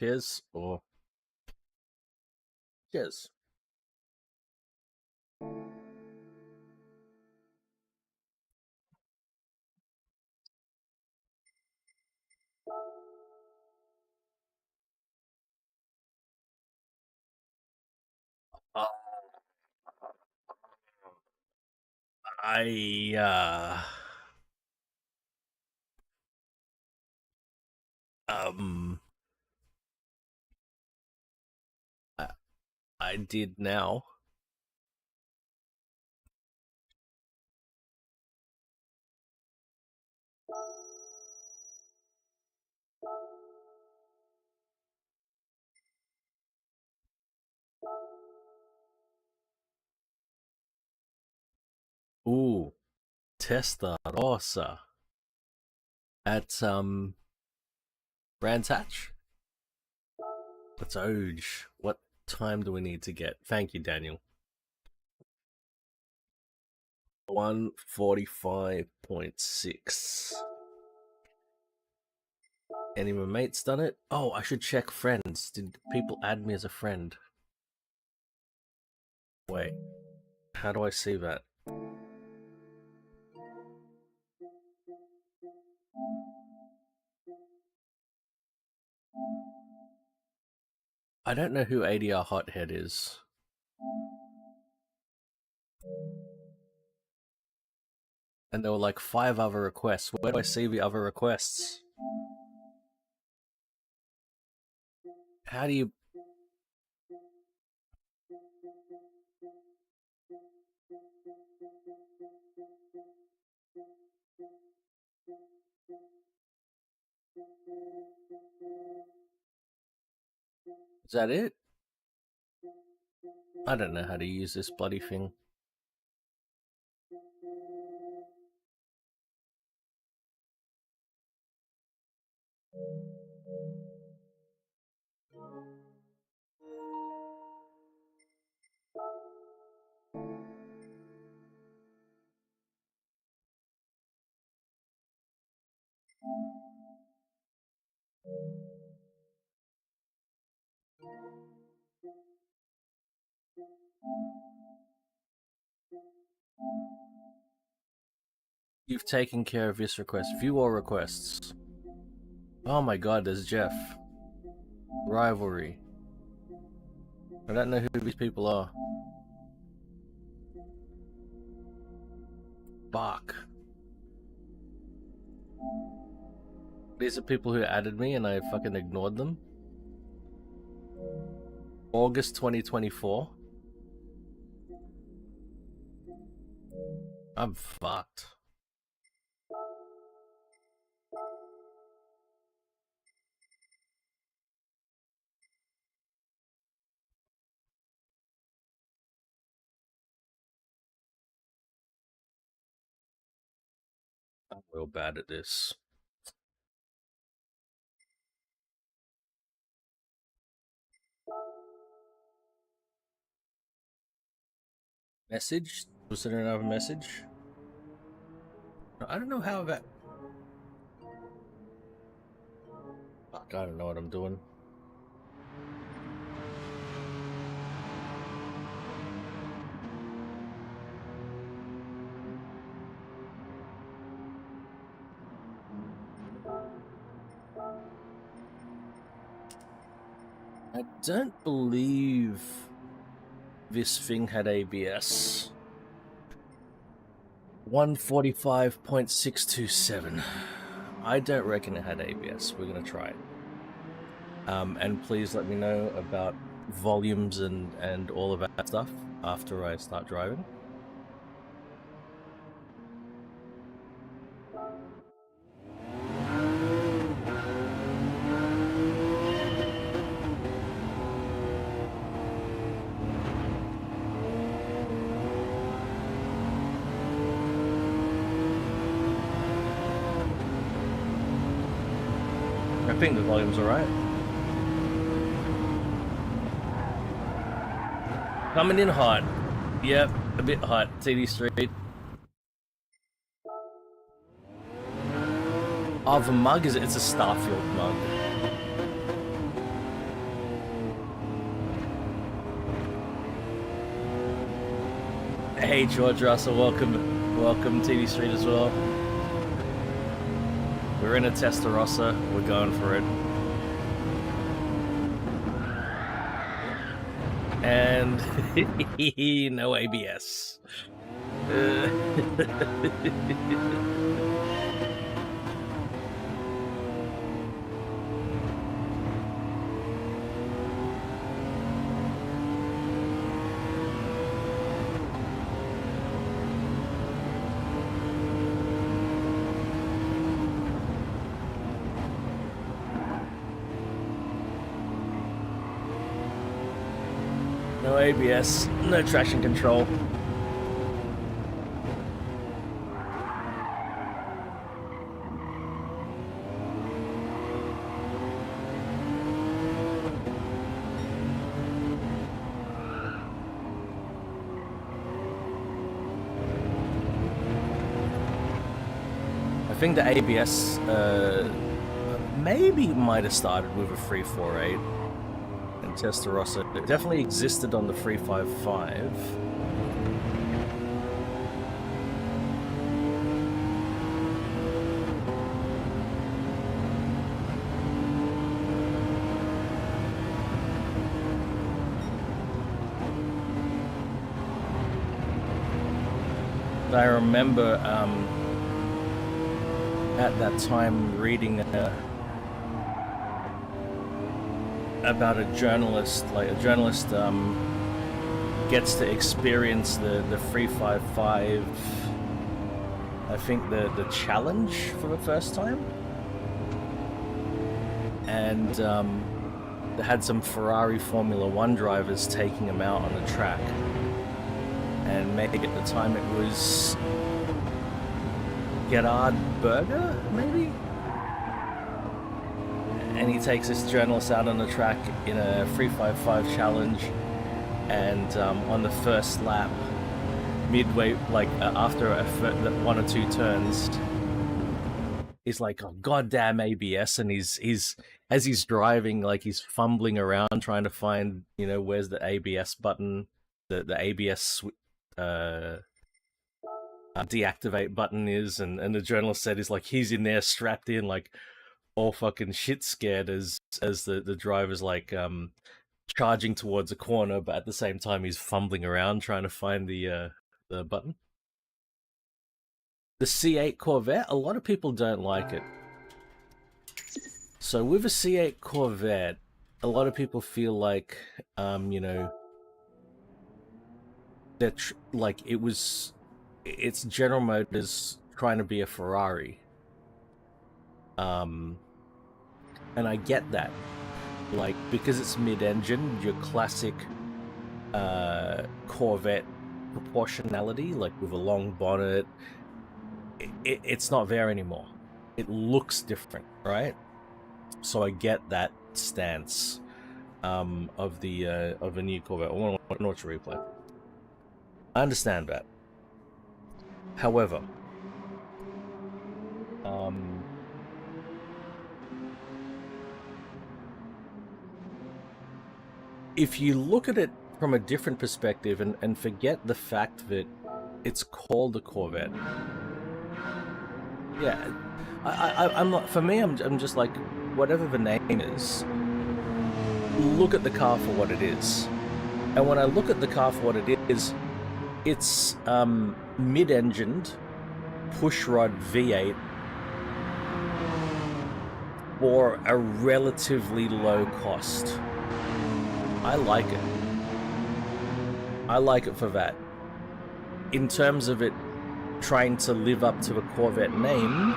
Cheers or cheers. I um I, I did now. Ooh, Testarossa at Brands Hatch. That's Oge. What time do we need to get? Thank you, Daniel. 1:45.6. Any of my mates done it? Oh, I should check friends. Did people add me as a friend? Wait, how do I see that? I don't know who ADR Hothead is. And there were like 5 other requests. Where do I see the other requests? How do you... Is that it? I don't know how to use this bloody thing. You've taken care of this request. View all requests. Oh my god, there's Jeff. Rivalry. I don't know who these people are. Bark. These are people who added me and I fucking ignored them. August 2024. I'm fucked. I'm real bad at this. Message? Was there another message? I don't know how that... Fuck, I don't know what I'm doing. I don't believe this thing had ABS. 145.627. I don't reckon it had ABS. We're gonna try it. And please let me know about volumes and all of that stuff after I start driving. I think the volume's alright. Coming in hot. Yep, a bit hot. TD Street. Oh, the mug is... It's a Starfield mug. Hey, George Russell, welcome TD Street as well. We're in a Testarossa, we're going for it. And no ABS. No ABS, no traction control. I think the ABS maybe might have started with a 348 and Testarossa. It definitely existed on the 355. I remember at that time reading about a journalist, gets to experience the 355, I think the challenge for the first time, and they had some Ferrari Formula 1 drivers taking him out on the track, and maybe at the time it was Gerhard Berger, maybe? And he takes this journalist out on the track in a 355 challenge, and on the first lap, midway, after one or two turns, he's like, "Oh, goddamn ABS!" And he's as he's driving, like he's fumbling around trying to find, where's the ABS button, the ABS deactivate button is, and the journalist said he's in there strapped in, like all fucking shit scared as the driver's charging towards a corner, but at the same time he's fumbling around trying to find the button. The C8 Corvette, a lot of people don't like it. So with a C8 Corvette, a lot of people feel like that it's General Motors trying to be a Ferrari. And I get that, because it's mid-engine, your classic Corvette proportionality, with a long bonnet, it's not there anymore. It looks different, right? So I get that stance of a new Corvette. I want to watch a replay. I understand that. However, if you look at it from a different perspective and forget the fact that it's called a Corvette, yeah, I'm not. For me, I'm just like, whatever the name is, look at the car for what it is. And when I look at the car for what it is, it's mid-engined pushrod V8 for a relatively low cost. I like it. I like it for that. In terms of it trying to live up to a Corvette name,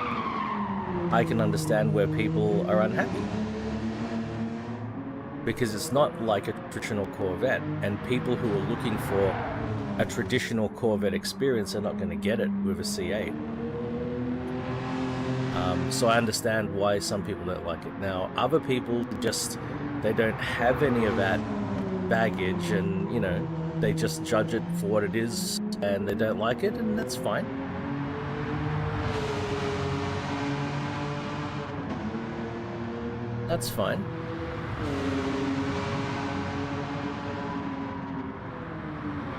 I can understand where people are unhappy. Because it's not like a traditional Corvette, and people who are looking for a traditional Corvette experience are not going to get it with a C8. So I understand why some people don't like it. Now, other people they don't have any of that baggage, and they just judge it for what it is, and they don't like it, and that's fine. That's fine.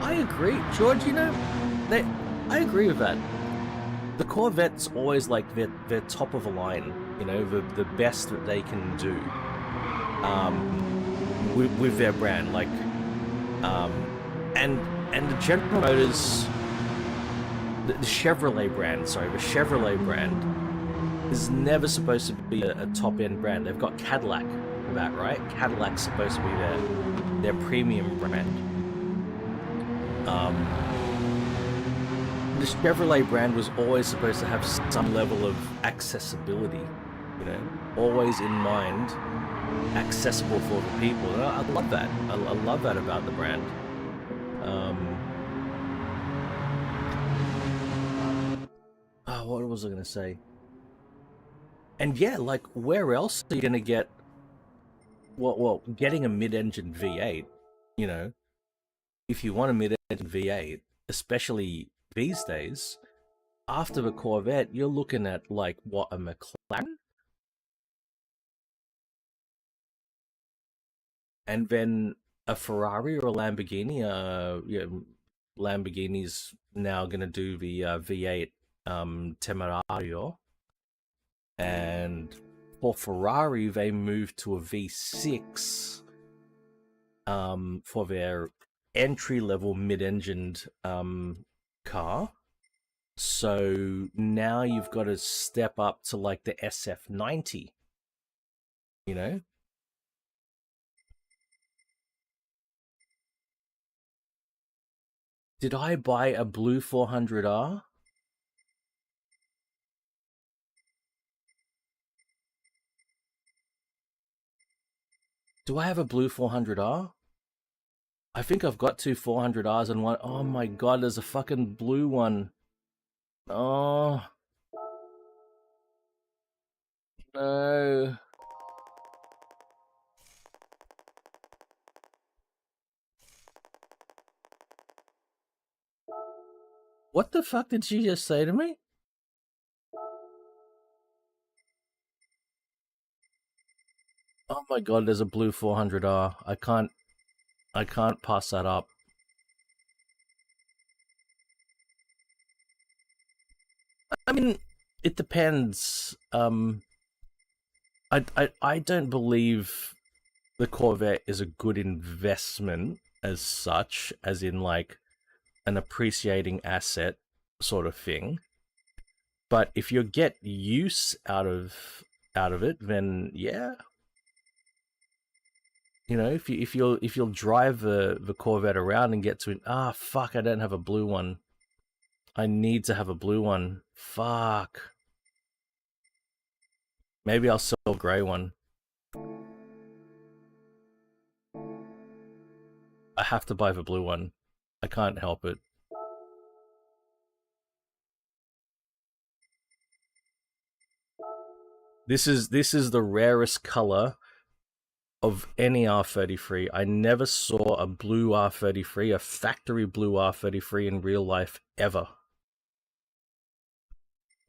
I agree, George. I agree with that. The Corvette's always like their top of the line, you know, the best that they can do with their brand, like and the General Motors, the Chevrolet brand, sorry, the Chevrolet brand is never supposed to be a top end brand. They've got Cadillac for that, right? Cadillac's supposed to be their premium brand. The Chevrolet brand was always supposed to have some level of accessibility, you know, always in mind, accessible for the people. And I love that. I love that about the brand. What was I going to say? And yeah, like, where else are you going to get, well, getting a mid-engine V8, you know, if you want a mid-engine V8, especially these days, after the Corvette, you're looking at, like, what, a McLaren? And then a Ferrari or a Lamborghini. Lamborghini's now going to do the V8 Temerario. And for Ferrari, they moved to a V6 for their entry-level mid-engined car. So now you've got to step up to like the SF90, you know? Did I buy a blue 400R? Do I have a blue 400R? I think I've got two 400Rs and one. Oh my god, there's a fucking blue one. Oh. No. What the fuck did she just say to me? Oh my god, there's a blue 400R. I can't pass that up. I mean, it depends. I don't believe the Corvette is a good investment as such, as in like an appreciating asset sort of thing. But if you get use out of it, then yeah. You know, if you'll drive the Corvette around and get to it, fuck, I don't have a blue one. I need to have a blue one. Fuck. Maybe I'll sell a grey one. I have to buy the blue one. I can't help it. This is the rarest color of any R33. I never saw a blue R33, a factory blue R33 in real life ever.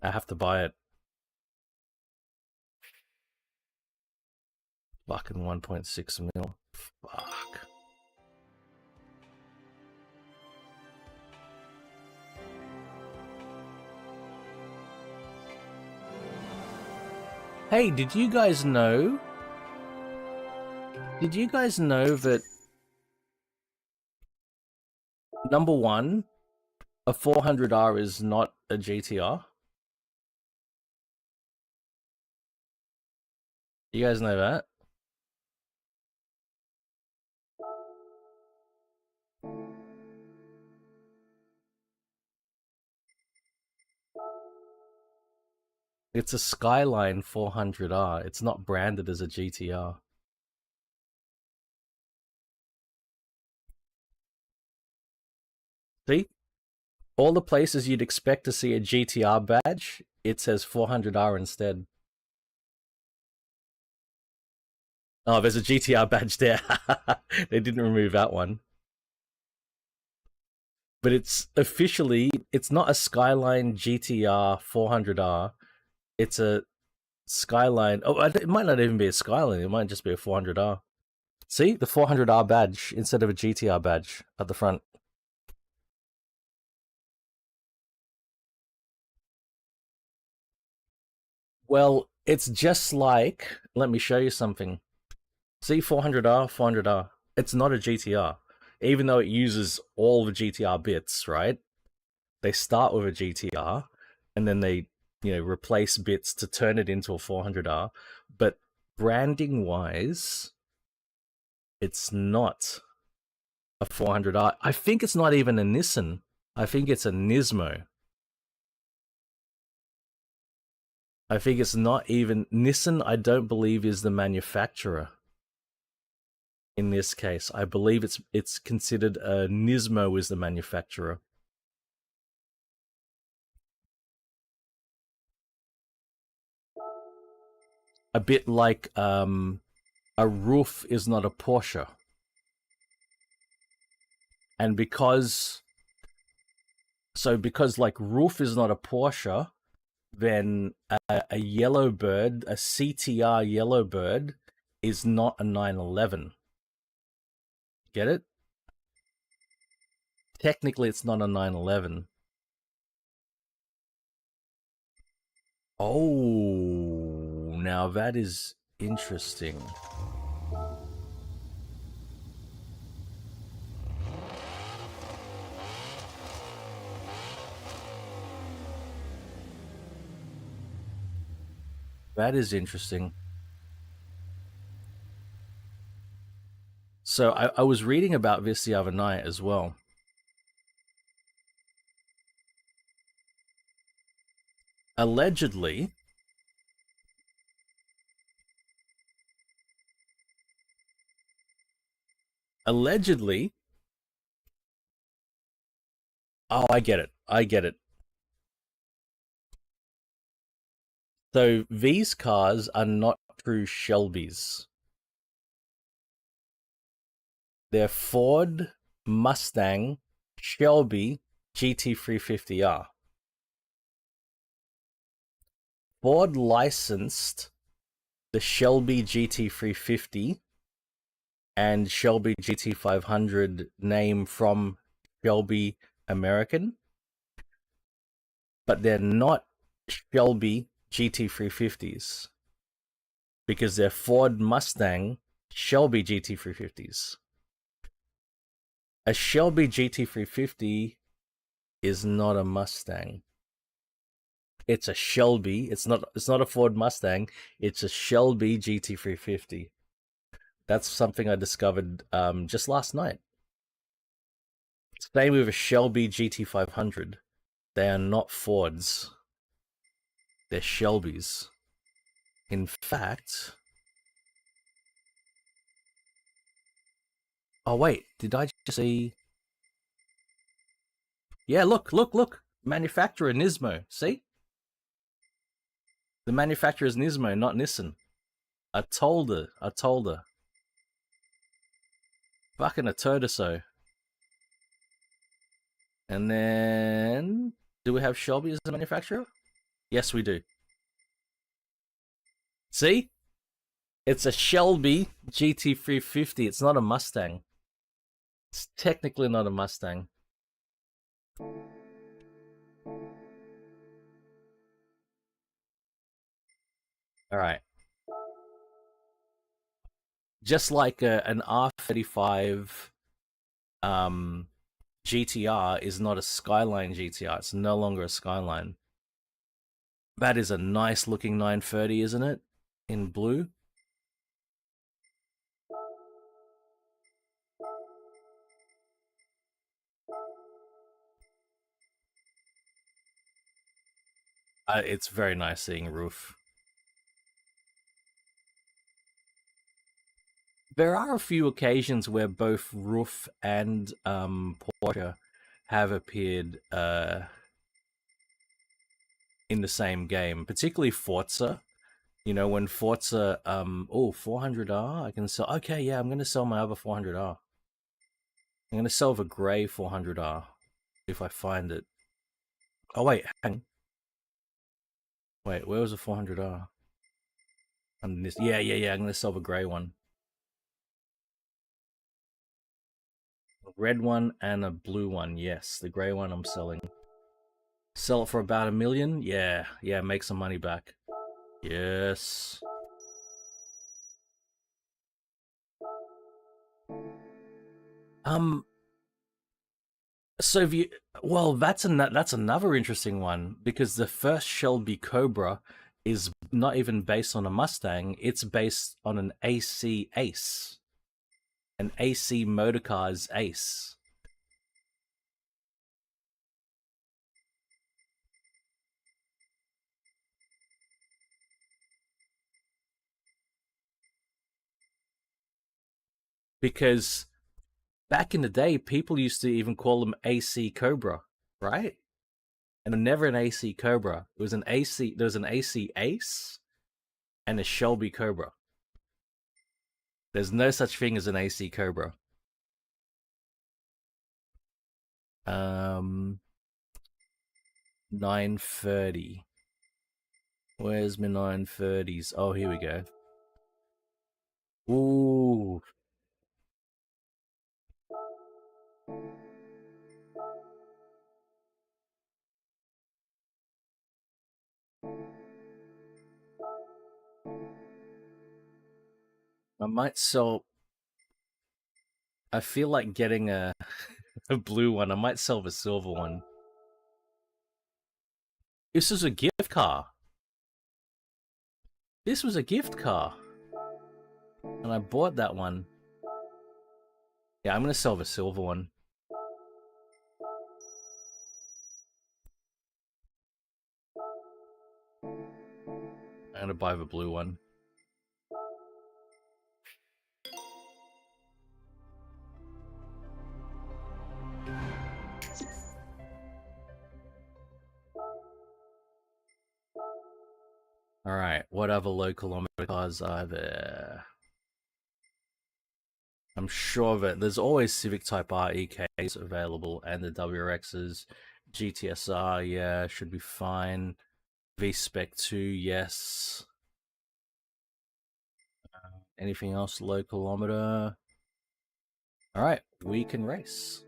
I have to buy it. Fucking 1.6 mil. Fuck. Hey, did you guys know? Did you guys know that number one, a 400R is not a GTR? You guys know that? It's a Skyline 400R. It's not branded as a GTR. See? All the places you'd expect to see a GTR badge, it says 400R instead. Oh, there's a GTR badge there. They didn't remove that one. But it's officially, it's not a Skyline GTR 400R. It's a Skyline. Oh, it might not even be a Skyline. It might just be a 400R. See? The 400R badge instead of a GTR badge at the front. Well, it's just like, let me show you something. See 400R, 400R. It's not a GTR, even though it uses all the GTR bits, right? They start with a GTR, and then they, replace bits to turn it into a 400R. But branding wise, it's not a 400R. I think it's not even a Nissan. I think it's a Nismo. I think it's not even Nissan. I don't believe is the manufacturer. In this case, I believe it's considered a Nismo is the manufacturer. A bit like a roof is not a Porsche. And because like roof is not a Porsche, then a Yellowbird, a CTR Yellowbird, is not a 911. Get it? Technically, it's not a 911. Oh, now that is interesting. That is interesting. So I was reading about this the other night as well. Allegedly, oh, I get it. So these cars are not true Shelbys. They're Ford Mustang Shelby GT350R. Ford licensed the Shelby GT350 and Shelby GT500 name from Shelby American, but they're not Shelby GT350s because they're Ford Mustang Shelby GT350s. A Shelby GT350 is not a Mustang. It's a Shelby. It's not a Ford Mustang. It's a Shelby GT350. That's something I discovered just last night. Same with a Shelby GT500. They are not Fords. They're Shelbys. In fact... Oh, wait. Did I just see... Yeah, look. Manufacturer Nismo. See? The manufacturer is Nismo, not Nissan. I told her. Fucking a Turdiso. And then... Do we have Shelby as a manufacturer? Yes, we do. See? It's a Shelby GT350. It's not a Mustang. It's technically not a Mustang. Alright. Just like an R35 GTR is not a Skyline GTR. It's no longer a Skyline. That is a nice looking 930, isn't it? In blue. It's very nice seeing roof. There are a few occasions where both Roof and Porsche have appeared in the same game, particularly Forza. You know, when Forza, 400R, I can sell. Okay, yeah, I'm going to sell my other 400R. I'm going to sell the grey 400R if I find it. Oh, wait, hang on. Wait, where was the 400R? Yeah, I'm going to sell the grey one. A red one and a blue one, yes. The grey one I'm selling. Sell it for about $1 million? Yeah, make some money back. Yes. So if you, well, that's another interesting one, because the first Shelby Cobra is not even based on a Mustang; it's based on an AC Ace, an AC Motorcars Ace. Because back in the day, people used to even call them AC Cobra, right? And never an AC Cobra. It was an AC. There was an AC Ace and a Shelby Cobra. There's no such thing as an AC Cobra. 930. Where's my 930s? Oh, here we go. Ooh. I might sell. I feel like getting a blue one. I might sell the silver one. This is a gift car. This was a gift car. And I bought that one. Yeah, I'm gonna sell the silver one. I'm gonna buy the blue one. Alright, what other low kilometer cars are there? I'm sure that there's always Civic Type R EKs available, and the WRXs. GTSR, yeah, should be fine. V-Spec 2, yes. Anything else low kilometer? Alright, we can race.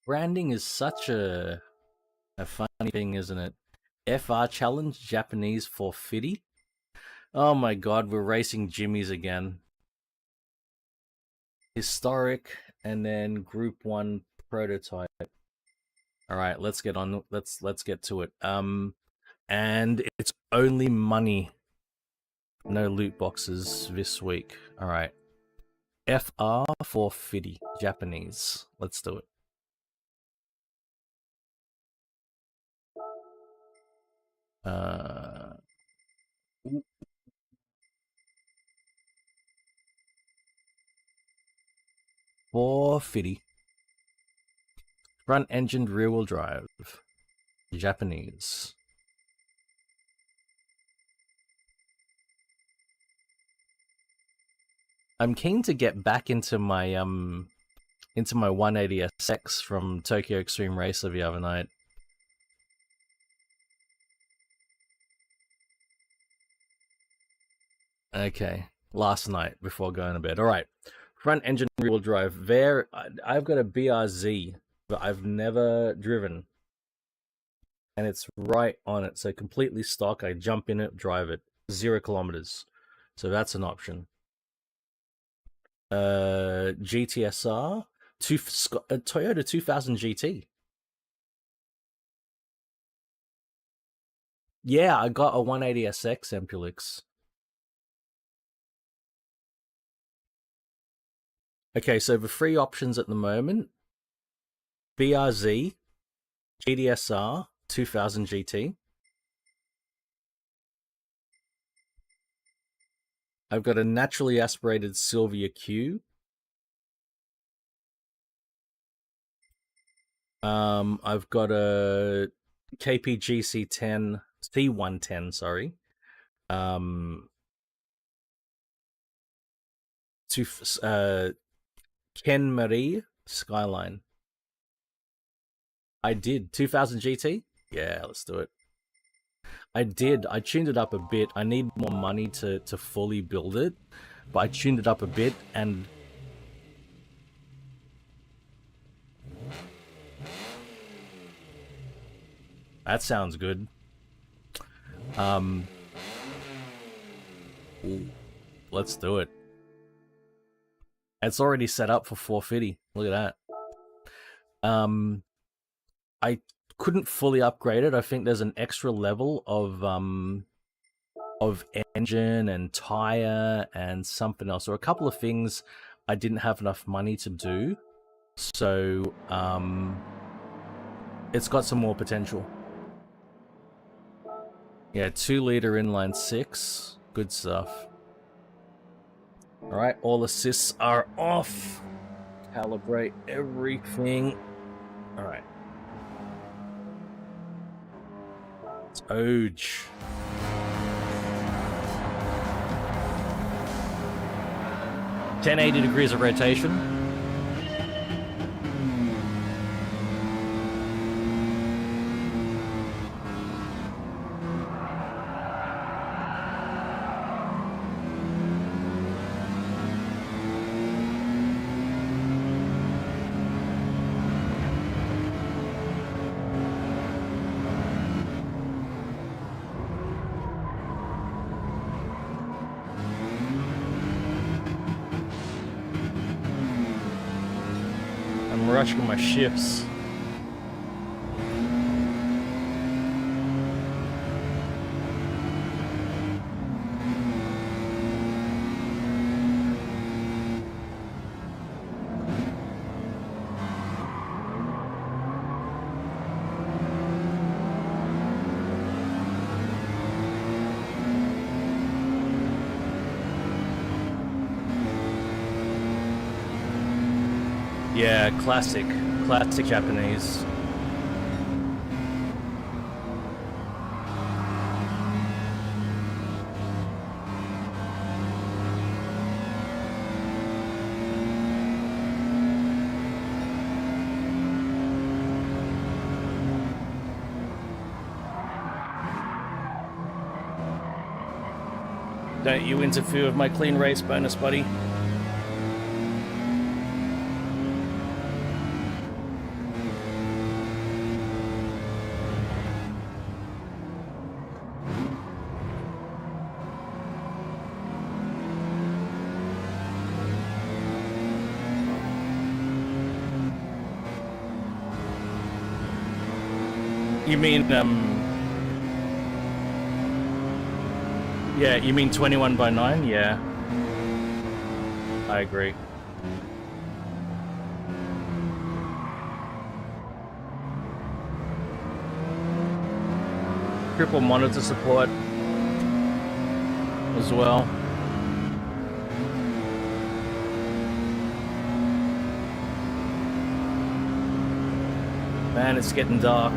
Branding is such a funny thing, isn't it? FR Challenge, Japanese 450. Oh my god, we're racing Jimmys again. Historic, and then Group 1 prototype. Alright, let's get on, let's get to it. And it's only money. No loot boxes this week. Alright. FR 450, Japanese. Let's do it. Uh, 450. Front engined rear wheel drive. Japanese. I'm keen to get back into my 180SX from Tokyo Extreme Racer the other night. Okay, last night before going to bed. All right, front engine rear wheel drive. There, I've got a BRZ, but I've never driven, and it's right on it. So completely stock. I jump in it, drive it, 0 kilometers. So that's an option. GTSR, Toyota 2000 GT. Yeah, I got a 180SX MPLX. Okay, so the three options at the moment: BRZ, GDSR, 2000 GT. I've got a naturally aspirated Sylvia Q. I've got a KPGC10 C110, sorry. To Ken Marie Skyline. I did 2000 GT. Yeah, let's do it. I did. I tuned it up a bit. I need more money to fully build it, but I tuned it up a bit, and That sounds good. Ooh, let's do it. It's already set up for 450. Look at that. I couldn't fully upgrade it. I think there's an extra level of engine and tire and something else, or a couple of things I didn't have enough money to do. So it's got some more potential. Yeah, 2-liter inline 6. Good stuff. Alright, all assists are off. Calibrate everything. Alright. It's Oge. $1080 of rotation. Rushing my shifts. Yeah, classic Japanese. Don't you interfere with my clean race bonus, buddy. You mean, yeah, you mean 21/9? Yeah. I agree. Triple monitor support as well. Man, it's getting dark.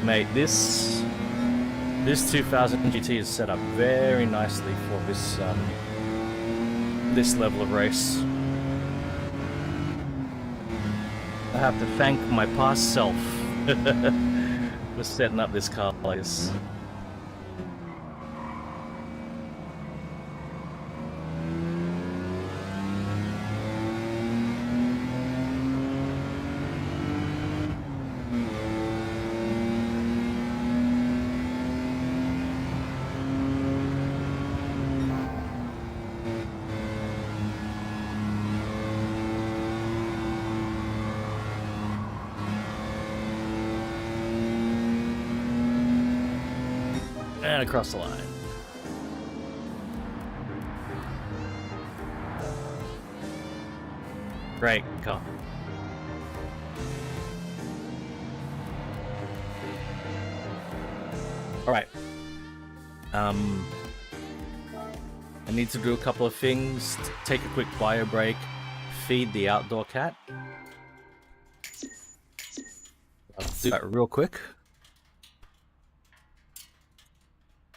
Mate, this 2000 GT is set up very nicely for this this level of race. I have to thank my past self for setting up this car like this. And across the line. Great car. All right. I need to do a couple of things, take a quick bio break, feed the outdoor cat. I'll do that real quick.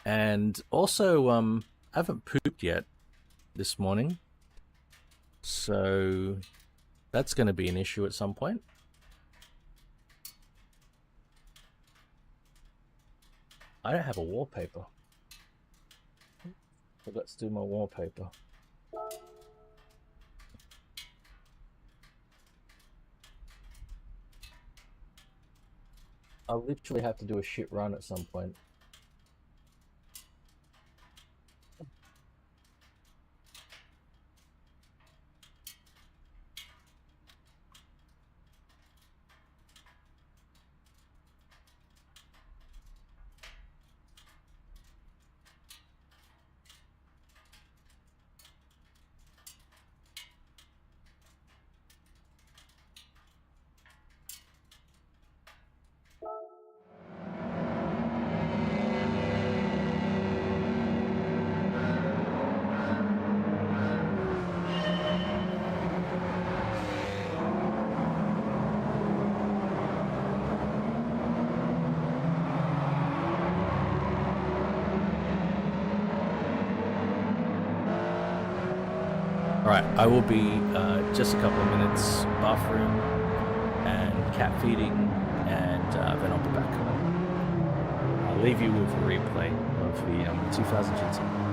And also, I haven't pooped yet this morning, so that's going to be an issue at some point. I don't have a wallpaper. So let's do my wallpaper. I'll literally have to do a shit run at some point. Alright, I will be just a couple of minutes, bathroom and cat feeding, and then I'll be back. I'll leave you with a replay of the 2000 GT.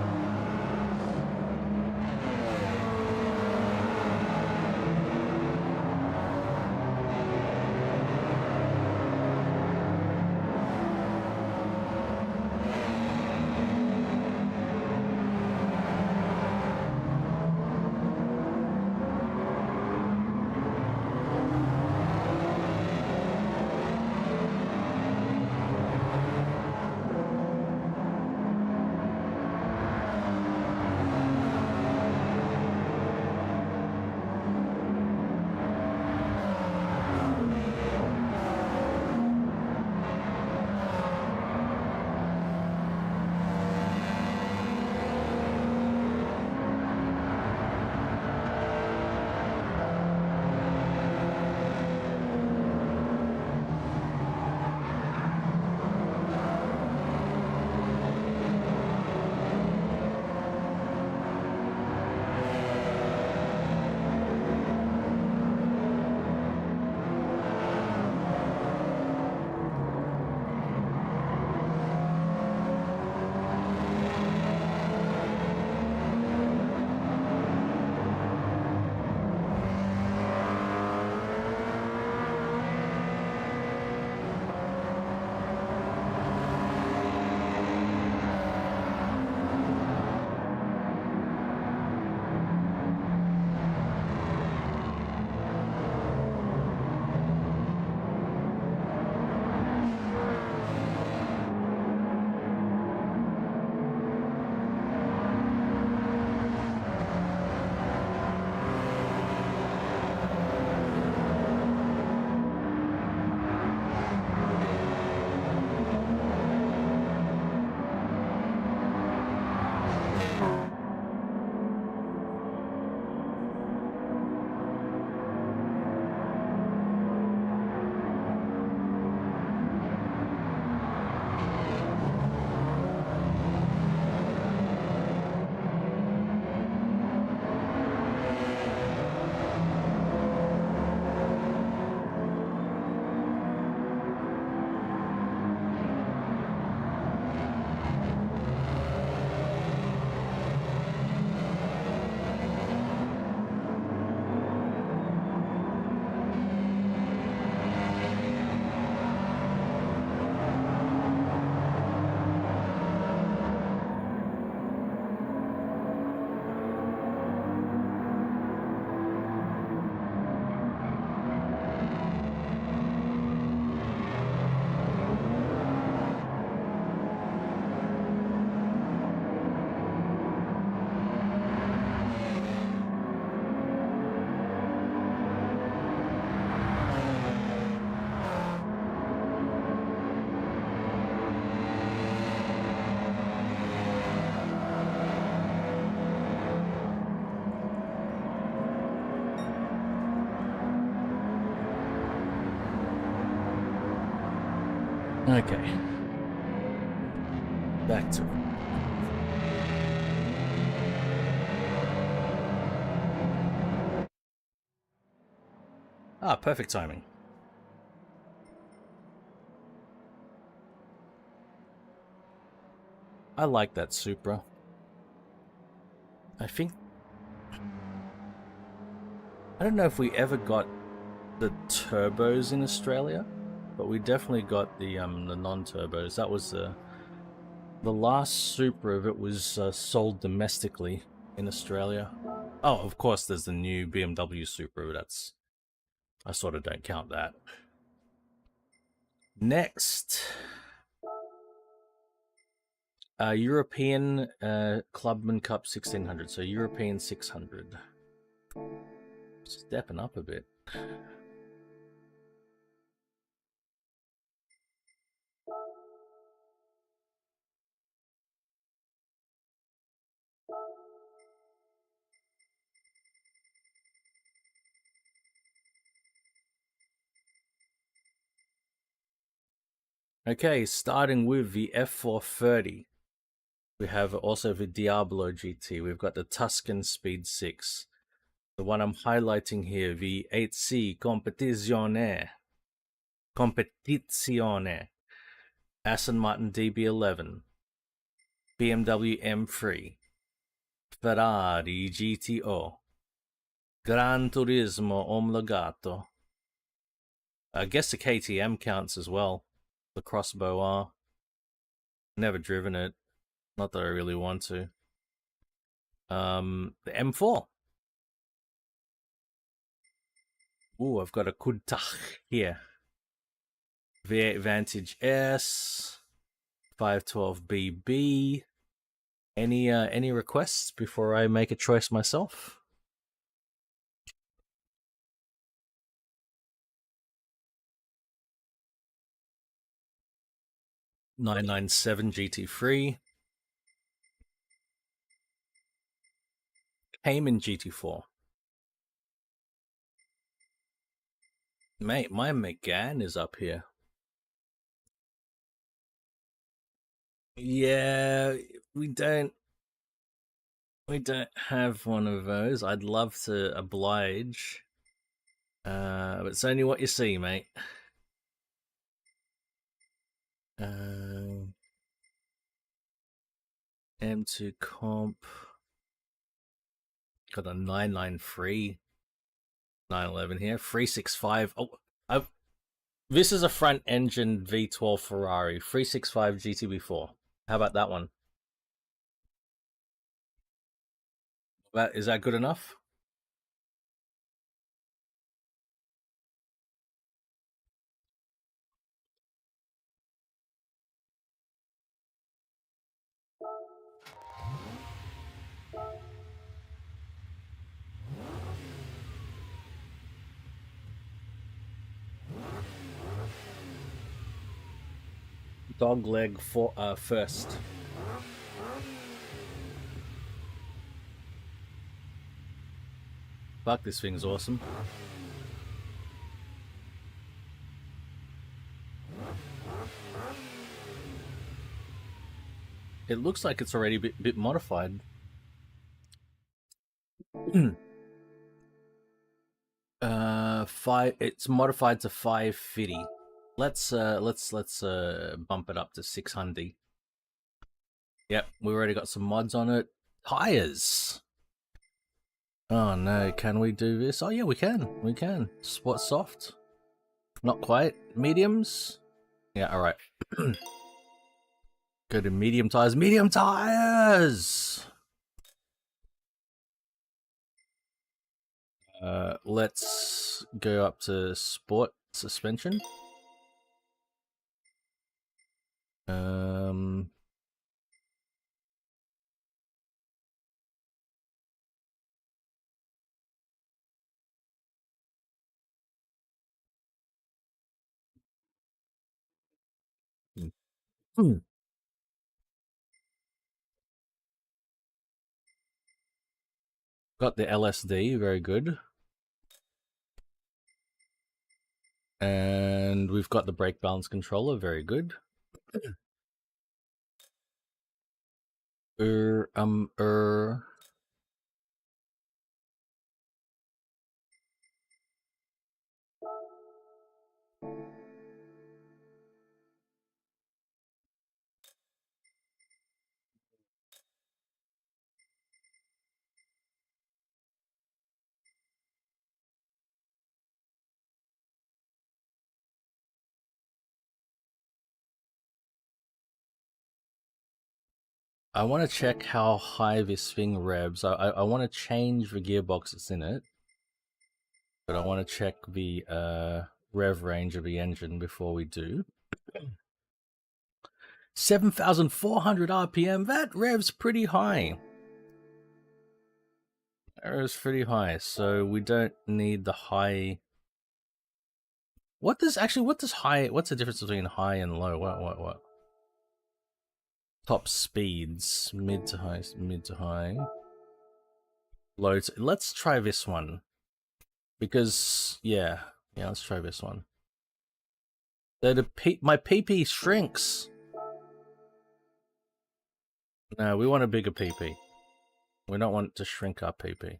Okay. Back to it. Ah, perfect timing. I like that Supra. I think... I don't know if we ever got the turbos in Australia, but we definitely got the non-turbos. That was the last Supra of it was sold domestically in Australia. Oh, of course, there's the new BMW Supra. That's... I sort of don't count that. Next, European Clubman Cup 1600. So European 600. Stepping up a bit. Okay, starting with the F430. We have also the Diablo GT. We've got the Tuscan Speed 6. The one I'm highlighting here, the 8C Competizione. Aston Martin DB11. BMW M3. Ferrari GTO. Gran Turismo Omologato. I guess the KTM counts as well. The Crossbow R. Never driven it. Not that I really want to. The M4. Ooh, I've got a Countach here. V8 Vantage S. 512BB. Any requests before I make a choice myself? .997 GT3. Cayman GT4. Mate, my Megane is up here. Yeah, we don't have one of those. I'd love to oblige. But it's only what you see, mate. M2 comp. Got a 993. 911 here. 365. Oh, this is a front engine V12 Ferrari. 365 GTB4. How about that one? Is that good enough? Dog leg for first. Fuck, this thing's awesome. It looks like it's already a bit modified. It's modified to 550. Let's bump it up to 600. Yep, we already got some mods on it. Tires. Oh no, can we do this? Oh yeah, we can. We can. What, soft? Not quite. Mediums? Yeah, alright. Go to medium tires. Medium tires! Let's go up to sport suspension. Got the LSD, very good. And we've got the brake balance controller, very good. I want to check how high this thing revs. I want to change the gearbox that's in it, but I want to check the rev range of the engine before we do. 7,400 RPM, that revs pretty high. That revs pretty high, so we don't need the high. What's the difference between high and low? What? Top speeds, mid to high. Low to, let's try this one. Because, yeah, let's try this one. So my PP shrinks. No, we want a bigger PP. We don't want to shrink our PP.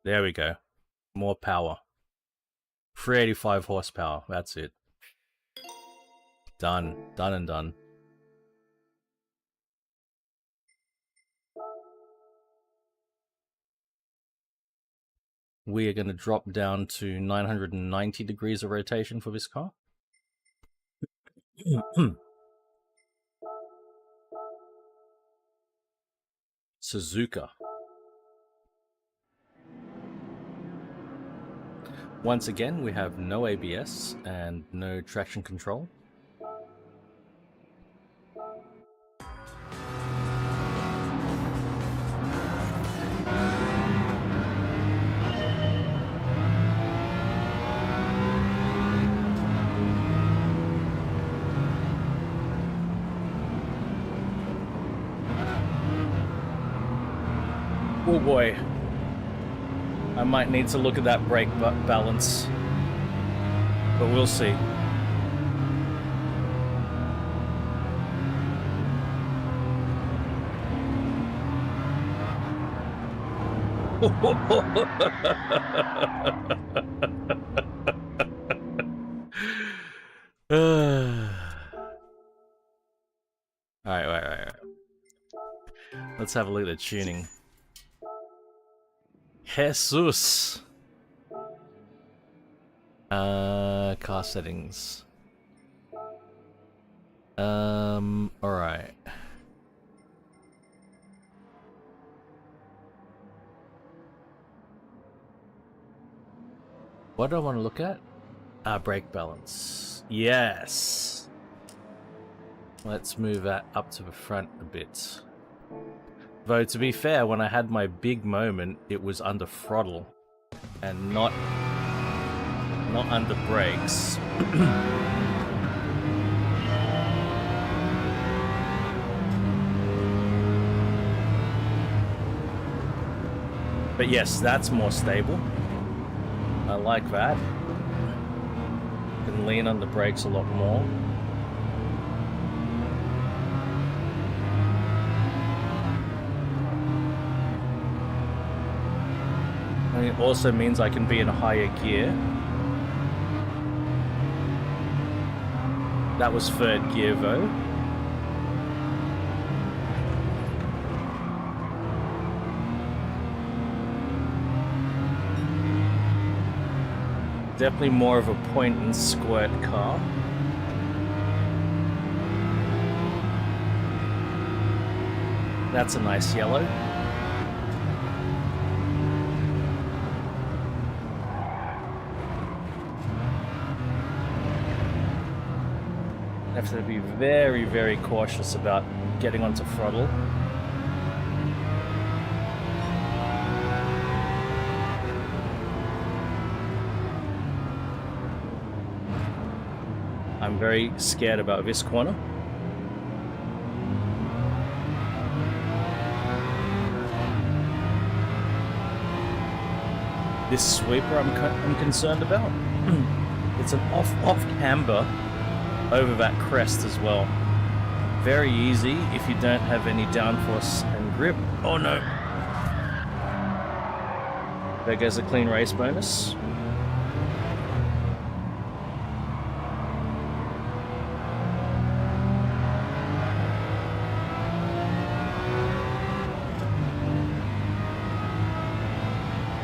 There we go. More power. 385 horsepower. That's it. Done. Done and done. We are going to drop down to 990 degrees of rotation for this car. Suzuka. Once again, we have no ABS and no traction control. Oh boy. I might need to look at that brake balance, but we'll see. Alright. Let's have a look at the tuning. Jesus. Car settings. Alright. What do I want to look at? Brake balance. Yes. Let's move that up to the front a bit. Though, to be fair, when I had my big moment, it was under throttle and not under brakes. But yes, that's more stable. I like that. Can lean on the brakes a lot more. And it also means I can be in a higher gear. That was third gear though. Definitely more of a point and squirt car. That's a nice yellow. Have to be very, very cautious about getting onto throttle. very scared about this corner. This sweeper I'm concerned about. It's an off camber over that crest as well. Very easy if you don't have any downforce and grip. Oh no! There goes a clean race bonus.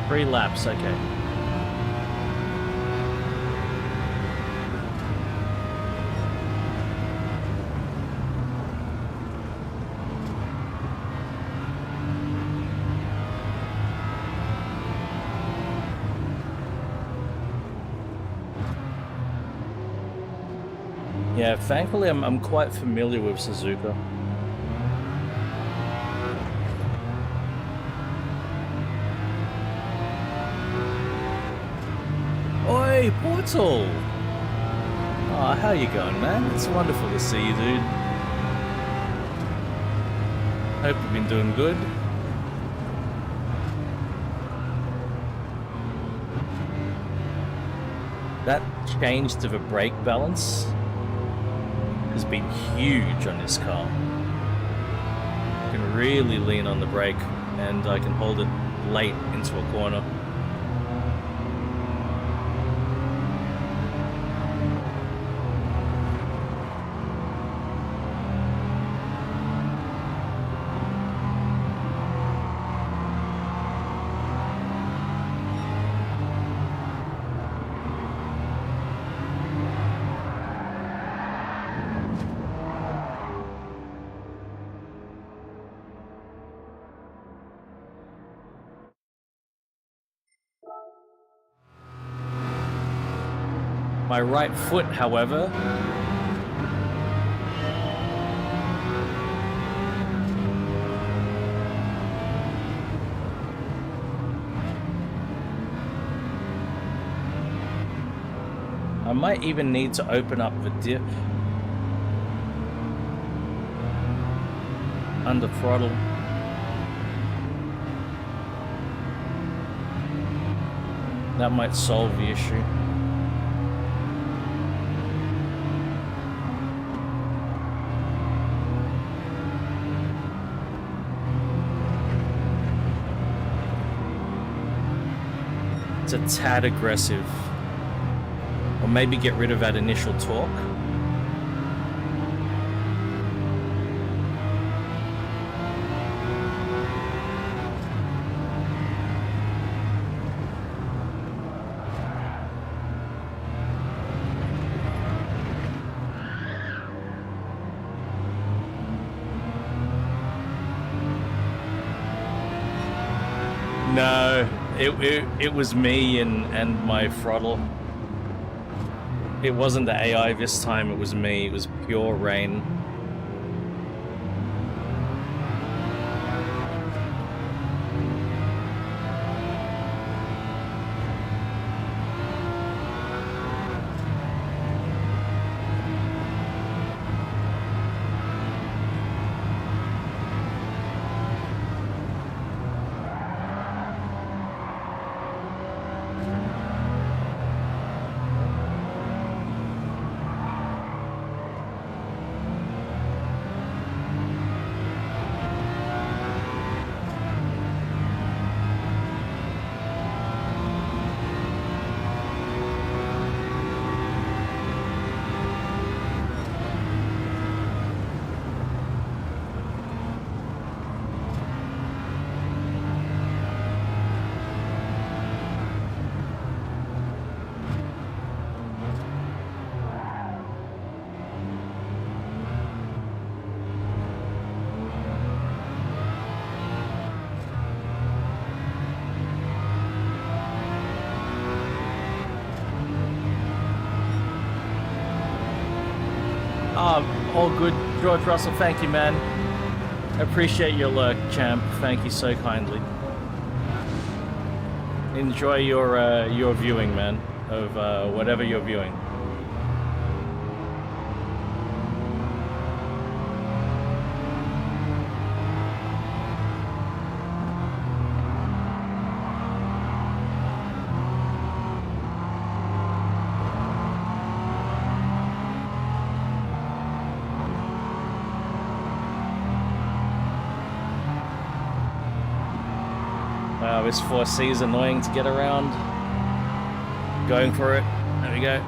Three laps, okay. Yeah, thankfully I'm quite familiar with Suzuka. Oi, Portal! Oh, how you going, man? It's wonderful to see you, dude. Hope you've been doing good. That change to the brake balance has been huge on this car. I can really lean on the brake and I can hold it late into a corner. My right foot, however, I might even need to open up the dip under throttle. That might solve the issue. It's a tad aggressive. Or maybe get rid of that initial torque. No. It was me and my throttle. It wasn't the AI this time, it was me. It was pure rain. All good, George Russell, thank you, man. Appreciate your lurk, champ. Thank you so kindly. Enjoy your viewing, man, of whatever you're viewing. This 4C is annoying to get around. Going for it. There we go.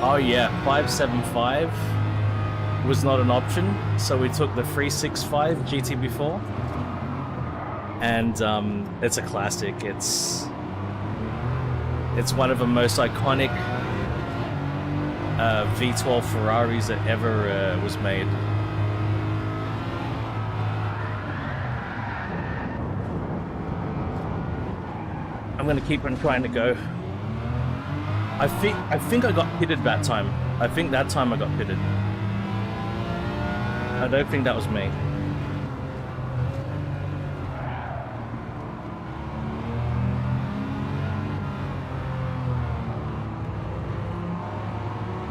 Oh yeah, 575 was not an option, so we took the 365 GTB4, and it's a classic. It's one of the most iconic V12 Ferraris that ever was made. I'm gonna keep on trying to go. I think I got pitted that time. I think that time I got pitted. I don't think that was me.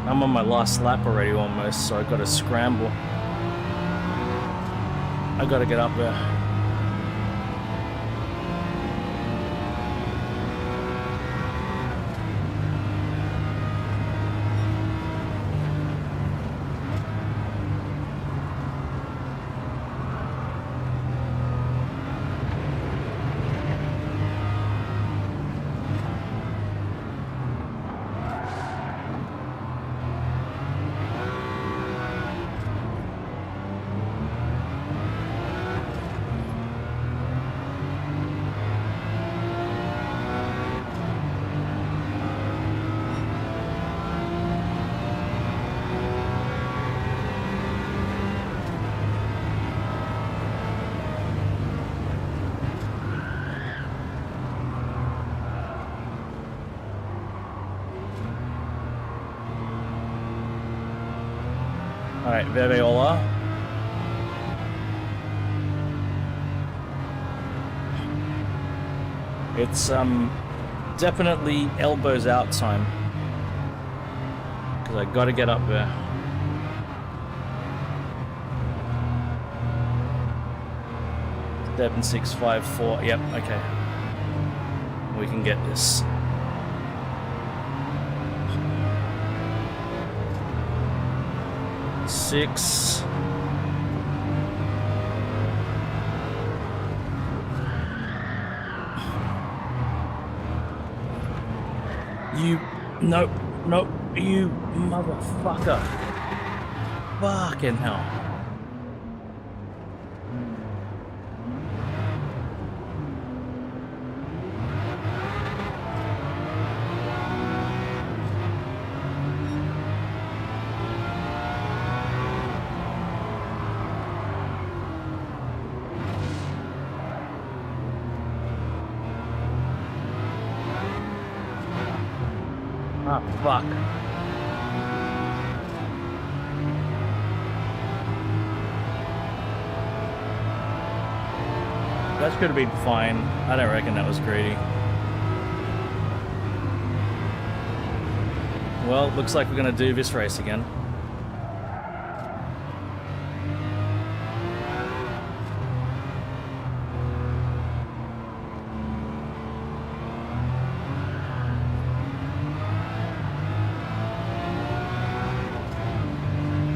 I'm on my last lap already almost, so I gotta scramble. I gotta get up there. Alright, there they all are. It's definitely elbows out time, because I gotta get up there. Seven, 6, 5, 4. Yep, okay. We can get this. Six. You, nope, you motherfucker. Fucking hell. Ah, fuck. That should have been fine. I don't reckon that was greedy. Well, looks like we're gonna do this race again.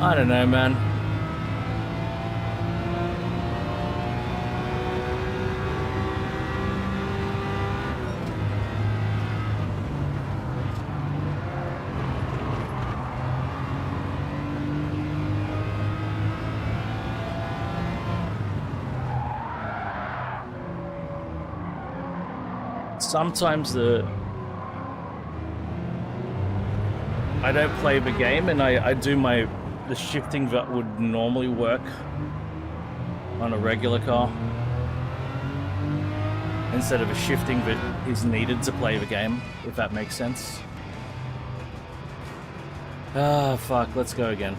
I don't know, man. Sometimes I don't play the game and I do the shifting that would normally work on a regular car instead of a shifting that is needed to play the game, if that makes sense. Ah, fuck, let's go again.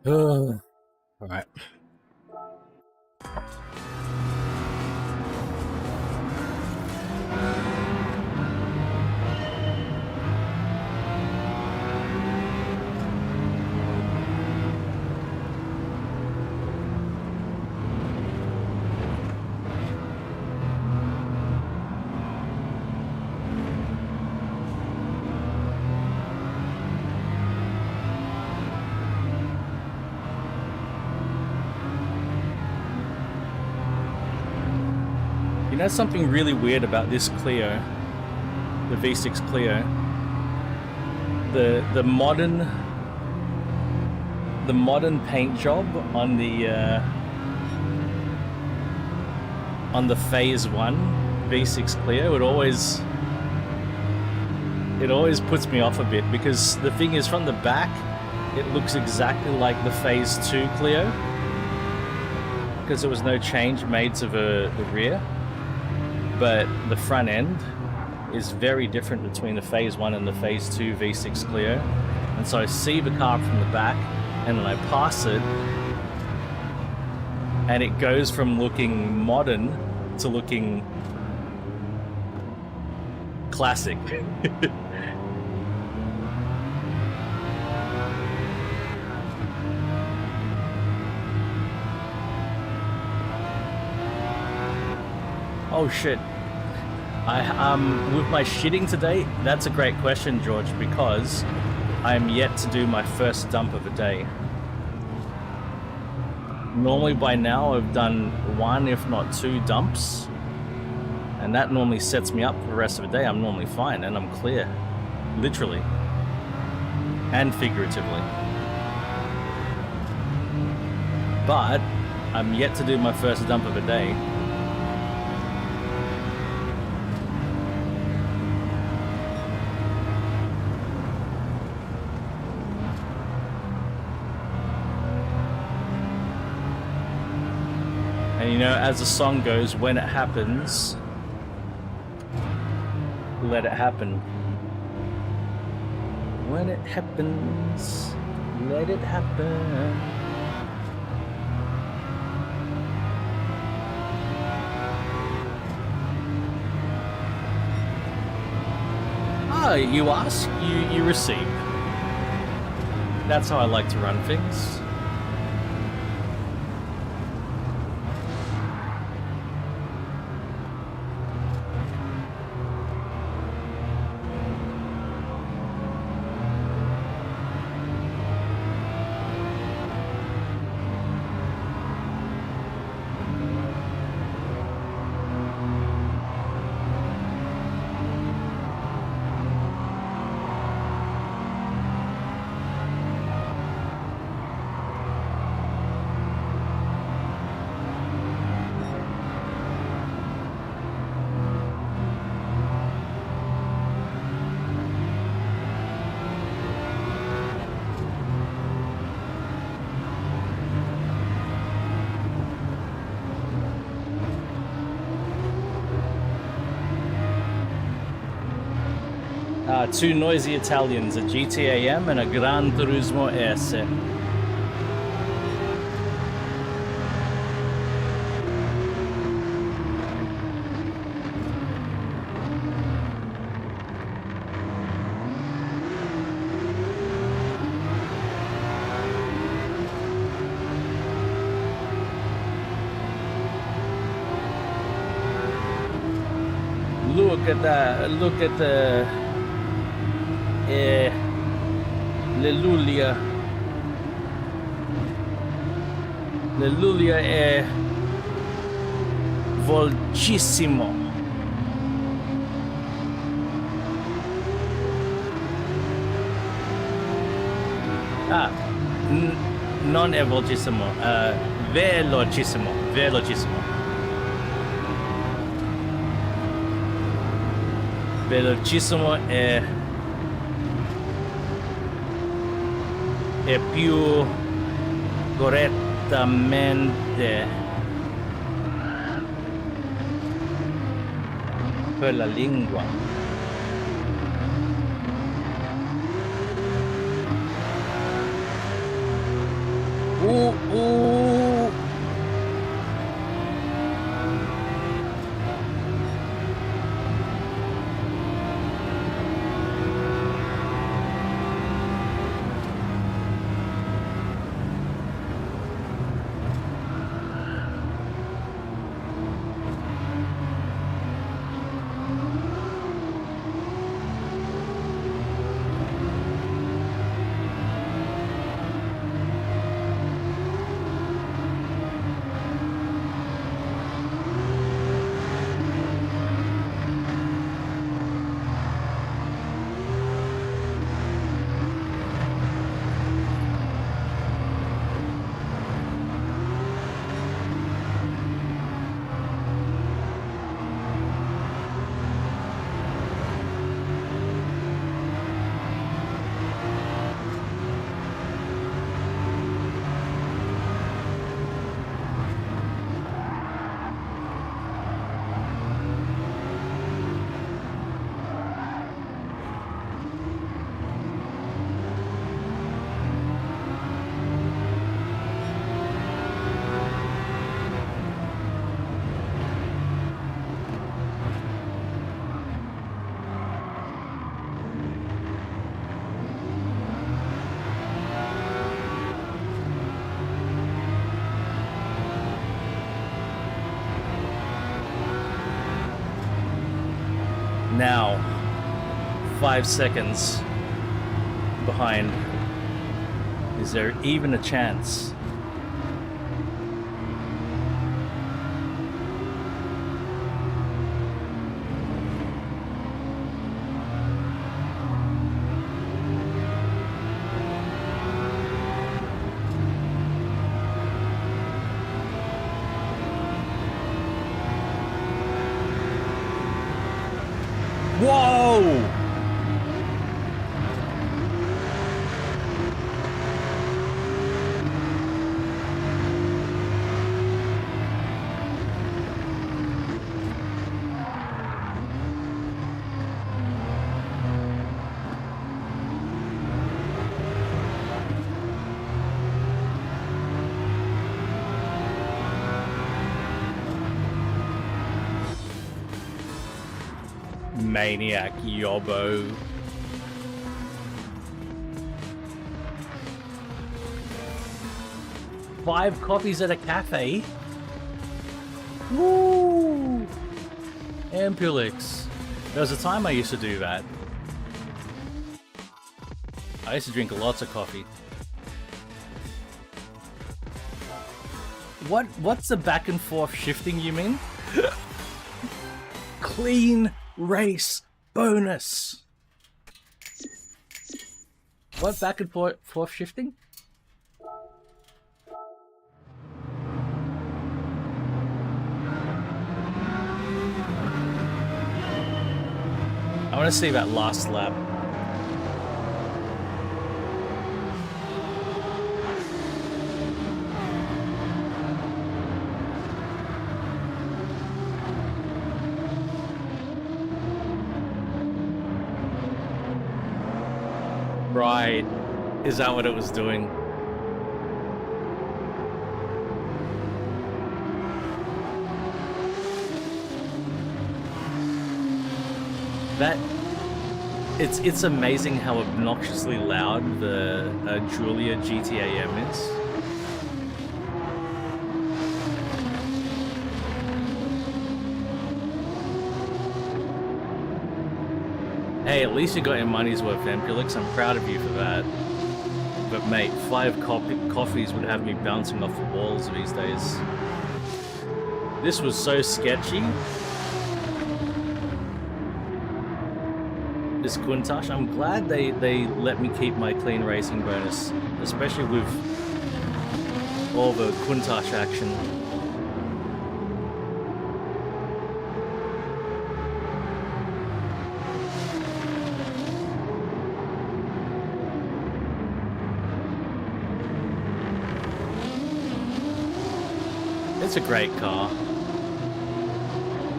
All right. You know something really weird about this Clio, the V6 Clio? The modern paint job on the Phase 1 V6 Clio, it always puts me off a bit, because the thing is, from the back it looks exactly like the Phase 2 Clio, because there was no change made to the rear, but the front end is very different between the Phase 1 and the Phase 2 V6 Clio. And so I see the car from the back, and then I pass it, and it goes from looking modern to looking classic. Oh shit. With my shitting today, that's a great question, George, because I am yet to do my first dump of the day. Normally by now I've done 1 if not 2 dumps, and that normally sets me up for the rest of the day. I'm normally fine and I'm clear, literally and figuratively. But I'm yet to do my first dump of the day. And you know, as the song goes, when it happens, let it happen. When it happens, let it happen. Ah, you ask, you receive. That's how I like to run things. Two noisy Italians, a GT8 and a Gran Turismo S. Look at that, look at the L'Elulia è velocissimo. Non è velocissimo, velocissimo. Velocissimo è più correttamente per la lingua. Now, 5 seconds behind. Is there even a chance? Whoa! Maniac Yobbo. Five coffees at a cafe? Woo! Ampulix. There was a time I used to do that. I used to drink lots of coffee. What's the back and forth shifting you mean? Clean race bonus. What back and forth shifting? I want to see that last lap. Right. Is that what it was doing? That... It's amazing how obnoxiously loud the Julia GT7 is. Hey, at least you got your money's worth, Ampulix. I'm proud of you for that. But mate, 5 coffees would have me bouncing off the walls these days. This was so sketchy. This Countach, I'm glad they let me keep my clean racing bonus, especially with all the Countach action. It's a great car.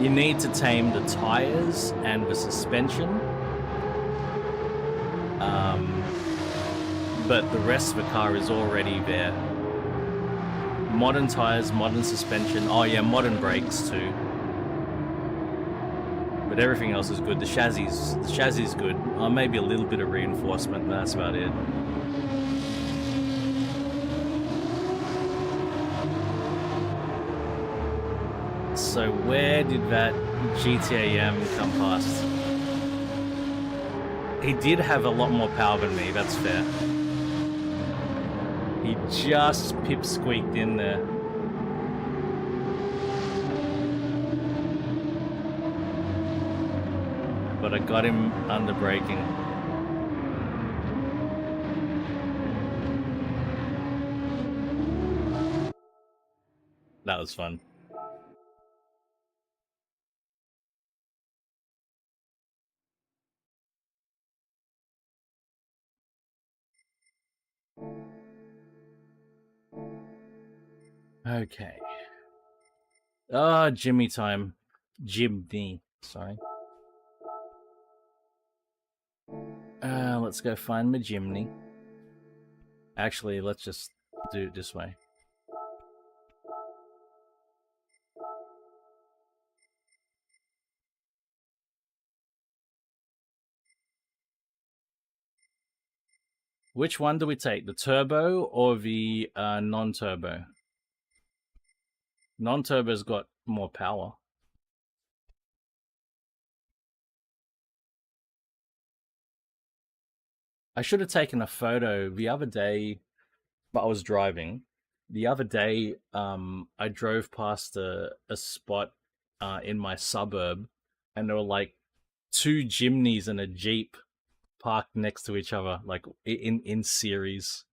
You need to tame the tires and the suspension. But the rest of the car is already there. Modern tires, modern suspension. Oh yeah, modern brakes too. But everything else is good. The chassis is good. Maybe a little bit of reinforcement, but that's about it. So where did that GT7 come past? He did have a lot more power than me, that's fair. He just pip-squeaked in there. But I got him under braking. That was fun. Okay. Ah, Jimmy time. Jimny, sorry. Let's go find my Jimny. Actually, let's just do it this way. Which one do we take? The turbo or the non-turbo? Non-turbo's got more power. I should have taken a photo the other day, but I was driving. The other day, I drove past a spot in my suburb, and there were like two Jimneys and a Jeep parked next to each other, like in series.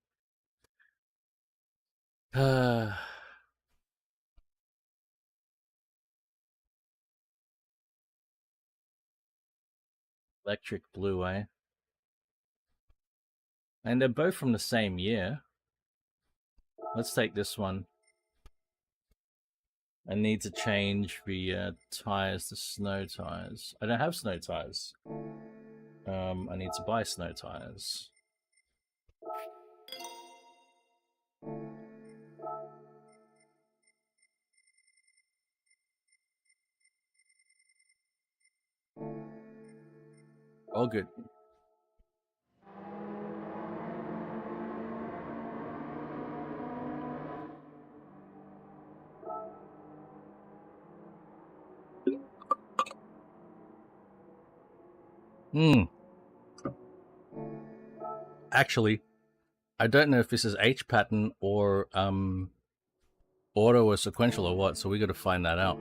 Electric blue, eh? And they're both from the same year. Let's take this one. I need to change the tires to snow tires. I don't have snow tires. I need to buy snow tires. All good. Actually, I don't know if this is H pattern or auto or sequential or what, so we got to find that out.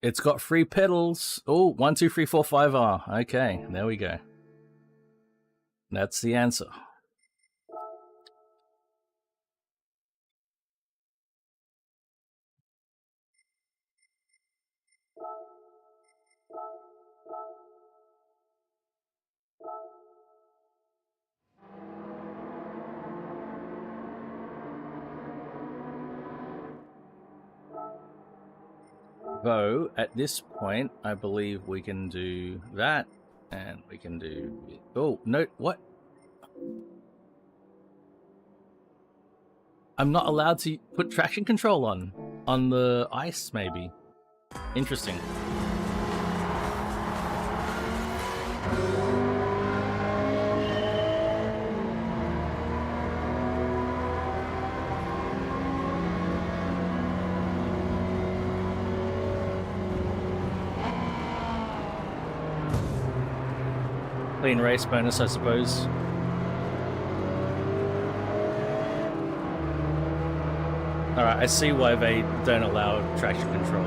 It's got 3 pedals. Oh, 1, 2, 3, 4, 5R. Okay, there we go. That's the answer. Though, at this point, I believe we can do that, and we can do... Oh, no, what? I'm not allowed to put traction control on the ice, maybe. Interesting. Clean race bonus, I suppose. Alright, I see why they don't allow traction control.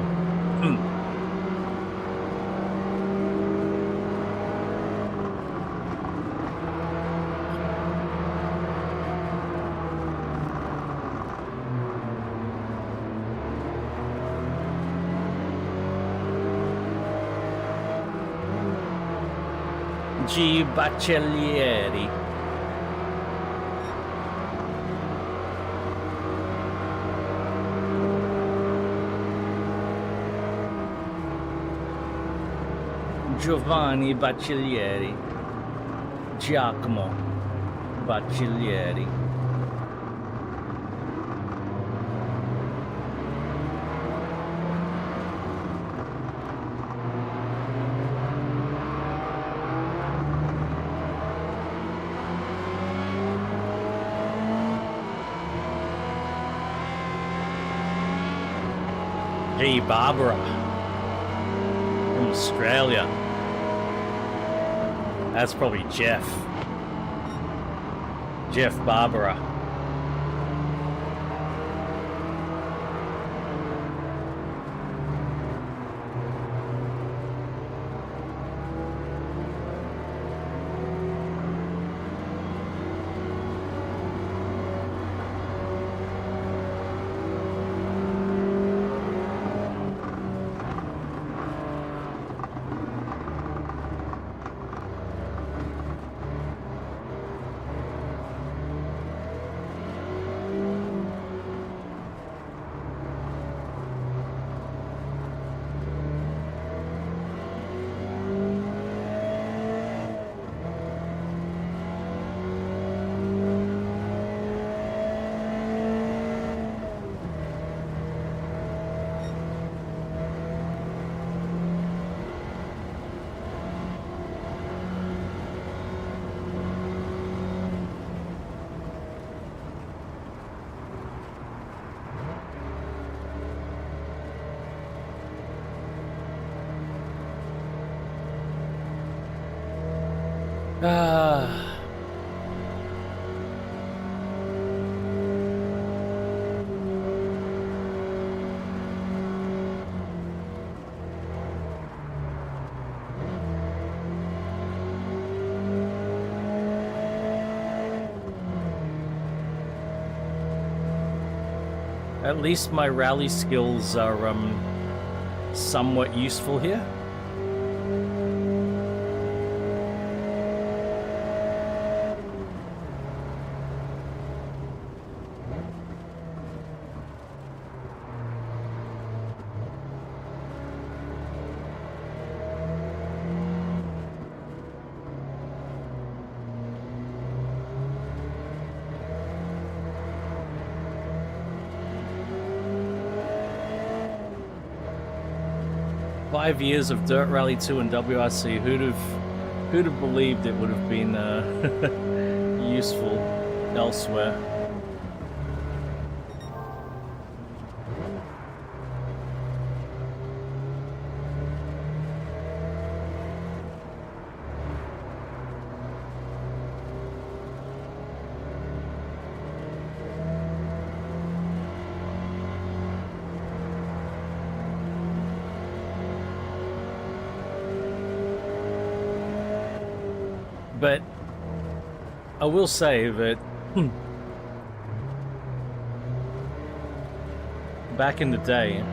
G. Baccellieri. Giovanni Baccellieri. Giacomo Baccellieri. Hey, Barbara from Australia. That's probably Jeff. Jeff Barbara. Ah. At least my rally skills are somewhat useful here. Five years of Dirt Rally 2 and WRC, who'd have believed it would have been useful elsewhere. But I will say that back in the day,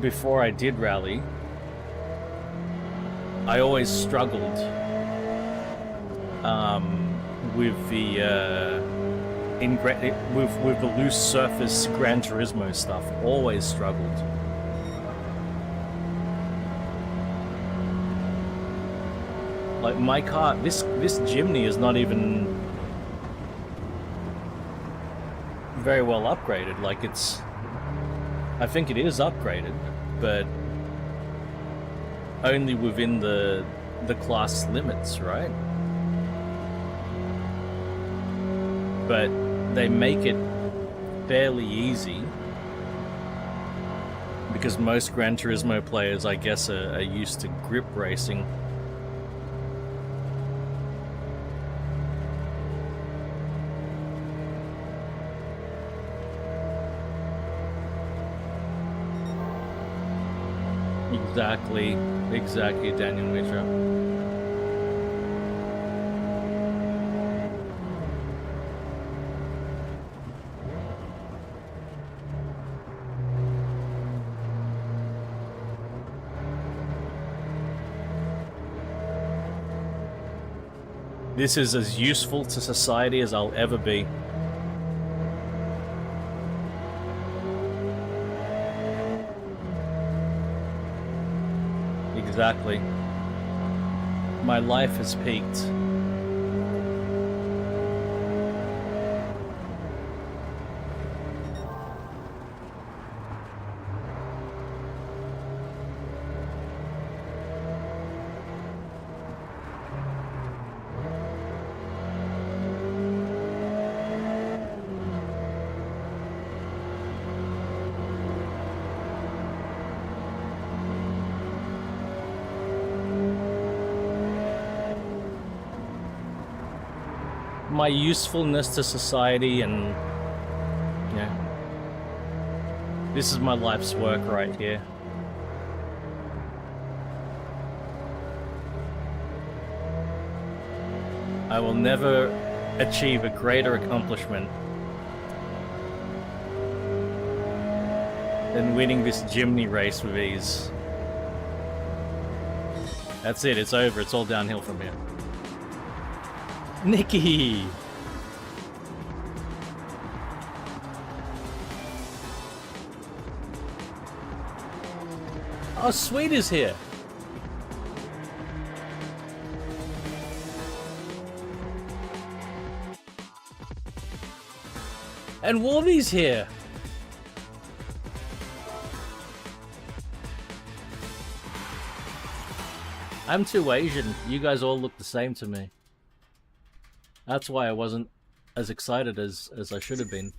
before I did rally, I always struggled with the with the loose surface Gran Turismo stuff. Always struggled. Like my car, this Jimny is not even very well upgraded. Like I think it is upgraded, but only within the class limits, right? But they make it fairly easy because most Gran Turismo players, I guess, are used to grip racing. Exactly, Daniel Mitra. This is as useful to society as I'll ever be. Exactly. My life has peaked. My usefulness to society, and yeah, this is my life's work right here. I will never achieve a greater accomplishment than winning this Jimny race with ease. That's it, it's over, it's all downhill from here. Nikki! Oh, Sweet is here! And Warby's here! I'm too Asian. You guys all look the same to me. That's why I wasn't as excited as I should have been.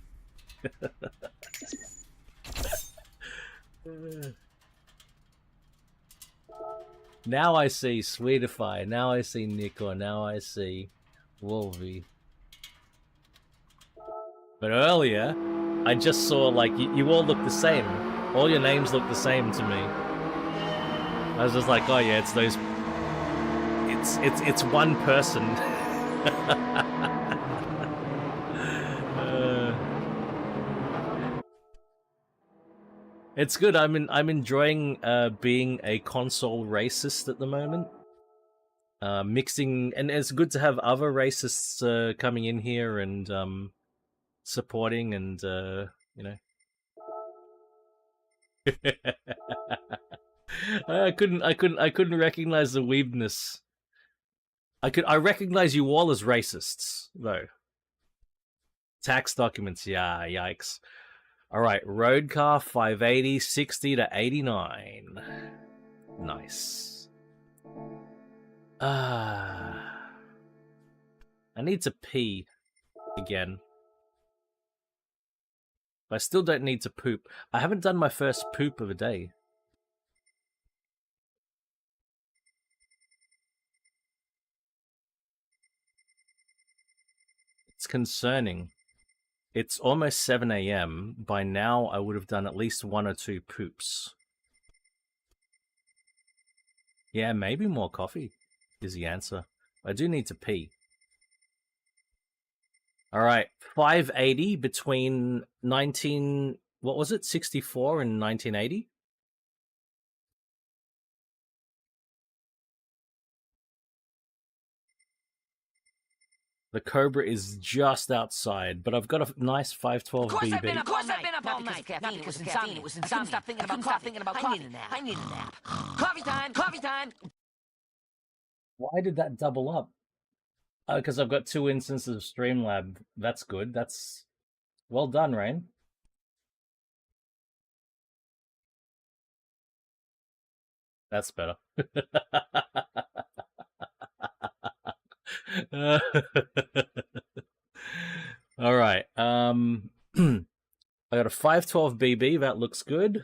Now I see Sweetify. Now I see Nico. Now I see Wolvie. But earlier, I just saw like you all look the same. All your names look the same to me. I was just like, oh yeah, it's those. It's one person. It's good. I'm enjoying being a console racist at the moment. Mixing, and it's good to have other racists coming in here and supporting, and you know. I couldn't recognize the weebness. I recognize you all as racists though. Tax documents, yeah, yikes. All right, road car 580, 60 to 89. Nice. I need to pee again. I still don't need to poop. I haven't done my first poop of the day. It's concerning. It's almost 7 a.m. By now, I would have done at least 1 or 2 poops. Yeah, maybe more coffee is the answer. I do need to pee. All right, 580 between 64 and 1980? The Cobra is just outside, but I've got a nice 512 BB. Of course I've been up all night. Caffeine, it was insomnia. I couldn't stop thinking about coffee. I need a nap. I need a nap. Coffee time! Coffee time! Why did that double up? Because I've got 2 instances of Streamlab. That's good. That's well done, Rain. That's better. All right. I got a 512 BB. That looks good.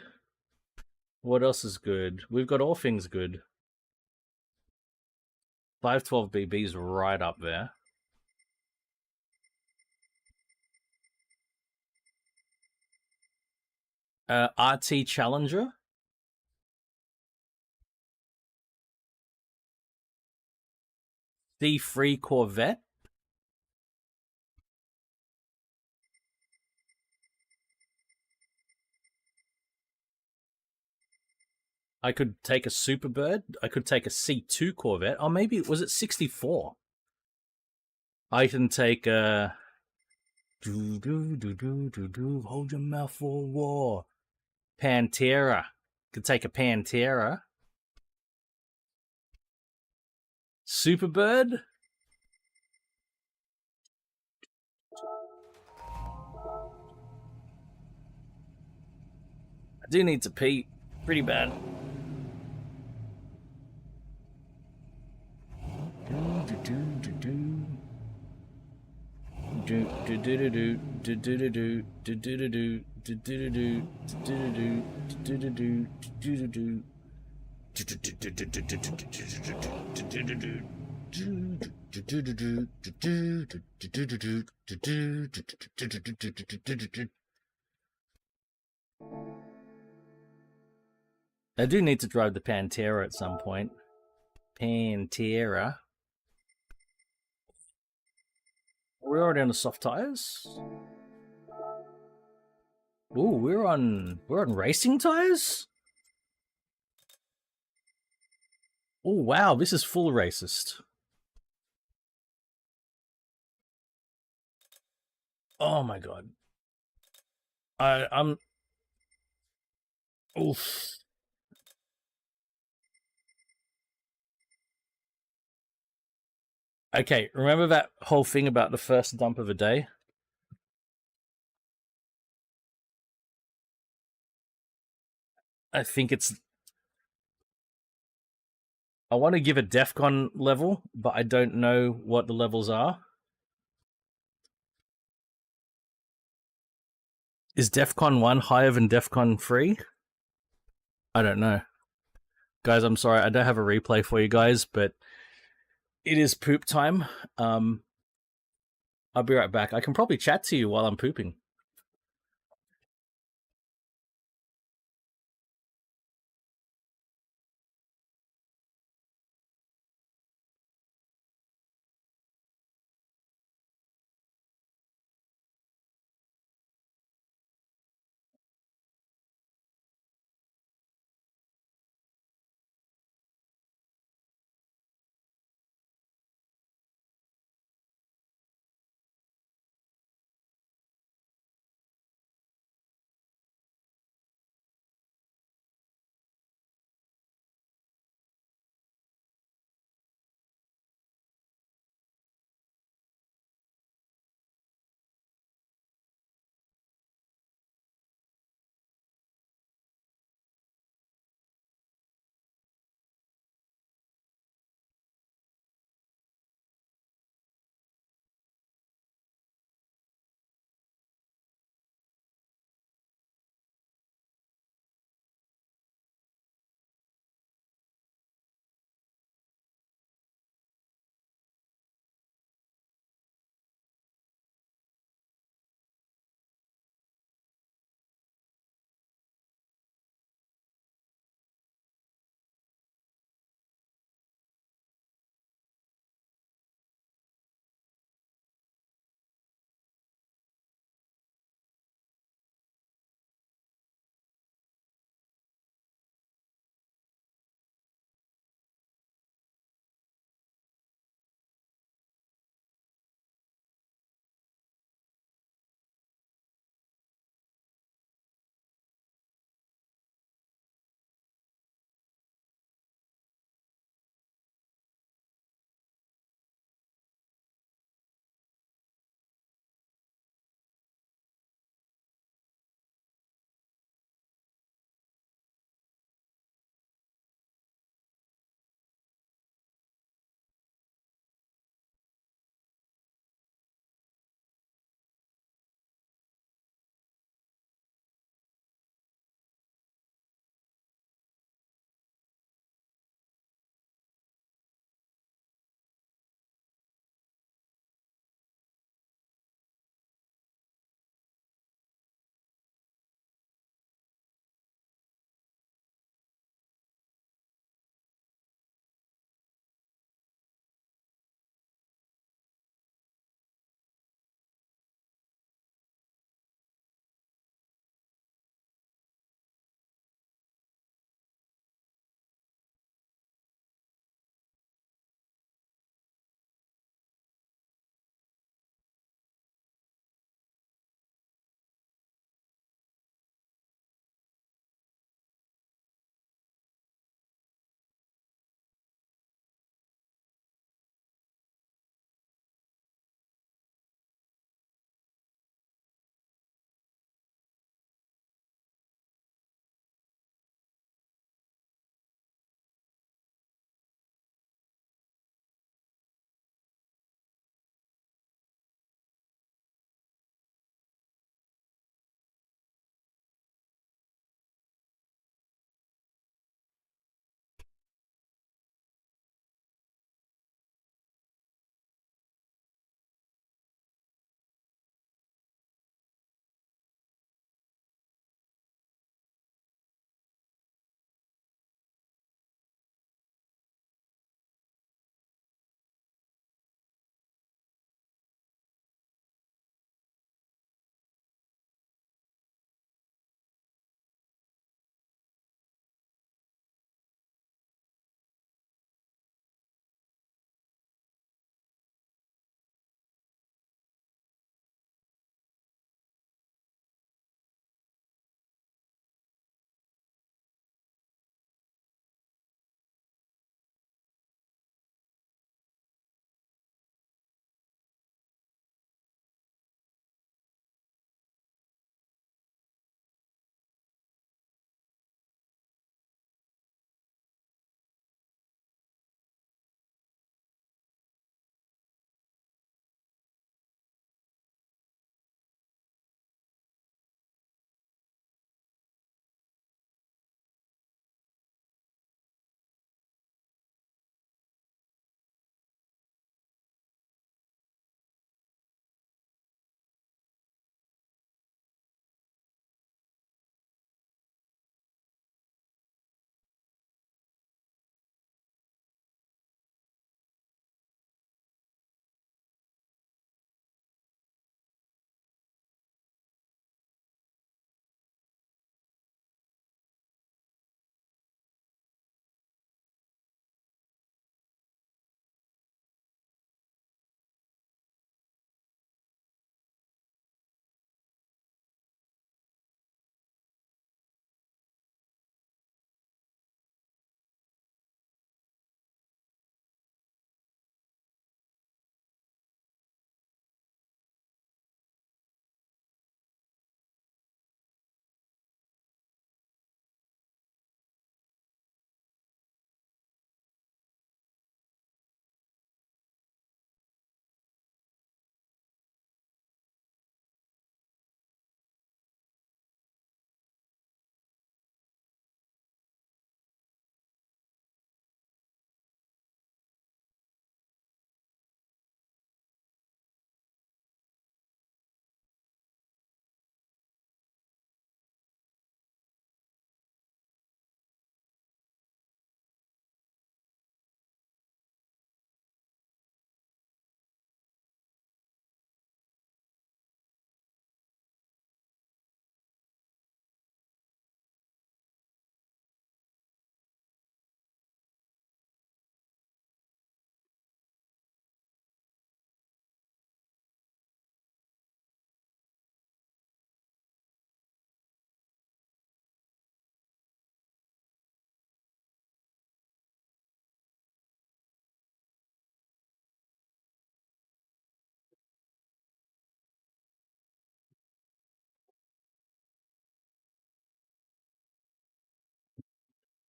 What else is good? We've got all things good. 512 BB's right up there. RT Challenger. D3 Corvette. I could take a Superbird. I could take a C2 Corvette. Or maybe, was it 64? I can take a... Hold your mouth for war. Pantera. Could take a Pantera. Superbird. I do need to pee pretty bad. I do need to drive the Pantera at some point. Pantera. We're already on the soft tires. Ooh, we're on racing tires. Oh wow, this is full racist. Oh my god. I'm. Oof. Okay, remember that whole thing about the first dump of a day? I think it's... I want to give a DEFCON level, but I don't know what the levels are. Is DEFCON 1 higher than DEFCON 3? I don't know. Guys, I'm sorry, I don't have a replay for you guys, but it is poop time. I'll be right back. I can probably chat to you while I'm pooping.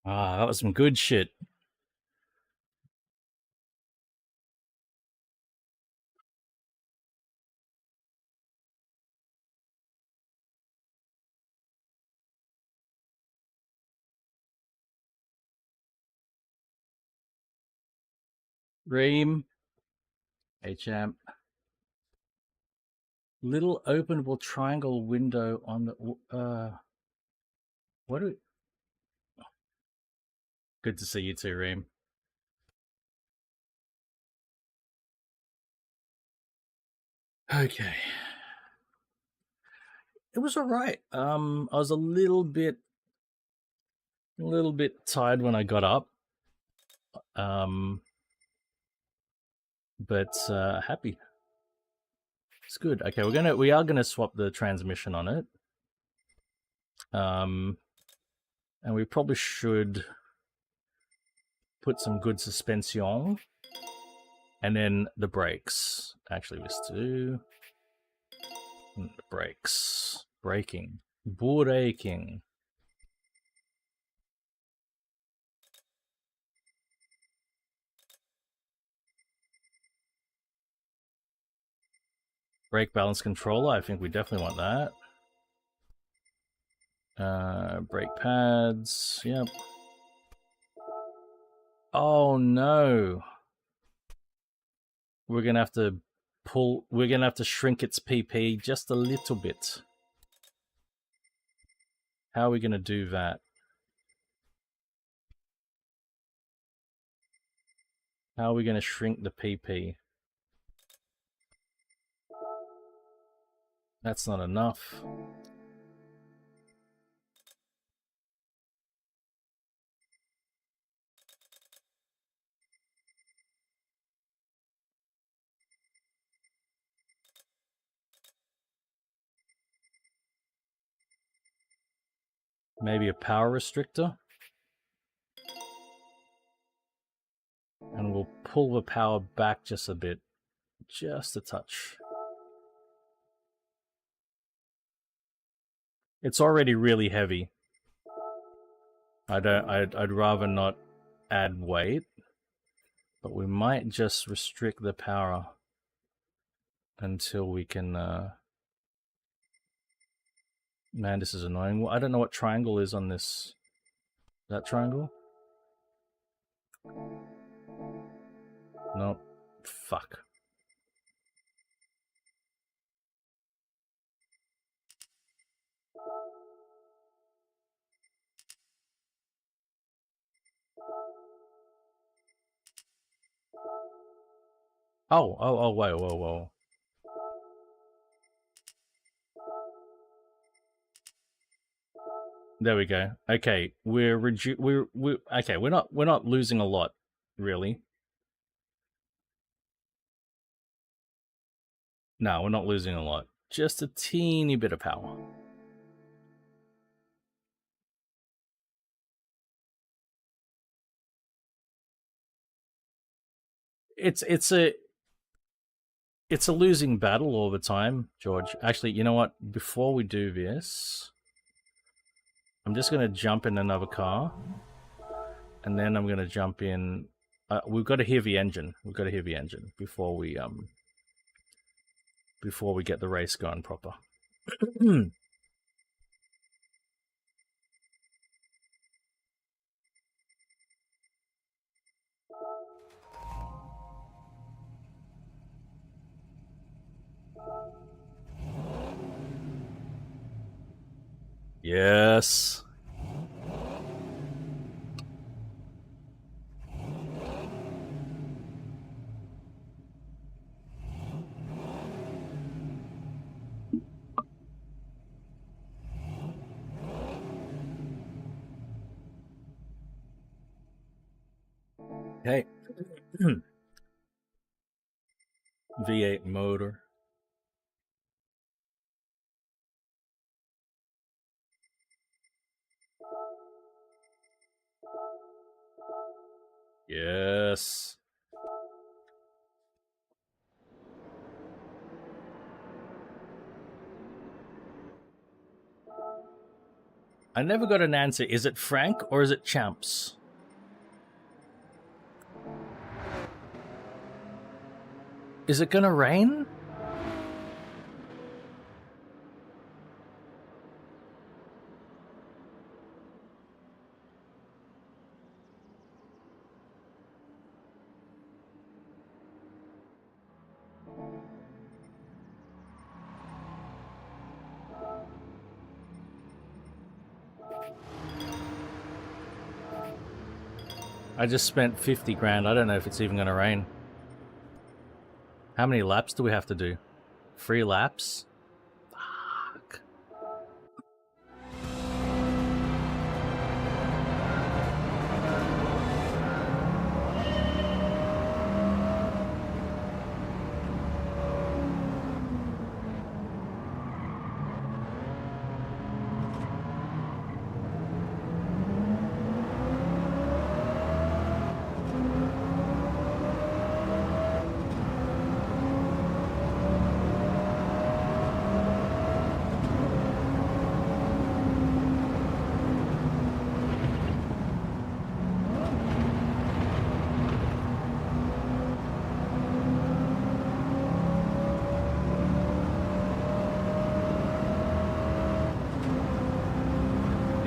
Ah, that was some good shit. Ream. HM. Little openable triangle window on the... what do we... Good to see you too, Ream. Okay. It was alright. I was a little bit tired when I got up. But happy. It's good. Okay, we are gonna swap the transmission on it. And we probably should put some good suspension. And then the brakes. Actually, let's do the brakes. Braking. Braking. Brake balance controller. I think we definitely want that. Brake pads. Yep. Oh no. We're gonna have to shrink its PP just a little bit. How are we gonna do that? How are we gonna shrink the PP? That's not enough. Maybe a power restrictor? And we'll pull the power back just a bit. Just a touch. It's already really heavy. I'd rather not add weight. But we might just restrict the power until we can... Man, this is annoying. I don't know what triangle is on this. That triangle? Nope. Fuck. Oh, wait, whoa. There we go. Okay, we're not losing a lot, really. No, we're not losing a lot. Just a teeny bit of power. It's a losing battle all the time, George. Actually, you know what? Before we do this, I'm just going to jump in another car. And then I'm going to jump in... we've got a heavy engine. Before we get the race going proper. Yes. Okay. V8 motor. Yes. I never got an answer. Is it Frank or is it Champs? Is it gonna rain? I just spent 50 grand. I don't know if it's even gonna rain. How many laps do we have to do? 3 laps? Fuck.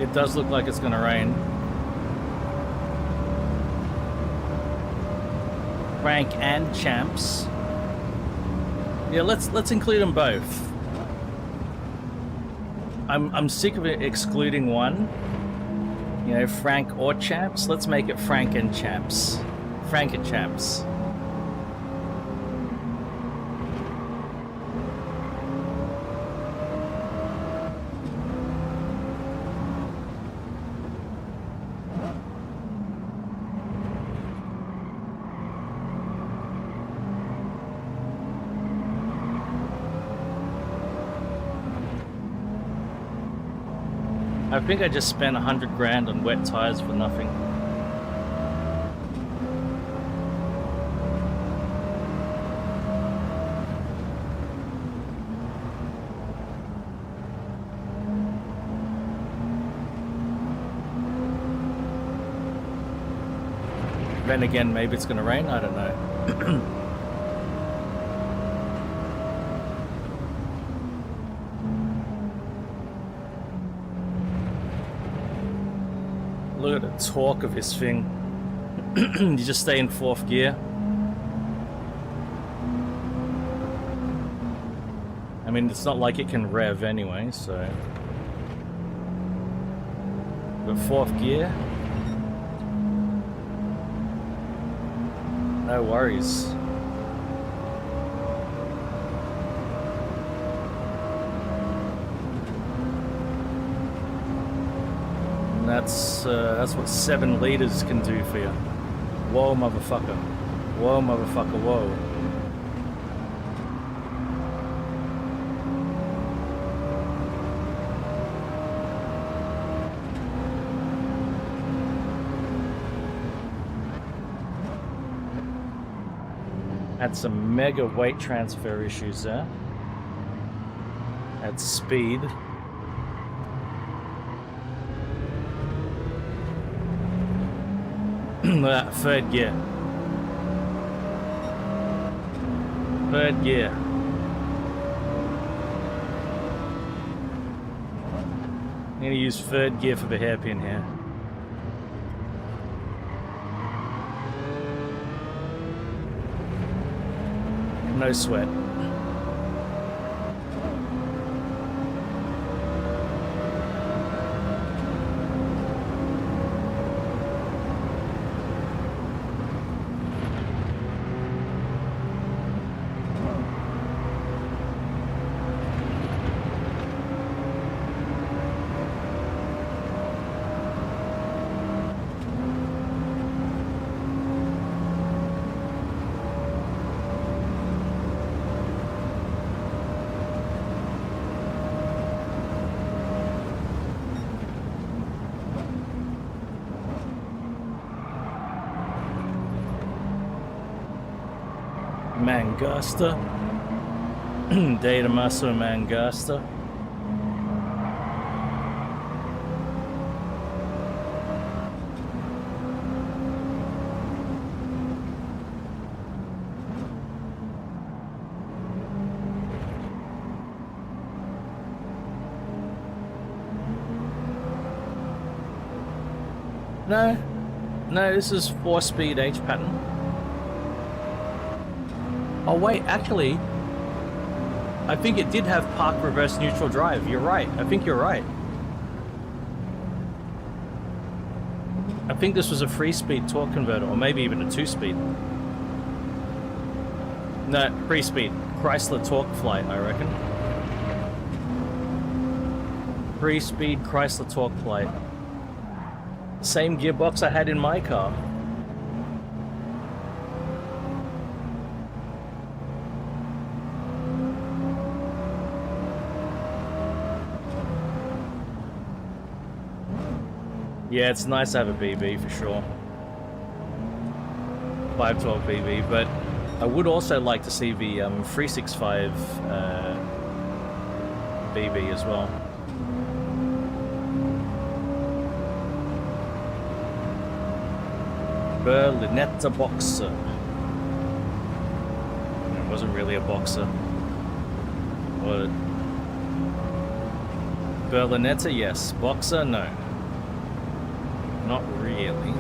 It does look like it's gonna rain. Frank and Champs. Yeah, let's include them both. I'm sick of it excluding one. You know, Frank or Champs. Let's make it Frank and Champs. Frank and Champs. I think I just spent 100 grand on wet tires for nothing. Then again, maybe it's gonna rain, I don't know. Look at the torque of his thing. You just stay in 4th gear. I mean, it's not like it can rev anyway, so... But 4th gear? No worries. That's what 7 liters can do for you. Whoa, motherfucker. Whoa, motherfucker, whoa. Had some mega weight transfer issues there. At speed. That 3rd gear. 3rd gear. I'm gonna use 3rd gear for the hairpin here. No sweat. Mangusta. Data muscle Mangusta. No, no, this is 4-speed H pattern. Oh wait, actually, I think it did have park reverse neutral drive. You're right. I think you're right. I think this was a 3-speed torque converter, or maybe even a 2-speed. No, 3-speed. Chrysler torque flight, I reckon. 3-speed Chrysler torque flight. Same gearbox I had in my car. Yeah, it's nice to have a BB for sure. 512 BB, but I would also like to see the 365 BB as well. Berlinetta Boxer. It wasn't really a boxer. What? Berlinetta, yes. Boxer, no. Not really.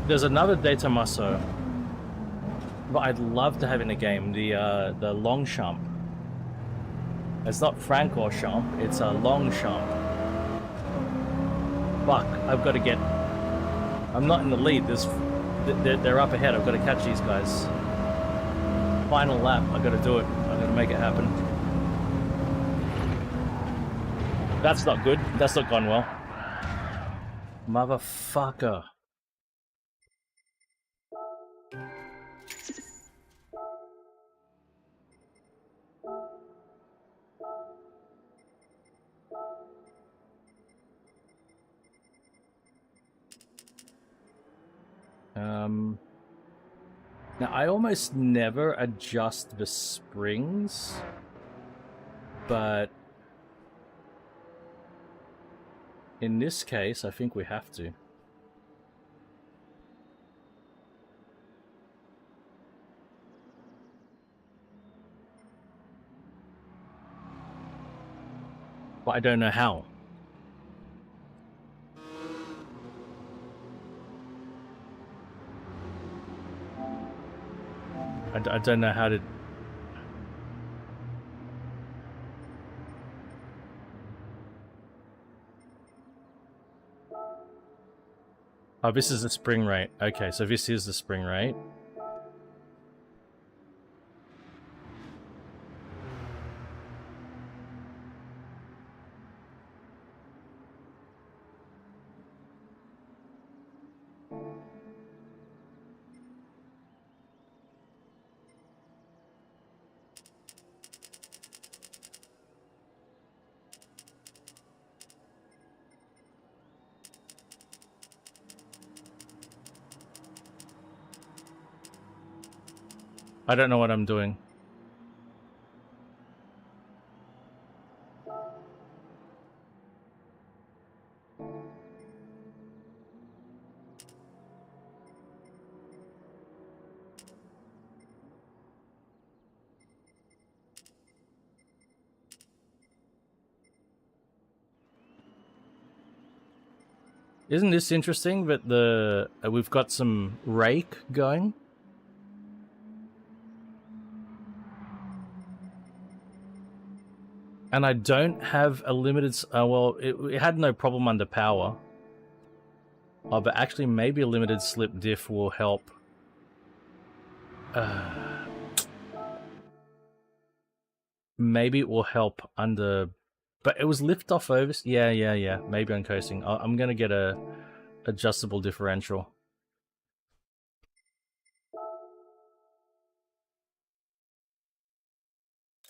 There's another De Tomaso, but I'd love to have in a game, the Longchamp. It's not Francorchamp, it's a Longchamp. Fuck, I've got to get... I'm not in the lead, they're up ahead, I've got to catch these guys. Final lap, I've got to do it, I've got to make it happen. That's not good, that's not gone well. Motherfucker. Now I almost never adjust the springs, but in this case, I think we have to. But I don't know how. I don't know how to... Oh, this is the spring rate. Okay, so this is the spring rate. I don't know what I'm doing. Isn't this interesting that we've got some rake going? And I don't have a limited... well, it had no problem under power. Oh, but actually maybe a limited slip diff will help. Maybe it will help under... But it was lift off over... Yeah. Maybe on coasting. I'm going to get a adjustable differential.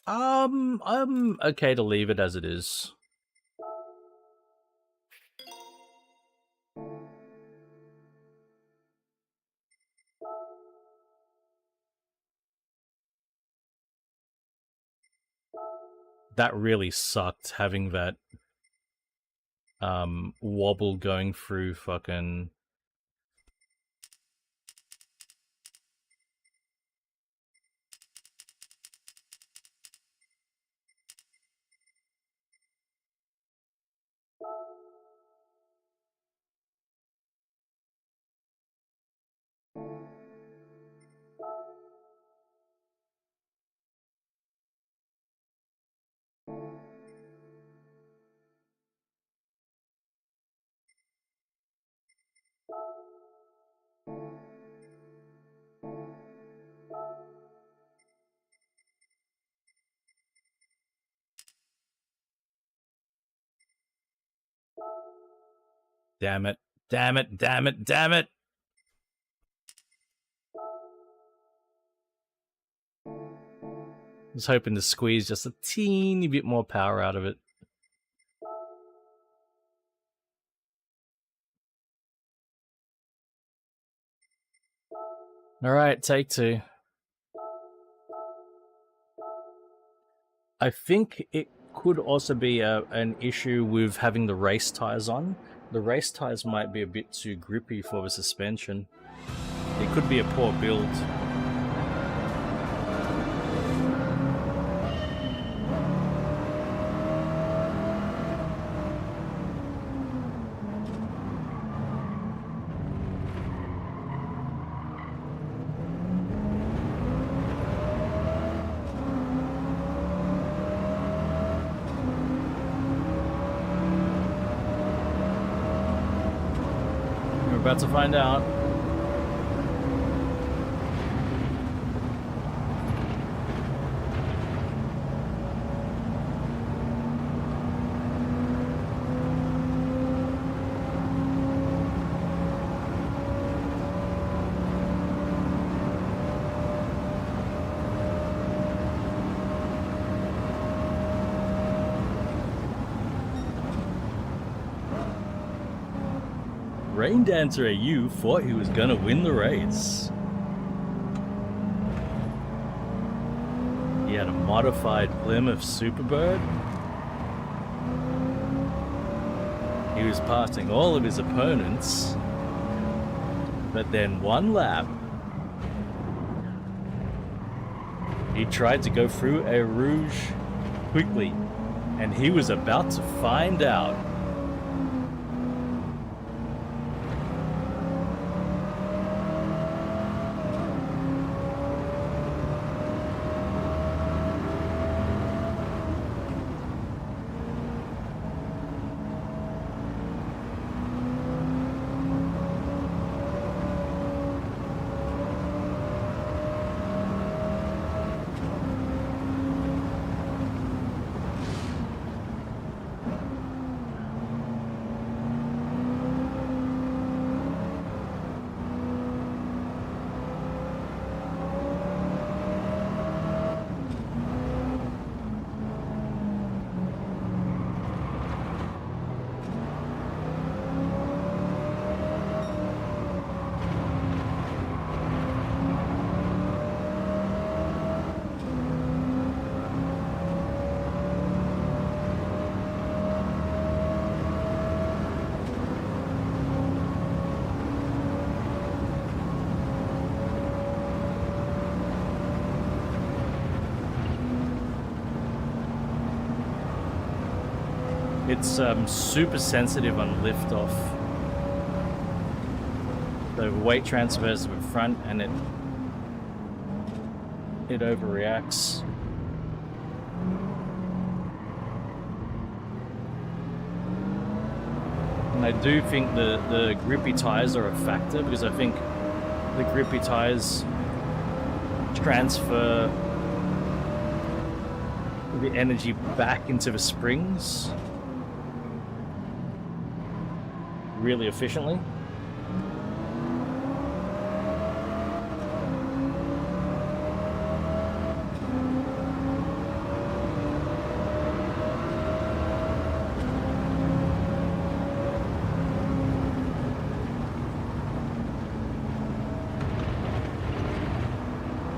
I'm okay to leave it as it is. that really sucked, having that wobble going through fucking... Damn it. Damn it, damn it, damn it! I was hoping to squeeze just a teeny bit more power out of it. Alright, take two. I think it could also be an issue with having the race tires on. The race tires might be a bit too grippy for the suspension. It could be a poor build. We're about to find out. Rain Dancer AU thought he was gonna win the race. He had a modified Plymouth Superbird. He was passing all of his opponents, but then one lap, he tried to go through a Rouge quickly, and he was about to find out. It's super sensitive on liftoff. The weight transfers to the front and it overreacts. And I do think the grippy tires are a factor, because I think the grippy tires transfer the energy back into the springs really efficiently.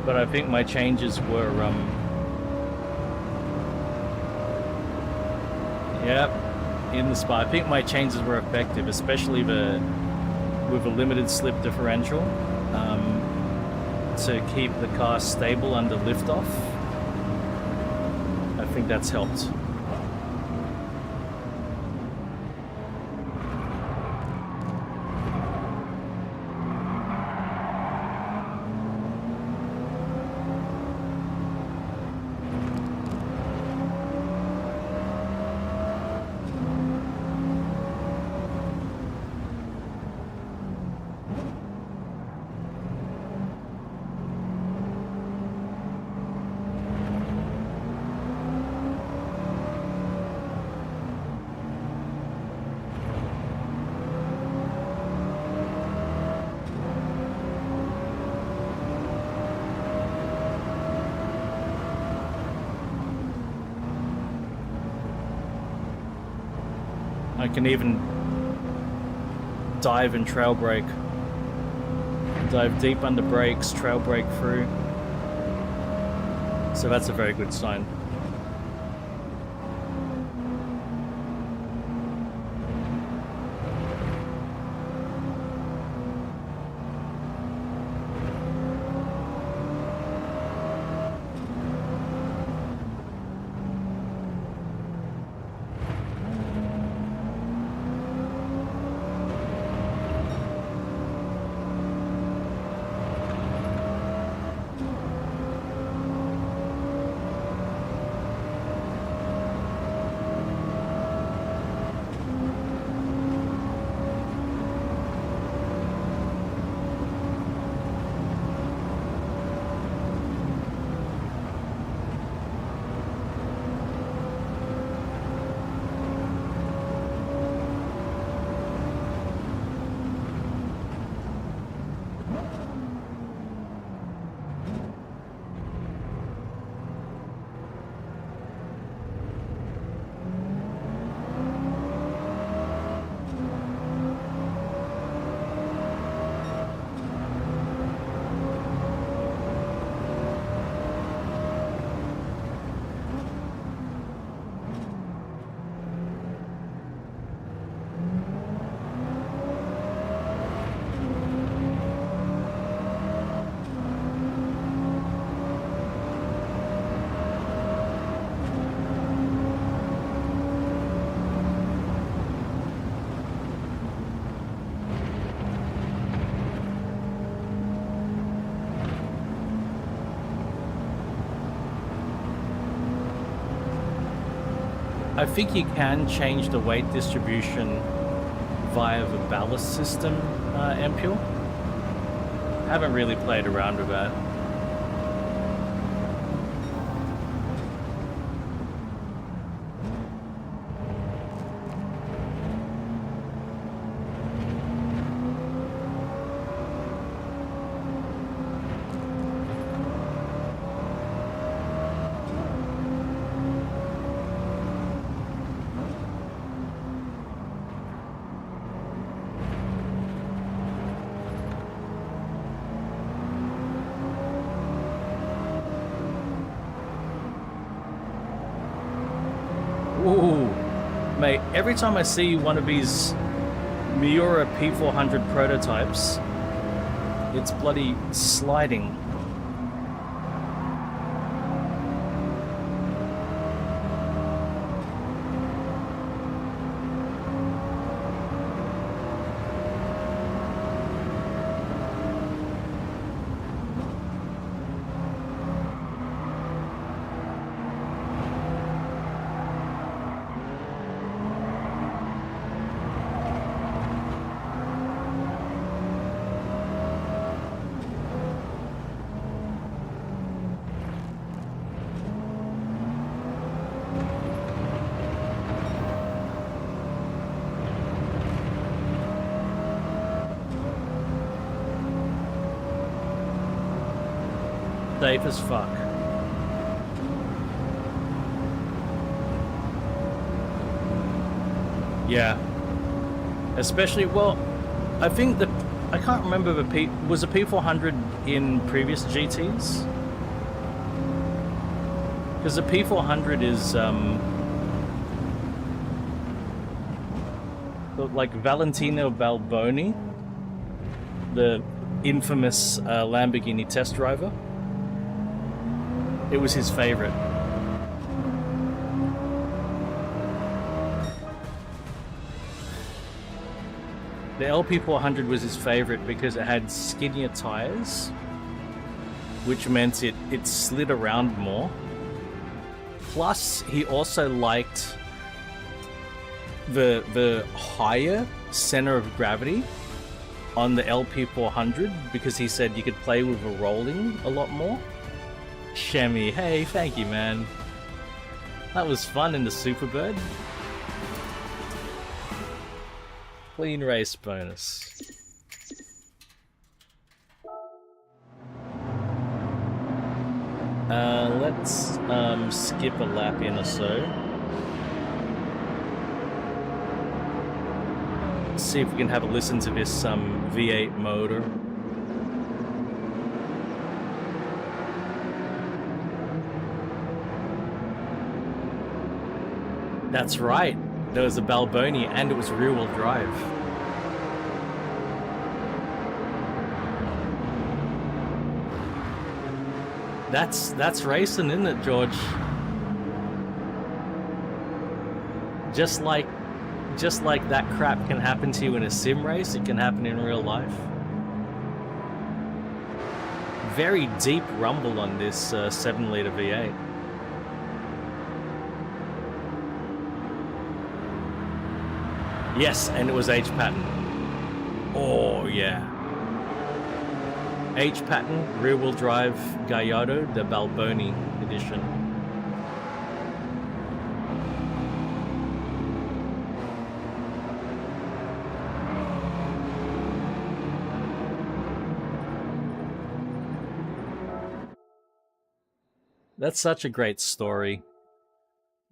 But I think my changes were Yep, in the spot. I think my changes were effective, especially with a limited slip differential, to keep the car stable under liftoff. I think that's helped. I can even dive and trail brake. Dive deep under brakes, trail brake through. So that's a very good sign. I think you can change the weight distribution via the ballast system, Ampule. Haven't really played around with that. Ooh, mate, every time I see one of these Miura P400 prototypes, it's bloody sliding. Safe as fuck. Yeah. Especially, well, I think that, I can't remember was the P400 in previous GTs? Because the P400 like Valentino Balboni, the infamous Lamborghini test driver. It was his favorite. The LP400 was his favorite because it had skinnier tires, which meant it slid around more. Plus, he also liked the higher center of gravity on the LP400 because he said you could play with a rolling a lot more. Shemi, hey, thank you, man. That was fun in the Superbird. Clean race bonus. Let's skip a lap in or so. See if we can have a listen to this V8 motor. That's right. There was a Balboni and it was rear-wheel drive. That's racing, isn't it, George? Just like that crap can happen to you in a sim race, it can happen in real life. Very deep rumble on this 7-liter V8. Yes, and it was H pattern. Oh yeah. H pattern, rear-wheel drive Gallardo, the Balboni edition. That's such a great story.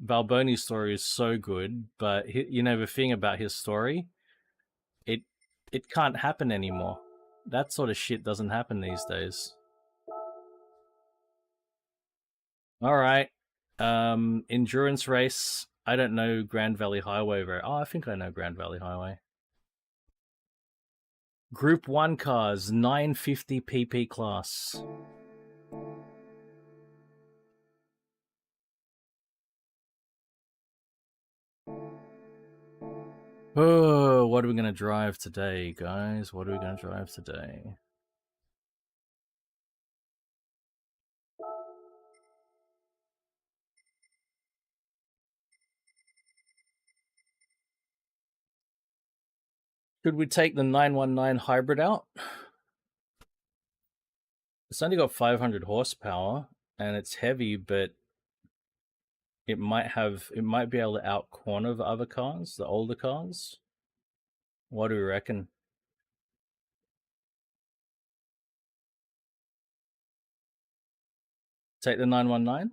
Balboni's story is so good, but you know the thing about his story, it can't happen anymore. That sort of shit doesn't happen these days. All right, endurance race. I don't know Grand Valley Highway very. Oh, I think I know Grand Valley Highway. Group 1 cars, 950 PP class. Oh, what are we going to drive today, guys? What are we going to drive today? Should we take the 919 hybrid out? It's only got 500 horsepower and it's heavy, but it might be able to out corner the other cars, the older cars. What do we reckon? Take the 919?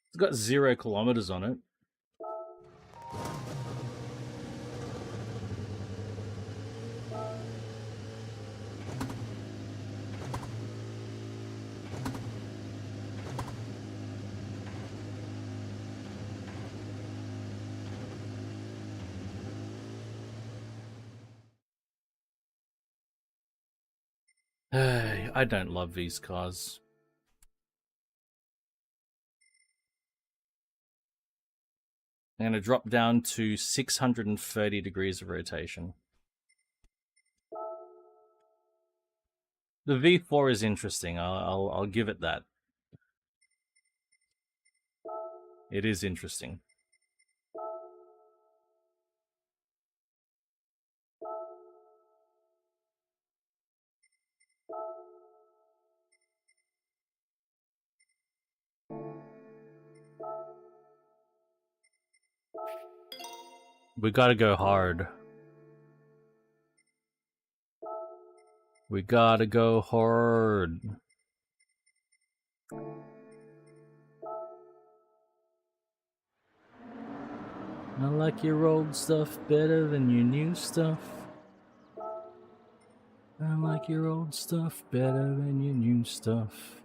It's got 0 kilometers on it. I don't love these cars. I'm going to drop down to 630 degrees of rotation. The V4 is interesting. I'll give it that. It is interesting. We gotta go hard. We gotta go hard. I like your old stuff better than your new stuff. I like your old stuff better than your new stuff.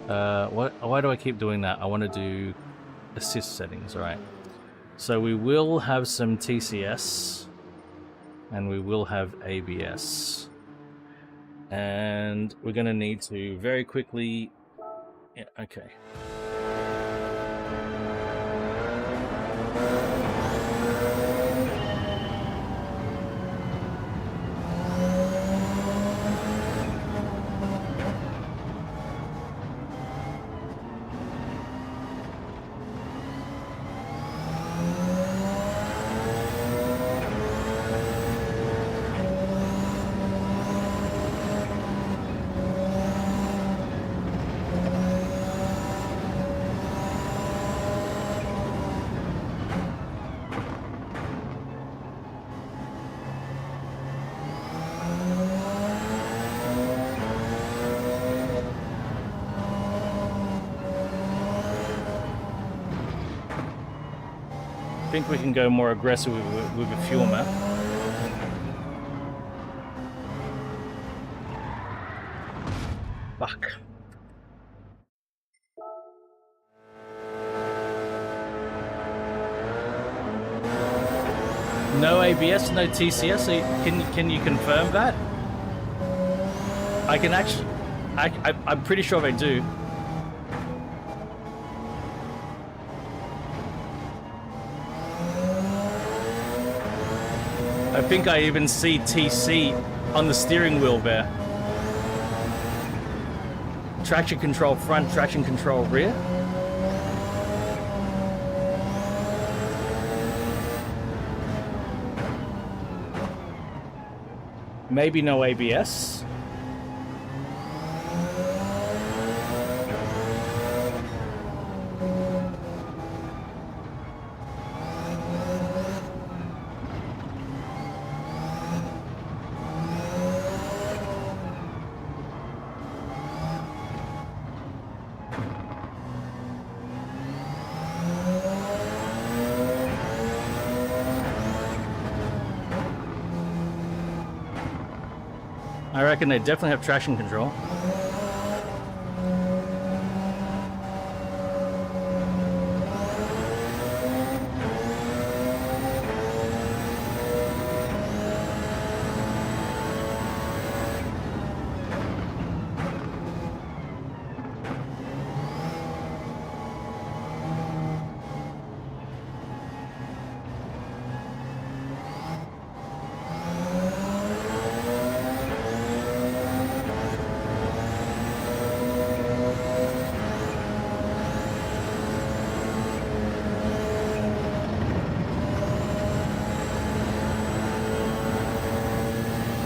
Why do I keep doing that? I want to do assist settings, alright. So we will have some TCS and we will have ABS. And we're going to need to very quickly... Yeah, okay. I think we can go more aggressive with a fuel map. Fuck. No ABS, no TCS. So can you confirm that? I can actually. I'm pretty sure they do. I think I even see TC on the steering wheel there. Traction control front, traction control rear. Maybe no ABS. I reckon they definitely have traction control.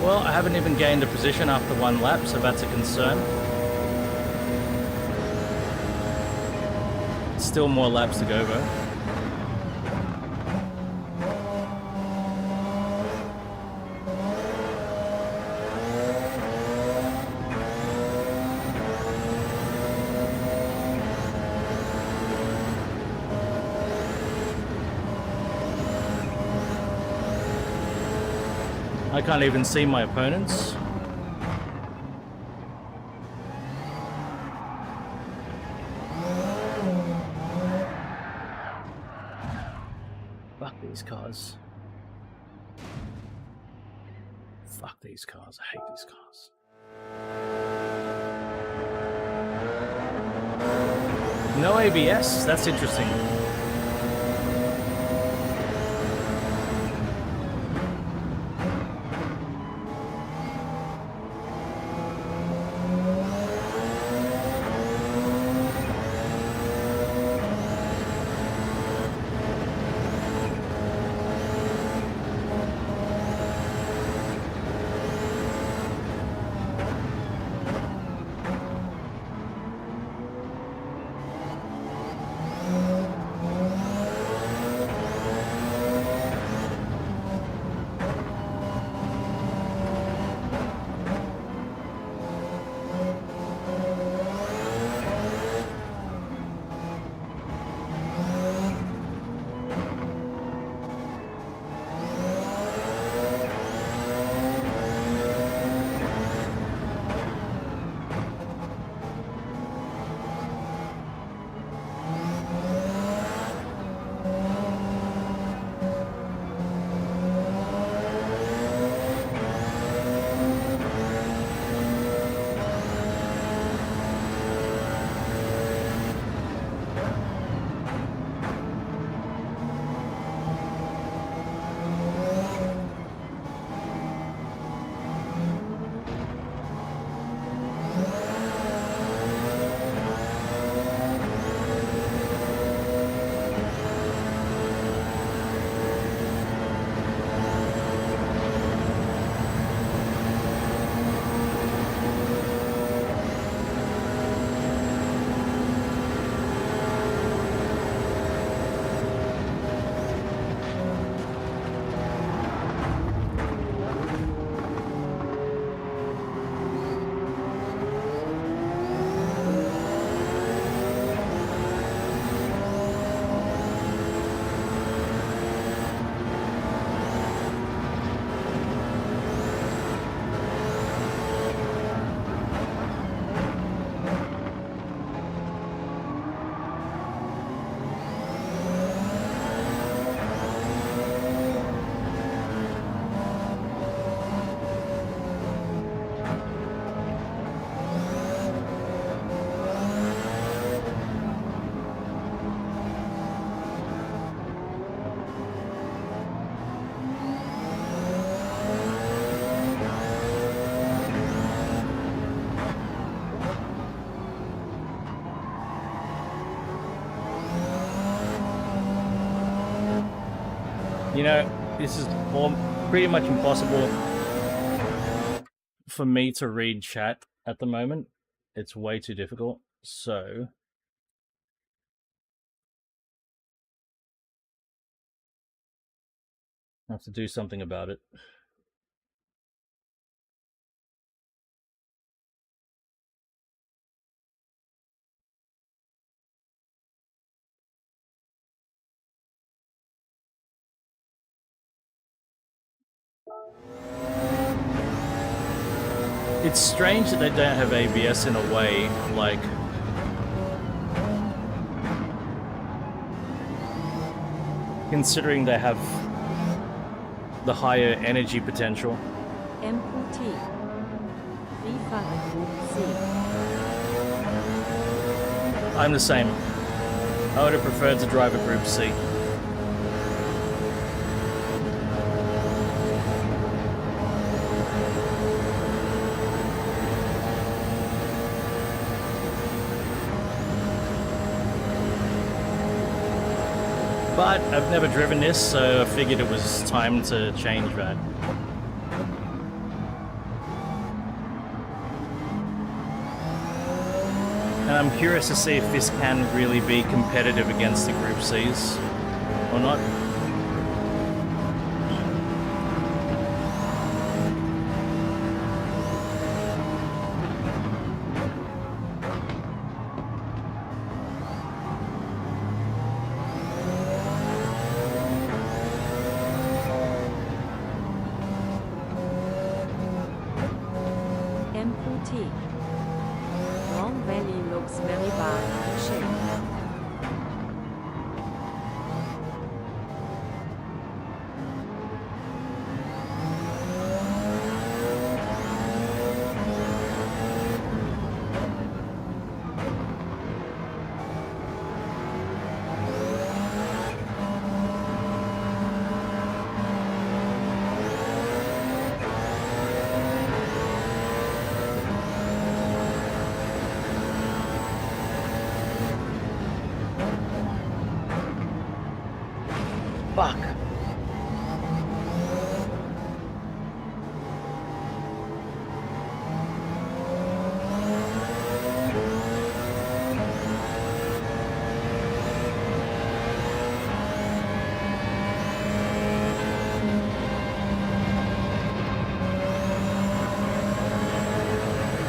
Well, I haven't even gained a position after one lap, so that's a concern. Still more laps to go though. I can't even see my opponents. Fuck these cars. Fuck these cars. I hate these cars. No ABS? That's interesting. You know, this is pretty much impossible for me to read chat at the moment. It's way too difficult. So I have to do something about it. It's strange that they don't have ABS in a way, like... considering they have the higher energy potential. MQT. FIFA Group C. I'm the same. I would have preferred to drive a Group C. But I've never driven this, so I figured it was time to change that. And I'm curious to see if this can really be competitive against the Group Cs or not. MQT. Long Valley looks very bad. Shame. Fuck.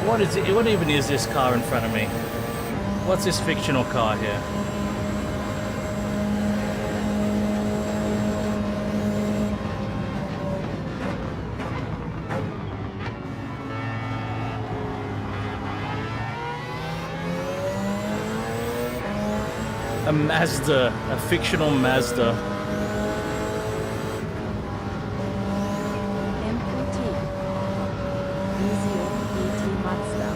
What is it? What even is this car in front of me? What's this fictional car here? A Mazda, a fictional Mazda. MQT. Visio GT Mazda.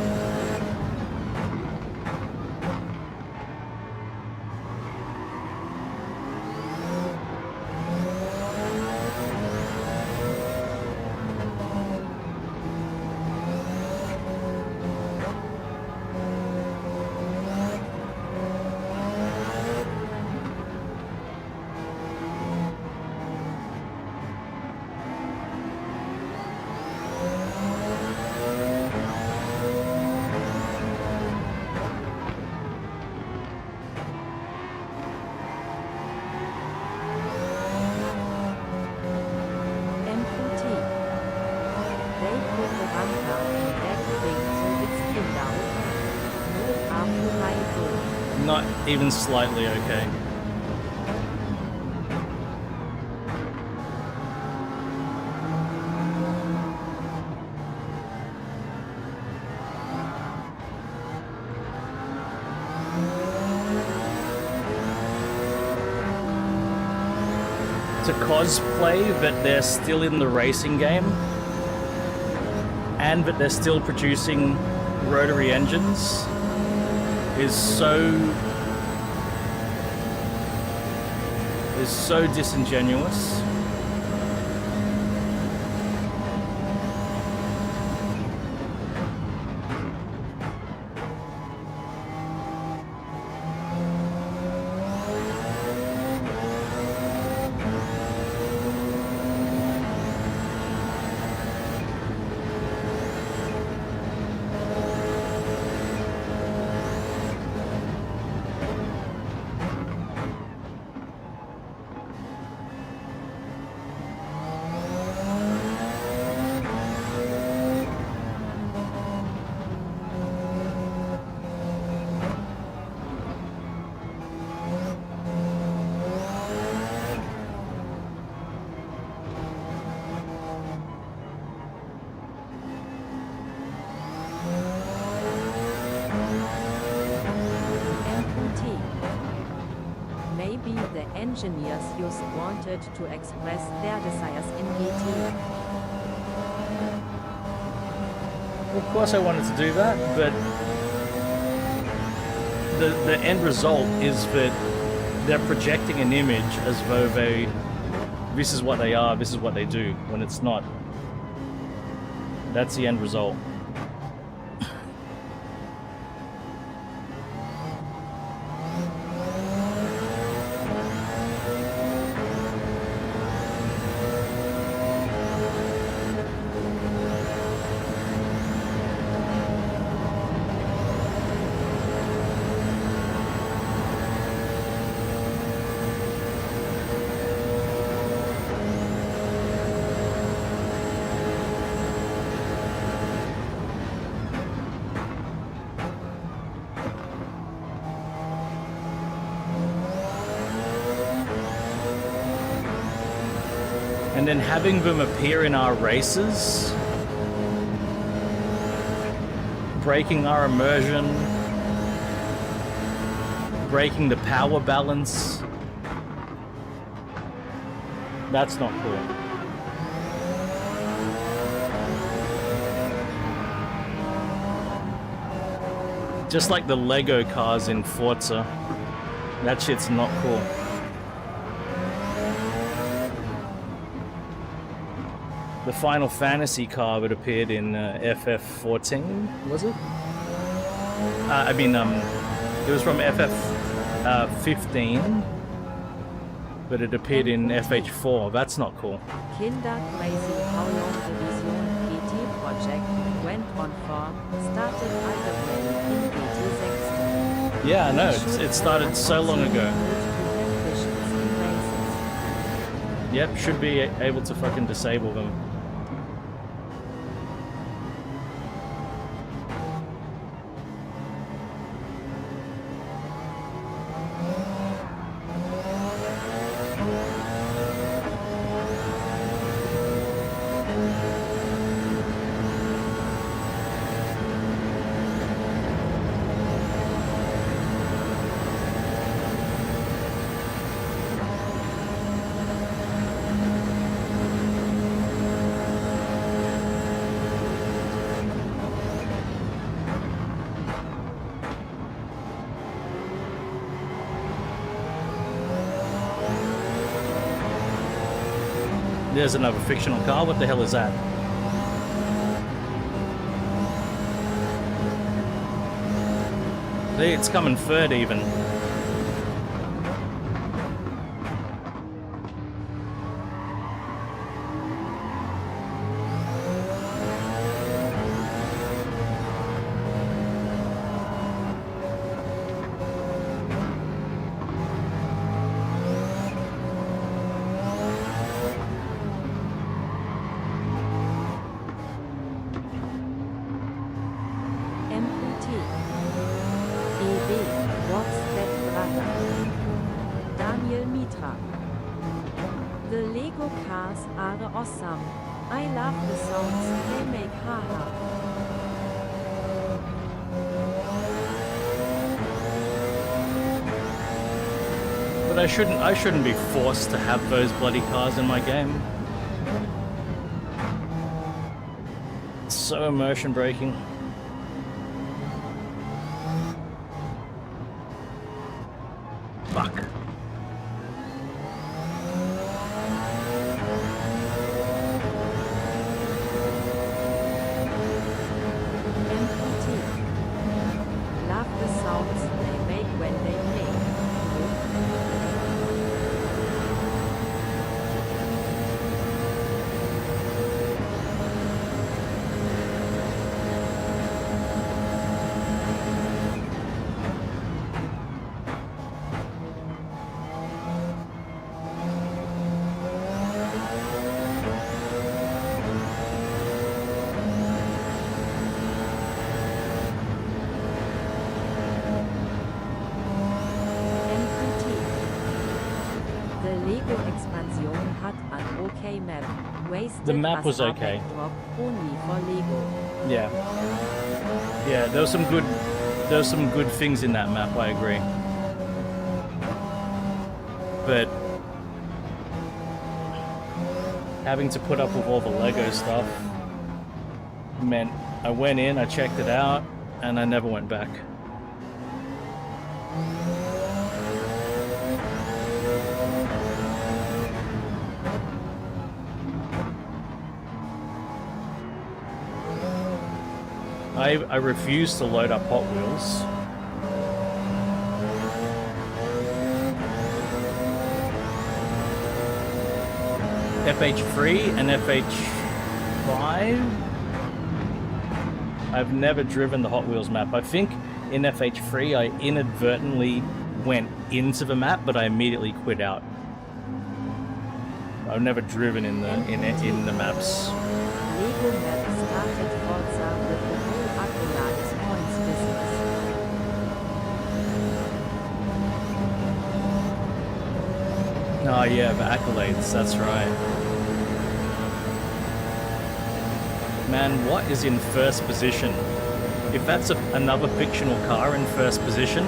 MQT. They put the bunker in that thing so it's thinned out. No after my good. Not even slightly okay. To cosplay that they're still in the racing game and that they're still producing rotary engines is so disingenuous. engineers just wanted to express their desires in GT. Of course I wanted to do that, but the end result is that they're projecting an image as though this is what they are, this is what they do, when it's not. That's the end result. And then having them appear in our races, breaking our immersion, breaking the power balance. That's not cool. Just like the Lego cars in Forza, that shit's not cool. The Final Fantasy car that appeared in FF14, was it? It was from FF15, but it appeared in FH4. That's not cool. Kinder crazy how long the Vision GT project went on for, started already in GT7. Yeah, I know, it started so long ago. Yep, should be able to fucking disable them. There's another fictional car. What the hell is that? See, it's coming third even. The Lego cars are awesome. I love the sounds they make, haha. But I shouldn't be forced to have those bloody cars in my game. It's so immersion breaking. Fuck. The map was okay. Yeah. Yeah, there was some good things in that map, I agree. but having to put up with all the Lego stuff meant I went in, I checked it out, and I never went back. I refuse to load up Hot Wheels. FH3 and FH5? I've never driven the Hot Wheels map. I think in FH3 I inadvertently went into the map, but I immediately quit out. I've never driven in the maps. Lego Map started Forza with the whole accolades points business. Oh yeah, the accolades, that's right. Man, what is in first position? If that's another fictional car in first position,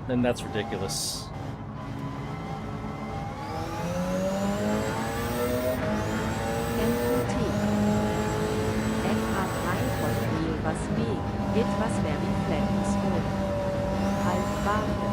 then that's ridiculous. Etwas very flames hoch. Halt warten.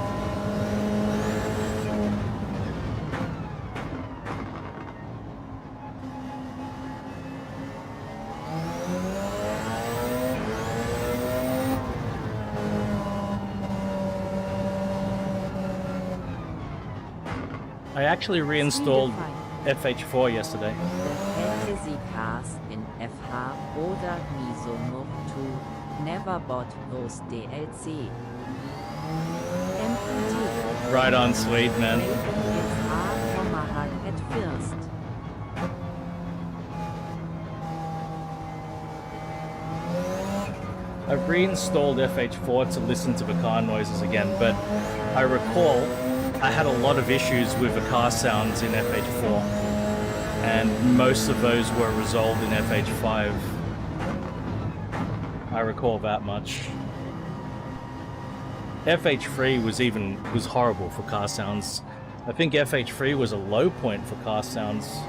I actually reinstalled FH4 yesterday. The fantasy cars in FH oder Misomo 2 never bought those DLC. MPT. Right on, sweet man. It's hard for Mahak at first. I've reinstalled FH4 to listen to the car noises again, but I recall I had a lot of issues with the car sounds in FH4, and most of those were resolved in FH5. I recall that much. FH3 was horrible for car sounds. I think FH3 was a low point for car sounds.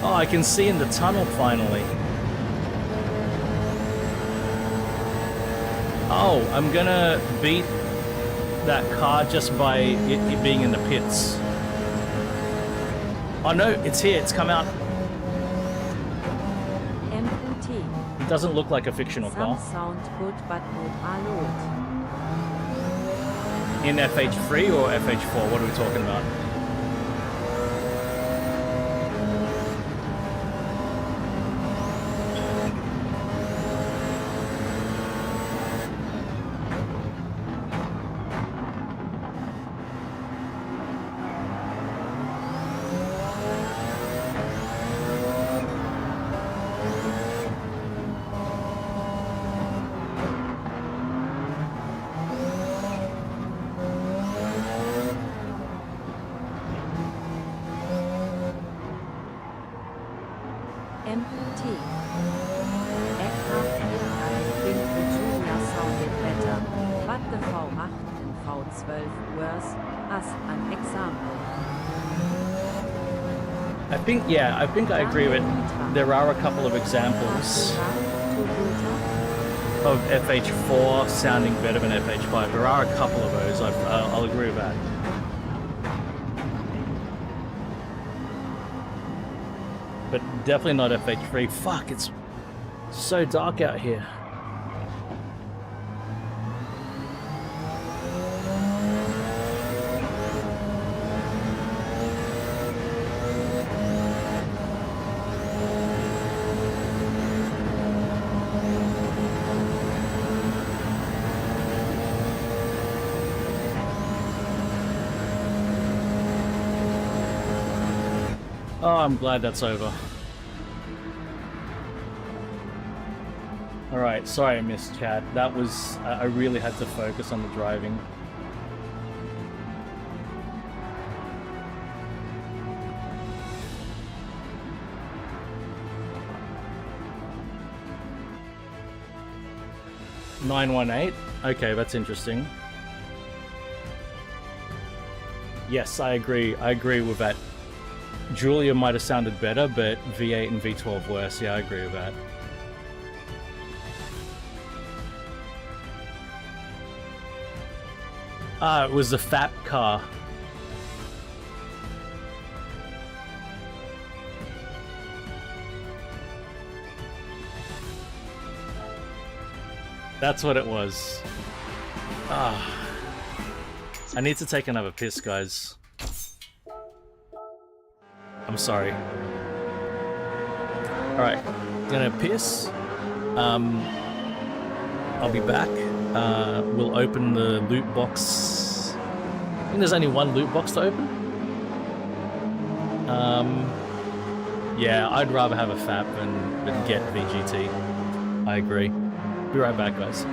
Oh, I can see in the tunnel finally. Oh, I'm gonna beat that car just by it being in the pits. Oh no, it's here, it's come out. MPT. It doesn't look like a fictional Some car. sound good but not a lot. In FH3 or FH4, what are we talking about? MPT. FH4 I think the Junior sounded better, but the V8 and V12 worse, as an example. I think I agree with there are a couple of examples of FH4 sounding better than FH5. There are a couple of those, I'll agree with that. But definitely not FH3. Fuck, it's so dark out here. Oh, I'm glad that's over. Alright, sorry I missed chat. That was... I really had to focus on the driving. 918. Okay, that's interesting. Yes, I agree. I agree with that. Julia might have sounded better, but V8 and V12 worse. Yeah, I agree with that. It was the FAP car. That's what it was. I need to take another piss, guys. I'm sorry. Alright, gonna piss. I'll be back. We'll open the loot box. I think there's only one loot box to open. Yeah, I'd rather have a FAP than get VGT. I agree. Be right back, guys.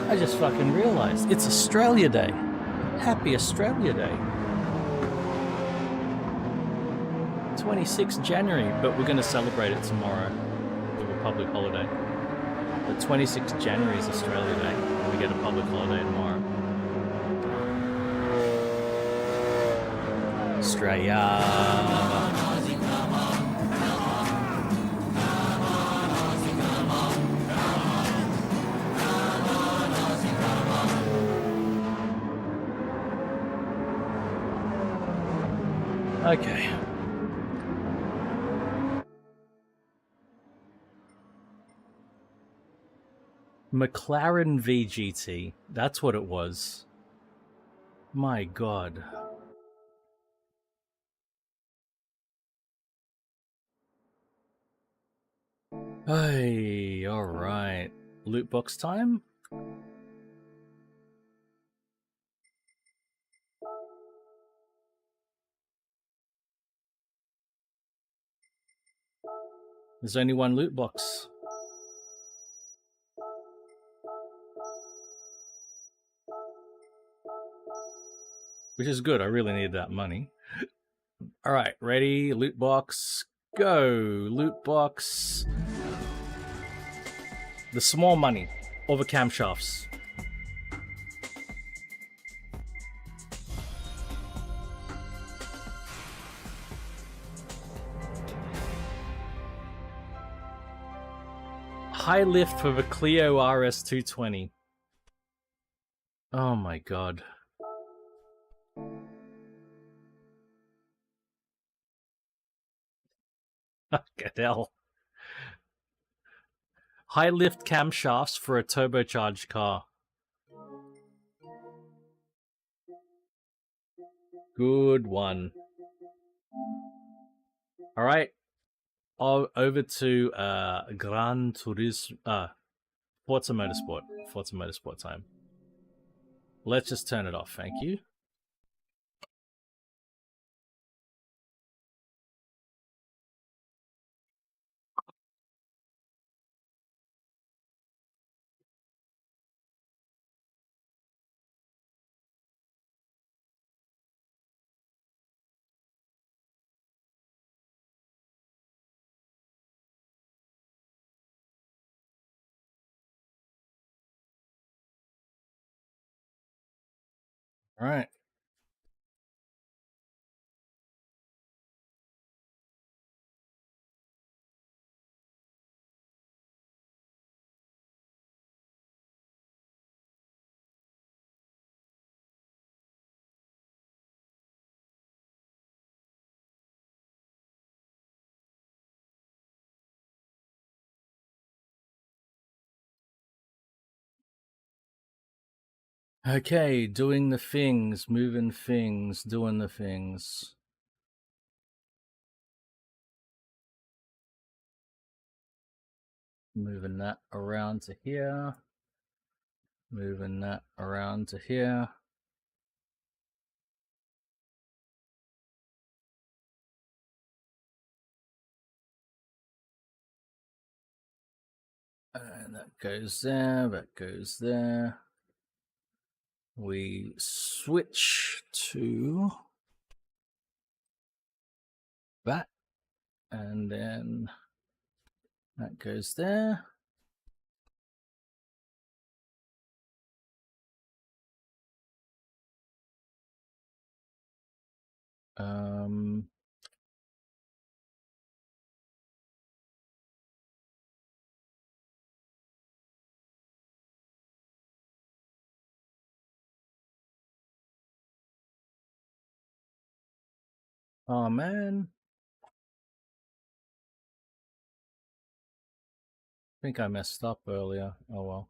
I just fucking realised it's Australia Day. Happy Australia Day. 26th January, but we're going to celebrate it tomorrow with a public holiday. But 26th January is Australia Day, and we get a public holiday tomorrow. Australia. Okay. McLaren VGT. That's what it was. My God. Hey, alright. Loot box time? There's only one loot box. Which is good, I really need that money. Alright, ready? Loot box, go! Loot box. The small money. Or the camshafts. High lift for the Clio RS220. Oh my God. Fucking hell. High lift camshafts for a turbocharged car. Good one. Alright. Over to Gran Turismo. Forza Motorsport. Forza Motorsport time. Let's just turn it off, thank you. All right. Okay, doing the things, moving things, doing the things. Moving that around to here. Moving that around to here. And that goes there, that goes there. We switch to that, and then that goes there. Oh man. I think I messed up earlier. Oh well.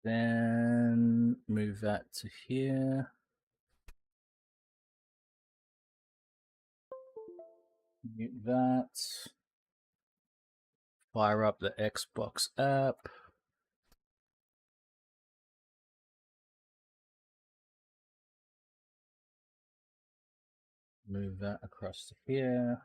Then move that to here. Mute that. Fire up the Xbox app. Move that across to here.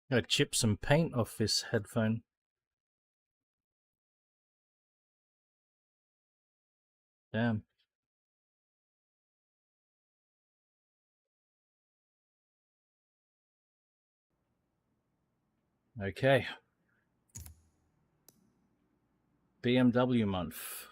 Gotta chip some paint off this headphone. Damn. Okay. BMW month.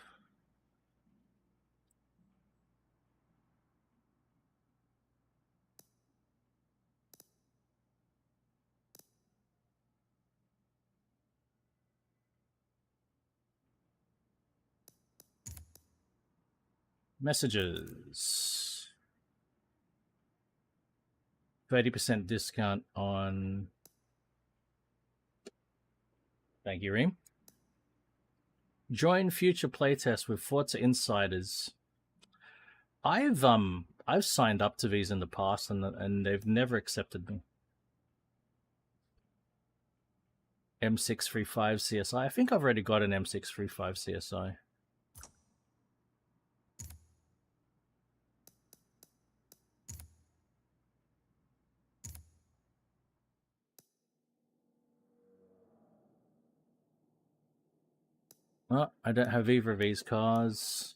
Messages. 30% discount on... Thank you, Reem. Join future playtests with Forza Insiders. I've signed up to these in the past and they've never accepted me. M635 CSI. I think I've already got an M635 CSI. Oh, I don't have either of these cars.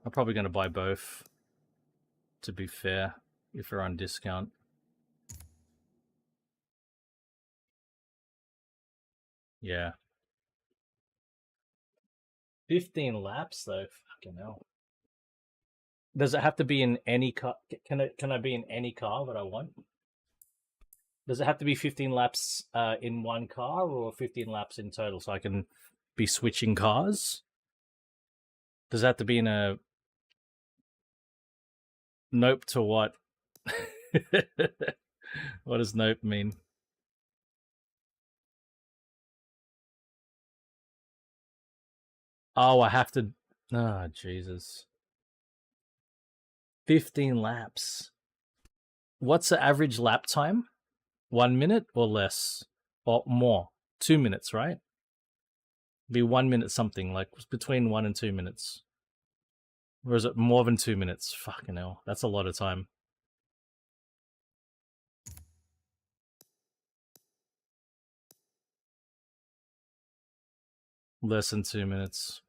I'm probably going to buy both, to be fair, if they're on discount. Yeah. 15 laps, though. Fucking hell. Does it have to be in any car? Can I be in any car that I want? Does it have to be 15 laps in one car or 15 laps in total so I can be switching cars? Does that have to be in a... Nope to what? What does nope mean? Oh, I have to... Oh, Jesus. 15 laps. What's the average lap time? 1 minute or less? Or more? 2 minutes, right? Be 1 minute something, like between 1 and 2 minutes. Or is it more than 2 minutes? Fucking hell. That's a lot of time. Less than 2 minutes.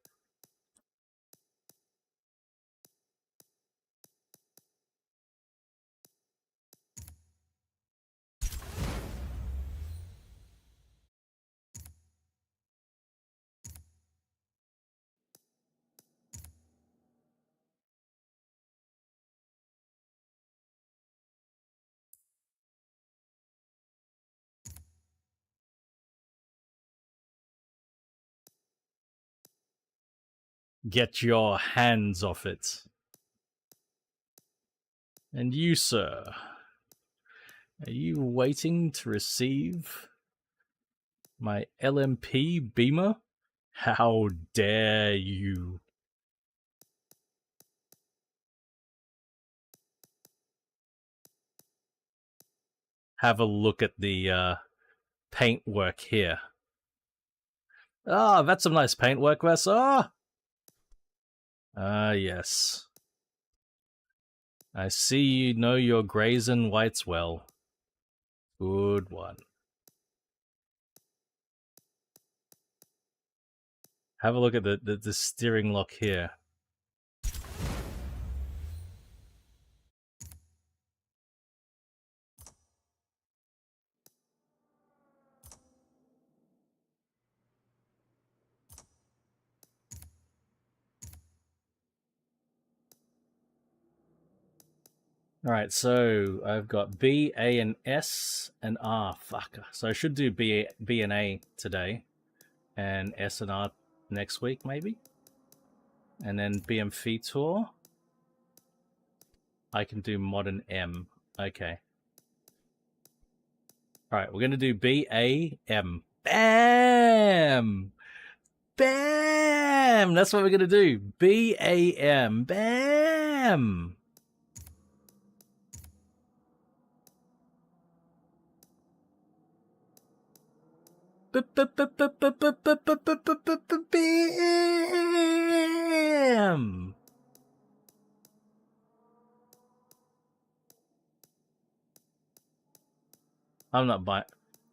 Get your hands off it. And you, sir, are you waiting to receive my LMP Beamer? How dare you? Have a look at the paintwork here. Ah, that's some nice paintwork, Wes. Ah, yes. I see you know your greys and whites well. Good one. Have a look at the steering lock here. All right, so I've got B, A, and S, and R. Fuck. So I should do B and A today, and S and R next week, maybe? And then BM Tour. I can do Modern M. Okay. All right, we're going to do B, A, M. Bam! Bam! That's what we're going to do. B, A, M. Bam! Bam! I'm not buying.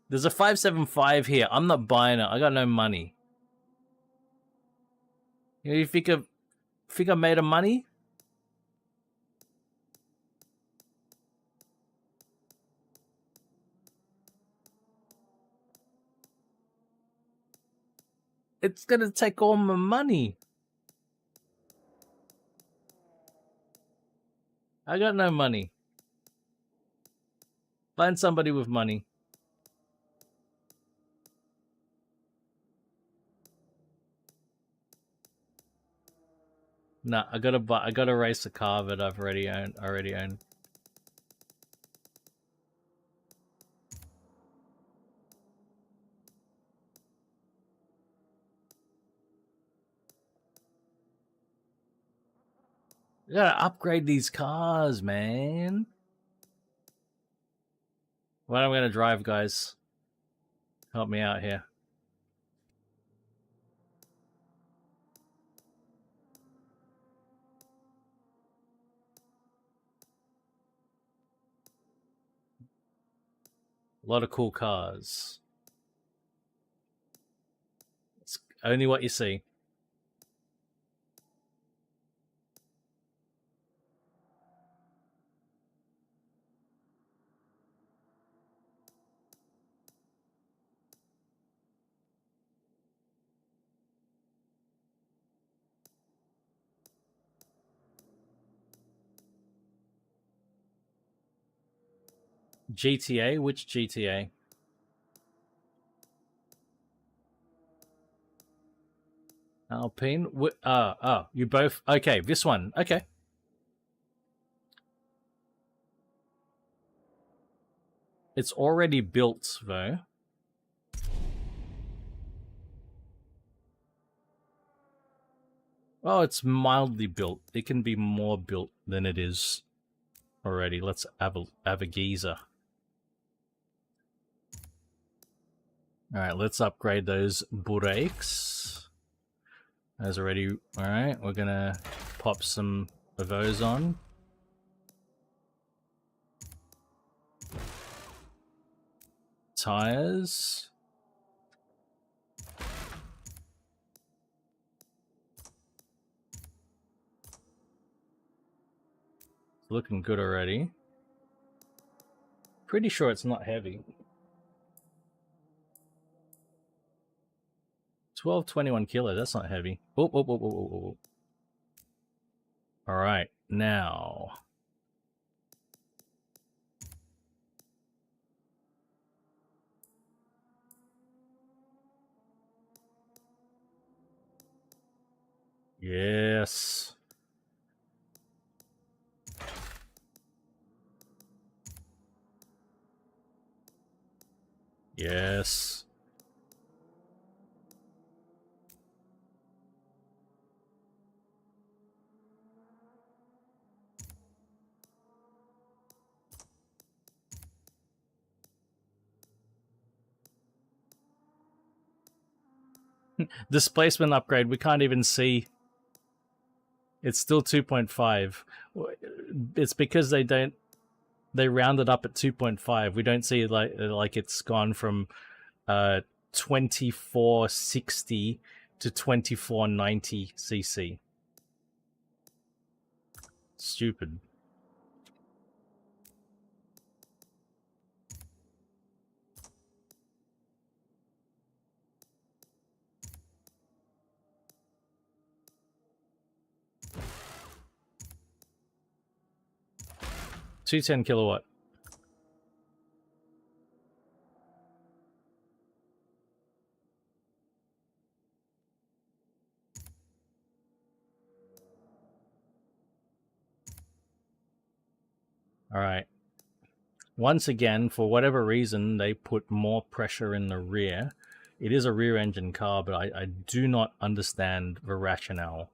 There's a 575 here. I'm not buying it. I got no money. You think I made a money? It's gonna take all my money. I got no money. Find somebody with money. Nah, I gotta race a car that I've already owned. You gotta upgrade these cars, man. What I'm gonna drive, guys. Help me out here. A lot of cool cars. It's only what you see. GTA? Which GTA? Alpine? Oh, you both... Okay, this one. Okay. It's already built, though. Oh, it's mildly built. It can be more built than it is already. Let's have a geezer. Alright, let's upgrade those brakes. As already... Alright, we're gonna pop some of those on. Tires. Looking good already. Pretty sure it's not heavy. 1221 kilo, that's not heavy. Oh. Alright, now. Yes. Yes. Displacement upgrade, we can't even see. It's still 2.5. It's because they rounded up at 2.5. We don't see it like it's gone from 2460 to 2490 cc. Stupid. $210 kilowatt. All right. Once again, for whatever reason, they put more pressure in the rear. It is a rear-engine car, but I do not understand the rationale.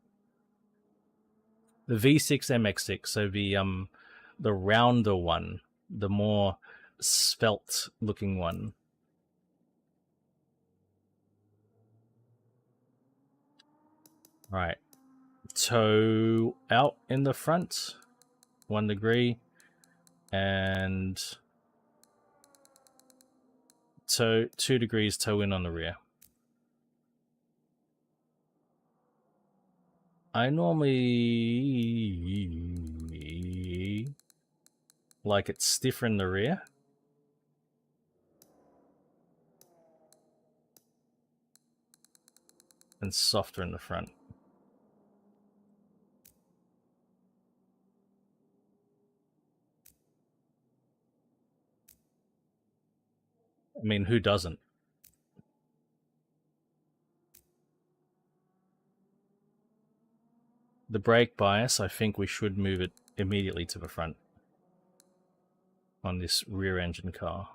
The V6 MX6, so the rounder one, the more svelte-looking one. All right. Toe out in the front, 1 degree, and 2 degrees toe in on the rear. I normally like it stiffer in the rear. and softer in the front. I mean, who doesn't? The brake bias, I think we should move it immediately to the front on this rear engine car.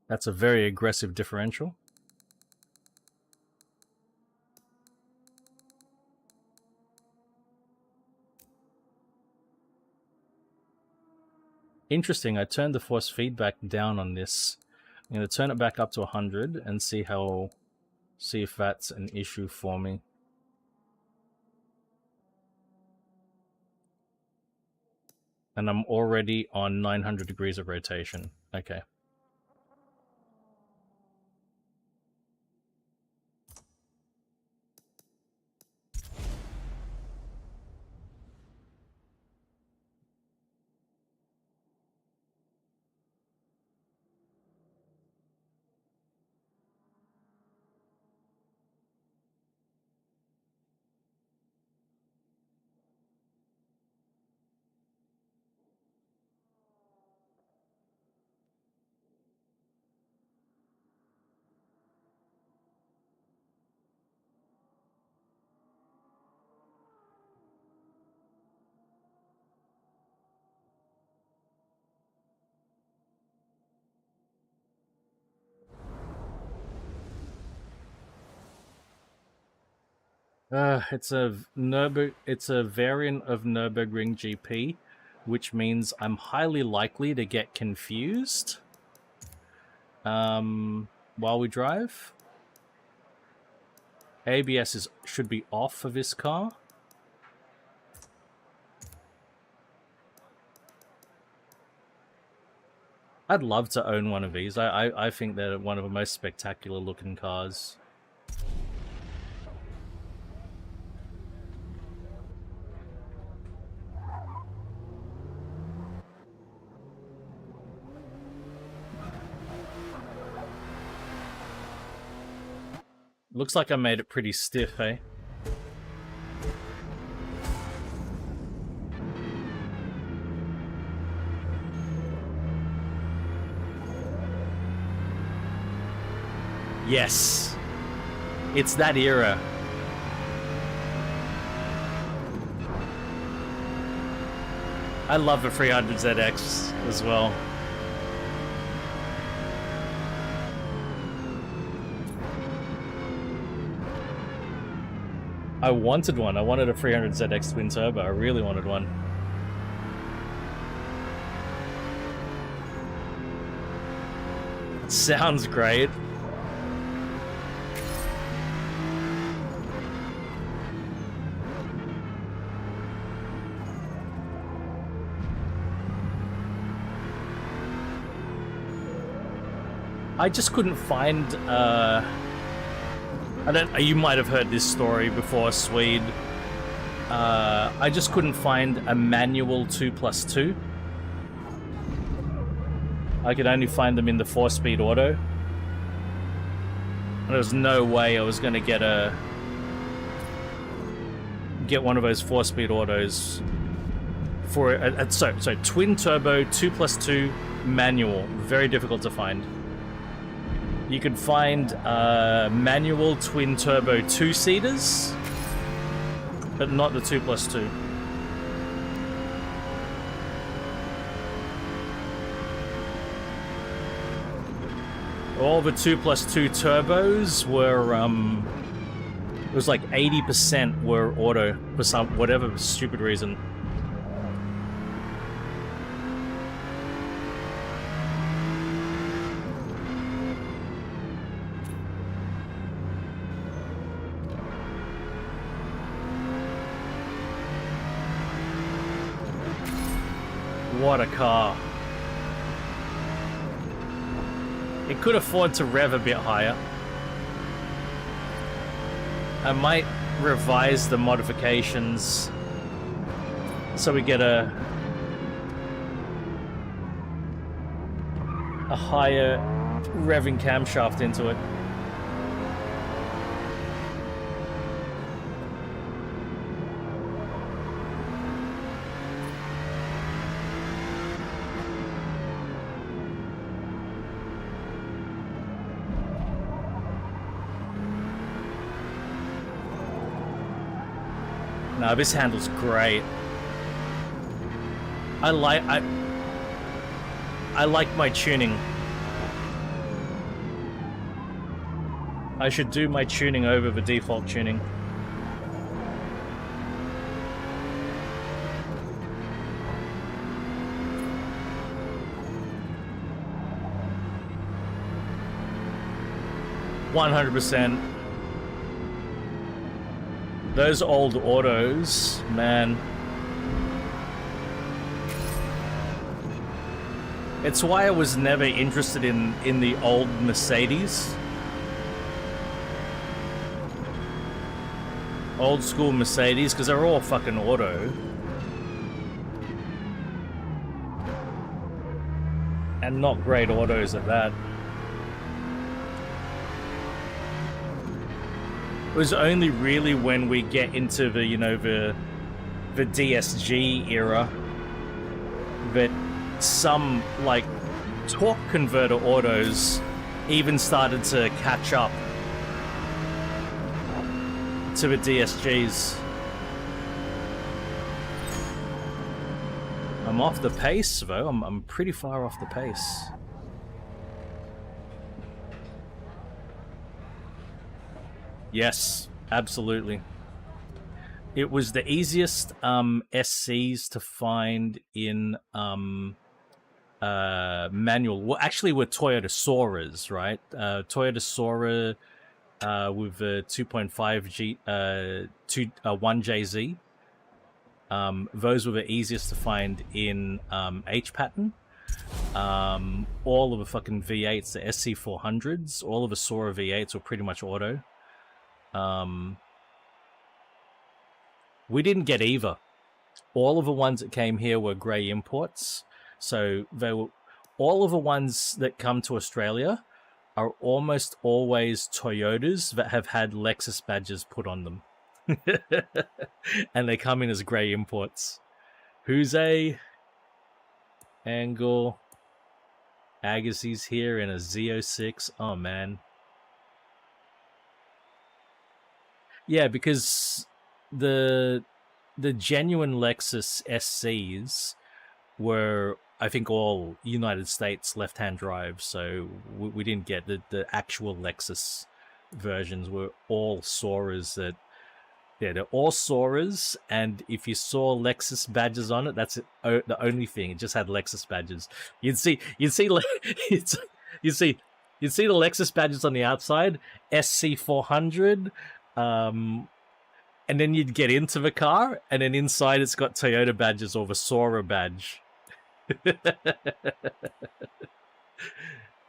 That's a very aggressive differential. Interesting, I turned the force feedback down on this. I'm going to turn it back up to 100 and see if that's an issue for me. And I'm already on 900 degrees of rotation. Okay. It's a variant of Nürburgring GP, which means I'm highly likely to get confused while we drive. ABS should be off for this car. I'd love to own one of these. I think they're one of the most spectacular looking cars. Looks like I made it pretty stiff, eh? Yes! It's that era. I love the 300ZX as well. I wanted one. I wanted a 300ZX twin turbo. I really wanted one. Sounds great. I just couldn't find, you might have heard this story before, Swede. I just couldn't find a manual 2+2. I could only find them in the 4-speed auto. There was no way I was going to get one of those 4-speed autos for so twin turbo 2+2 manual. Very difficult to find. You can find manual twin turbo 2-seaters, but not the 2+2. All the 2+2 turbos were it was like 80% were auto for whatever stupid reason. What a car. It could afford to rev a bit higher. I might revise the modifications so we get a higher revving camshaft into it. No, this handles great. I like my tuning. I should do my tuning over the default tuning. %. Those old autos, man. It's why I was never interested in the old Mercedes. Old school Mercedes, because they're all fucking auto. And not great autos at that. It was only really when we get into the, you know, the DSG era that some, like, torque converter autos even started to catch up to the DSGs. I'm off the pace, though. I'm pretty far off the pace. Yes, absolutely. It was the easiest SCs to find in manual. Well, actually, with Toyota Soras, right? Toyota Sora with a 2.5G, 1JZ. Those were the easiest to find in H pattern. All of the fucking V8s, the SC400s, all of the Sora V8s were pretty much auto. We didn't get either. All of the ones that came here were grey imports. So they were, all of the ones that come to Australia are almost always Toyotas that have had Lexus badges put on them. And they come in as grey imports. Who's a Angle Agassiz here in a Z06? Oh man. Yeah, because the genuine Lexus SCs were, I think, all United States left-hand drive, so we didn't get the actual Lexus versions. Were all Soras that, yeah, they're all Soras, and if you saw Lexus badges on it, that's the only thing. It just had Lexus badges. You'd see the Lexus badges on the outside, SC400. And then you'd get into the car, and then inside it's got Toyota badges or the Sora badge.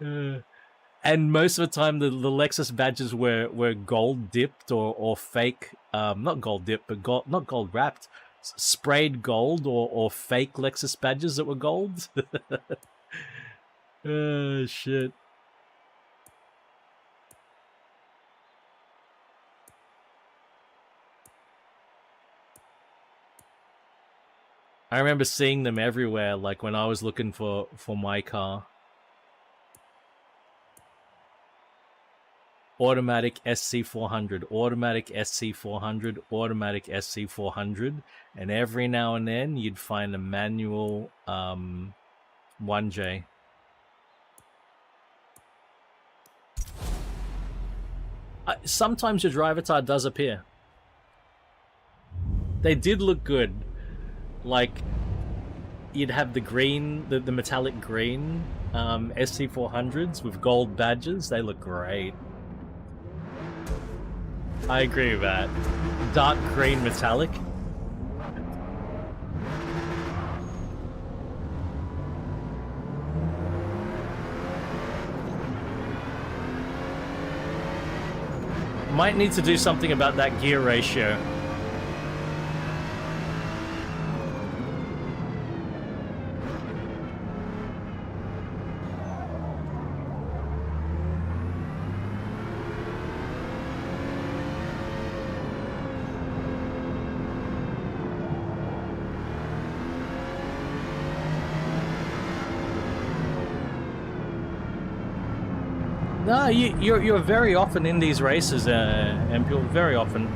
And most of the time, the Lexus badges were gold dipped or fake. Not gold dipped, but not gold wrapped. Sprayed gold or fake Lexus badges that were gold. Oh shit. I remember seeing them everywhere, like when I was looking for my car. Automatic SC400, automatic SC400, automatic SC400, and every now and then you'd find a manual 1J. Sometimes your driver tar does appear. They did look good. Like, you'd have the green, the metallic green SC400s with gold badges. They look great. I agree with that. Dark green metallic. Might need to do something about that gear ratio. No, you're very often in these races, MPL, very often.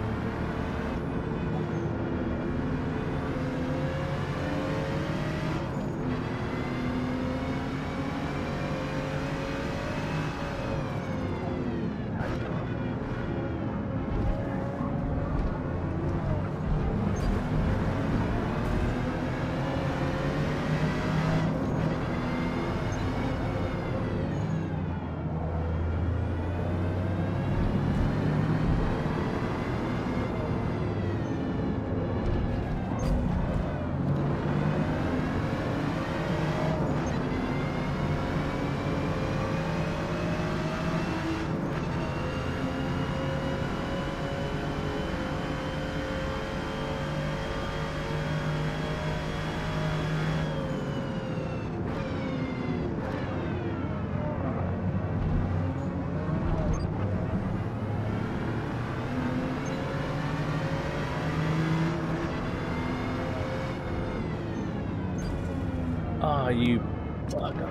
you bugger.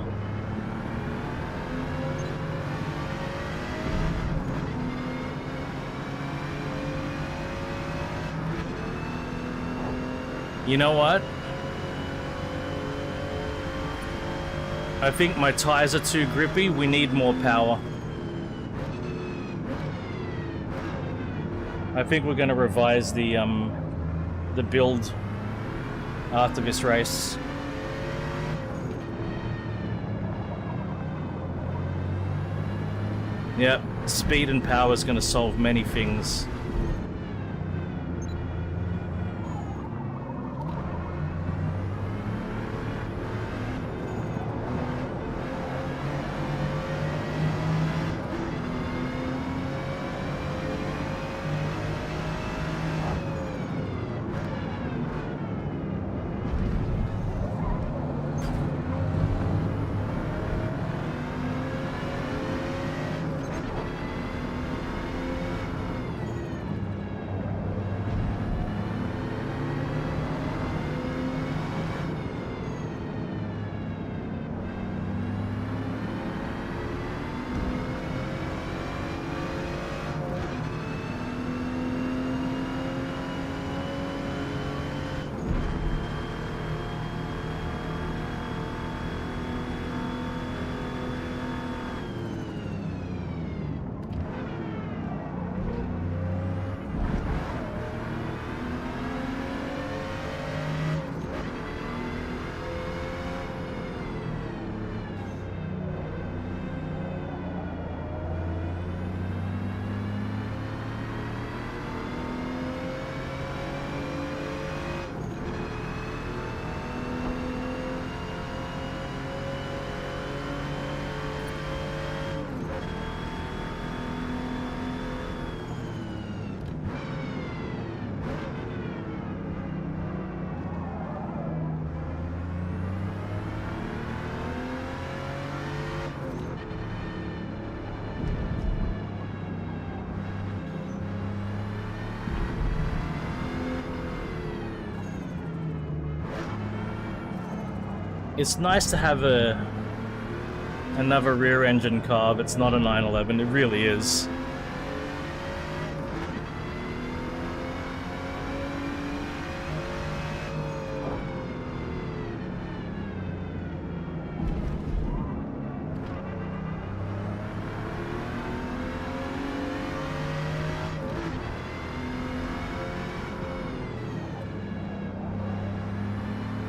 You know what? I think my tires are too grippy. We need more power. I think we're going to revise the build after this race. Yep, speed and power is going to solve many things. It's nice to have another rear engine car that's not a 911, it really is.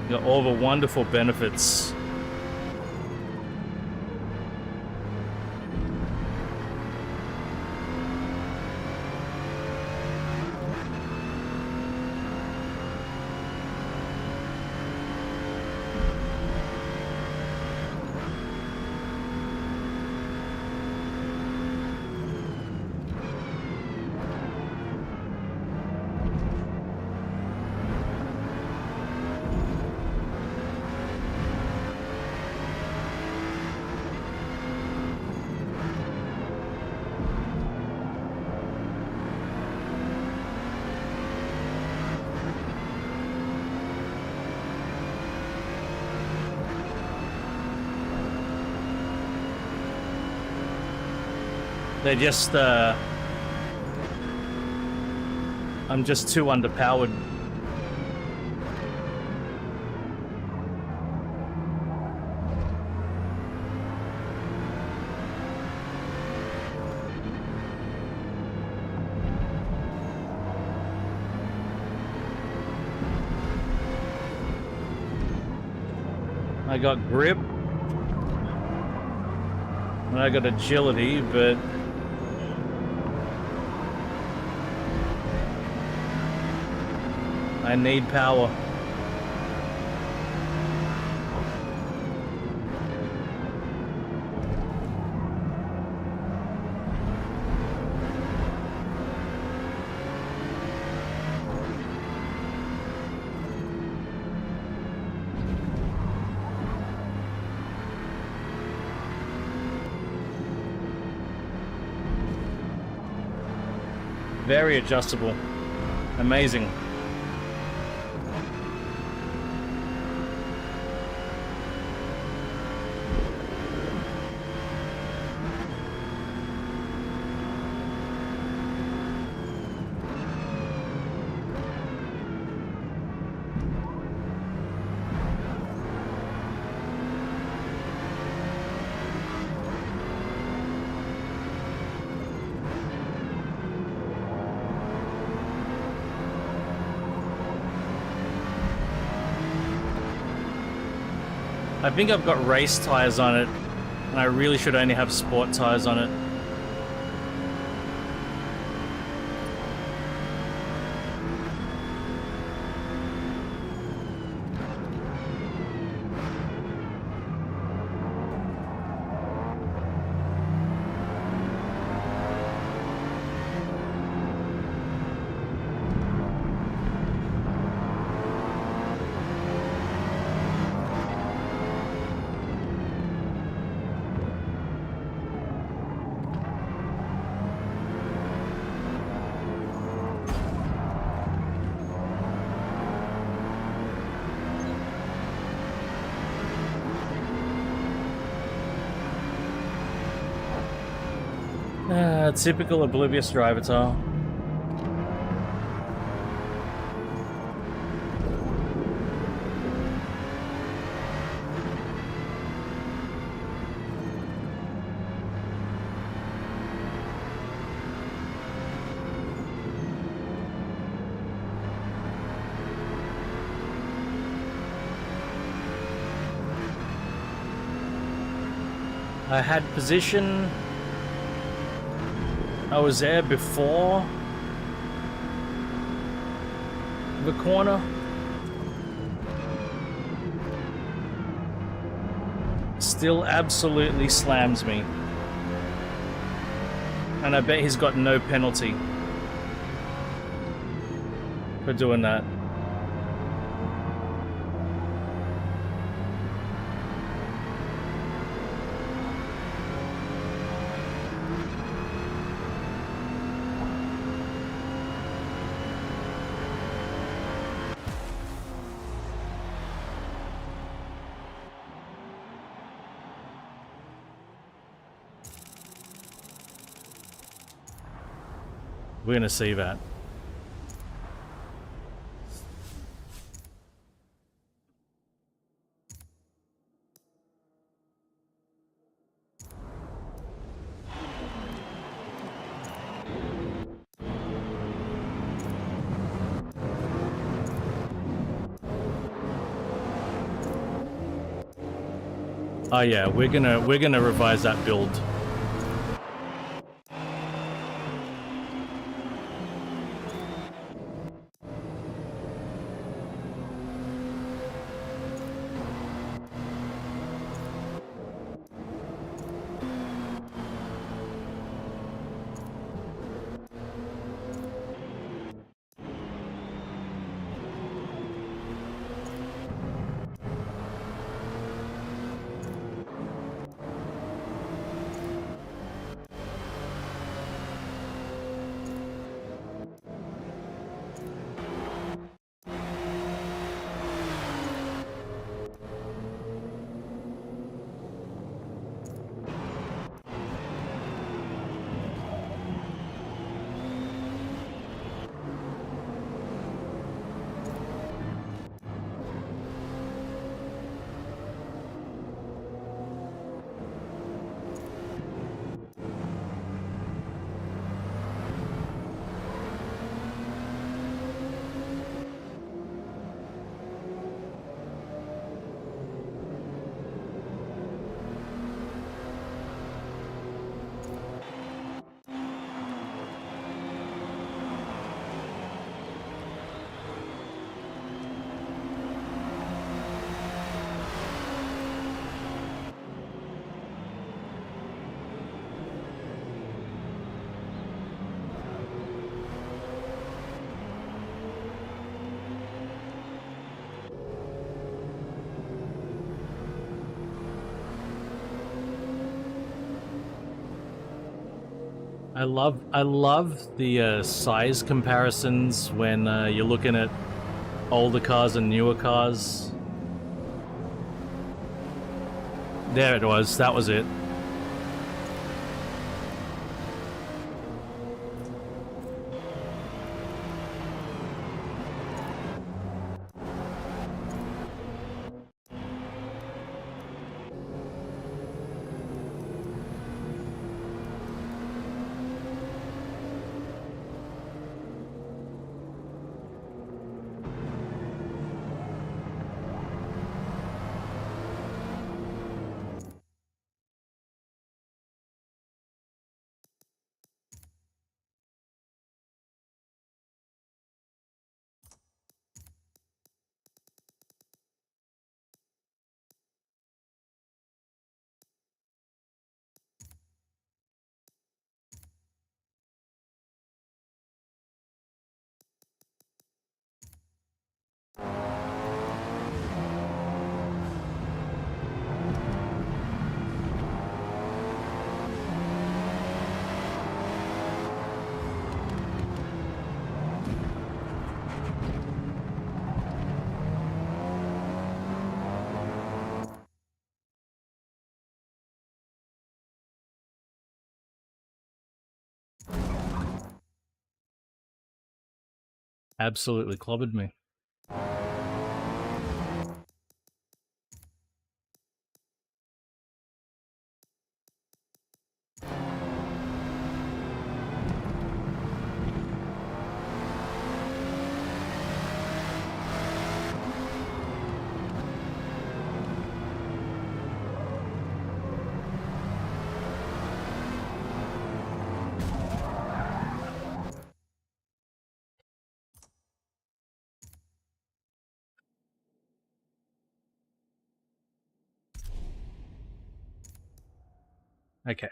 You know, all the wonderful benefits. They're just, I'm just too underpowered. I got grip, and I got agility, but I need power. Very adjustable. Amazing. I think I've got race tires on it, and I really should only have sport tires on it. Typical oblivious driver tile. I had position. I was there before the corner. Still absolutely slams me. And I bet he's got no penalty for doing that. We're gonna see that. Oh yeah, we're gonna revise that build. I love the size comparisons when you're looking at older cars and newer cars. There it was. That was it. Absolutely clobbered me. Okay.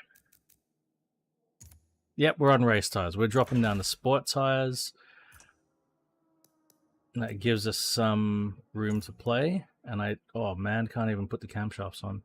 Yep, we're on race tires. We're dropping down to sport tires. That gives us some room to play. And oh man, can't even put the camshafts on.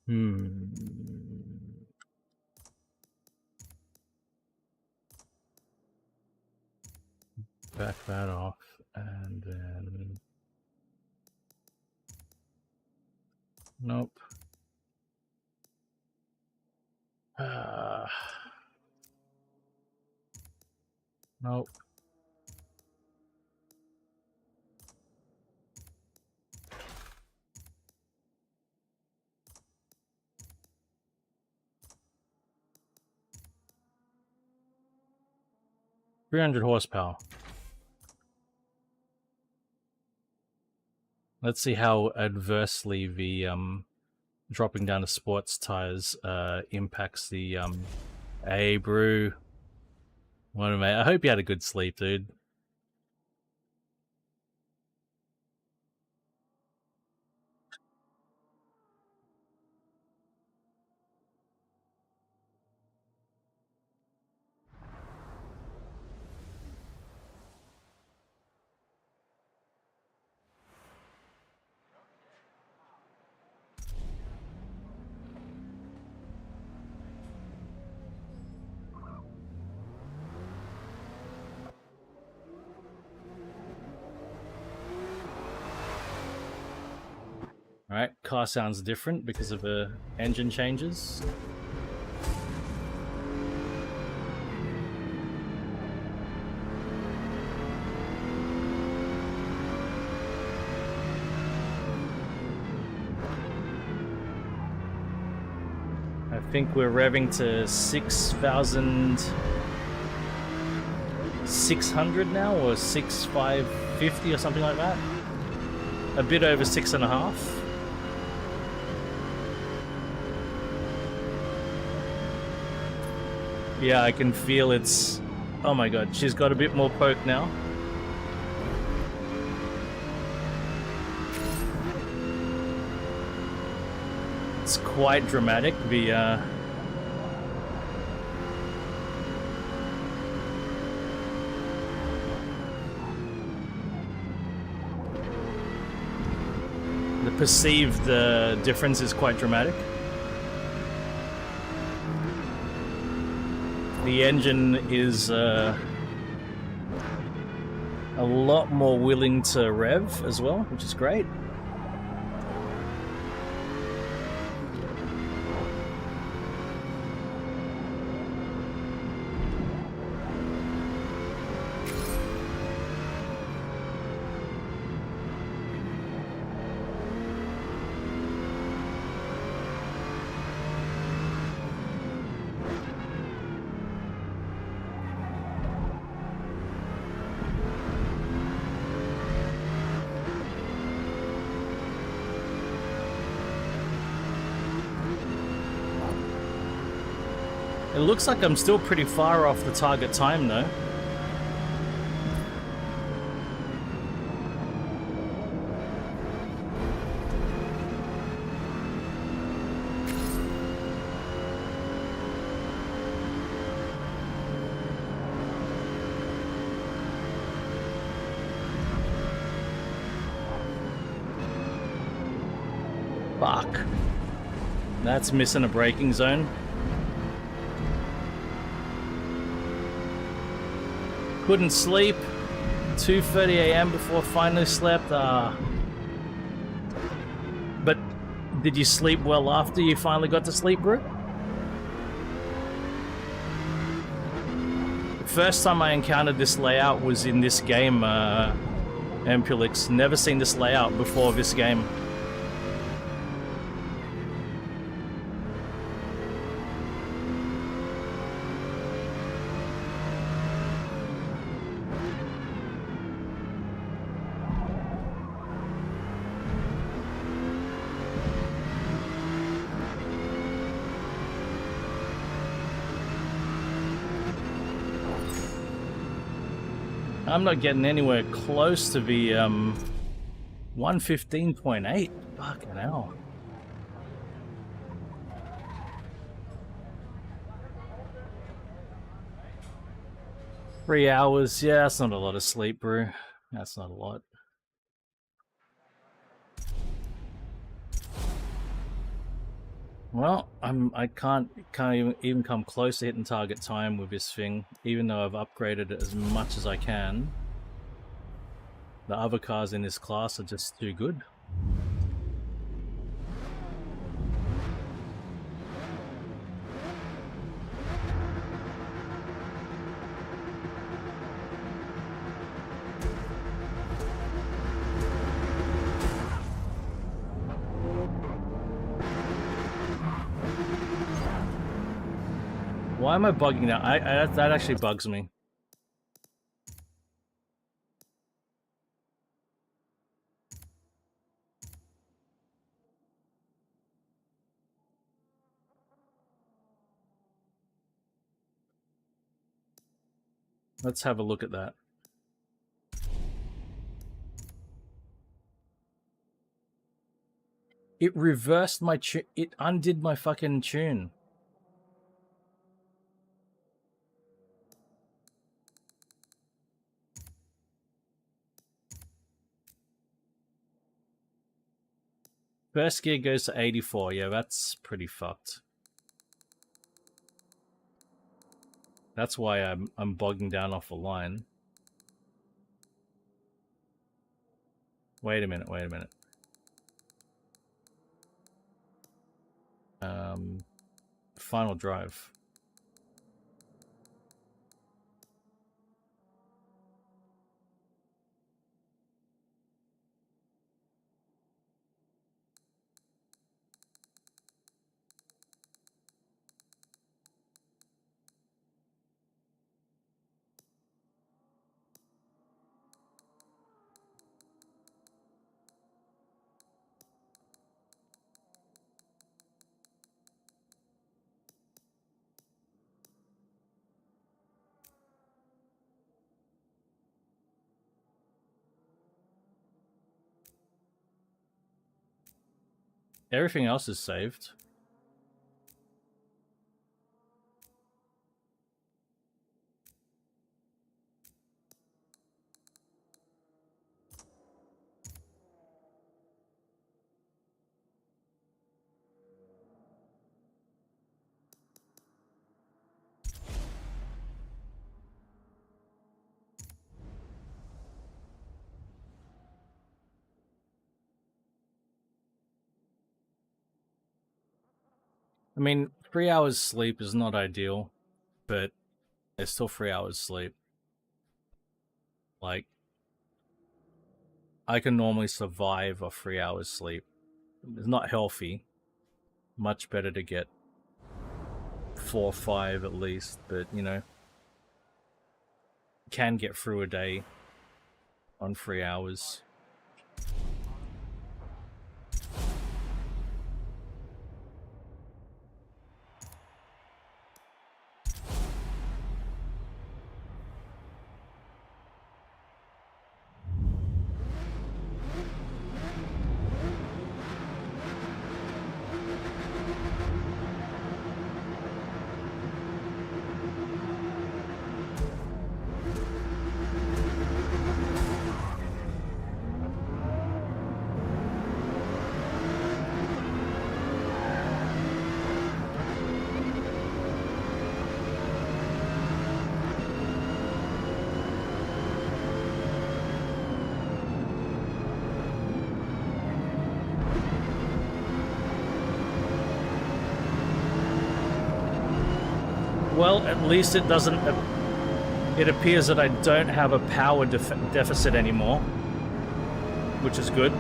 嗯。 Back that off, and then... Nope. Nope. $300 horsepower. Let's see how adversely the dropping down to sports tires impacts the Hey, Brew. What am I hope you had a good sleep, dude. Alright, car sounds different because of the engine changes. I think we're revving to 6,600 now, or 6,550 or something like that. A bit over 6.5. Yeah, I can feel it's... Oh my god, she's got a bit more poke now. It's quite dramatic, the perceived difference is quite dramatic. The engine is a lot more willing to rev as well, which is great. It looks like I'm still pretty far off the target time though. Fuck. That's missing a braking zone. Couldn't sleep. 2:30 a.m. before finally slept. But did you sleep well after you finally got to sleep, bro? The first time I encountered this layout was in this game, Ampulix. Never seen this layout before this game. I'm not getting anywhere close to the 115.8. Fucking hell. Three hours, yeah, that's not a lot of sleep, bro. That's not a lot. Well, I can't even come close to hitting target time with this thing, even though I've upgraded it as much as I can. The other cars in this class are just too good. Why am I bugging now? That actually bugs me. Let's have a look at that. It reversed my tune. It undid my fucking tune. First gear goes to 84. Yeah, that's pretty fucked. That's why I'm bogging down off the line. Wait a minute. Final drive. Everything else is saved. I mean, 3 hours sleep is not ideal, but it's still 3 hours sleep. Like, I can normally survive a 3 hours sleep. It's not healthy. Much better to get 4 or 5 at least, but you know, can get through a day on 3 hours. Well, at least it doesn't... It appears that I don't have a power deficit anymore, which is good.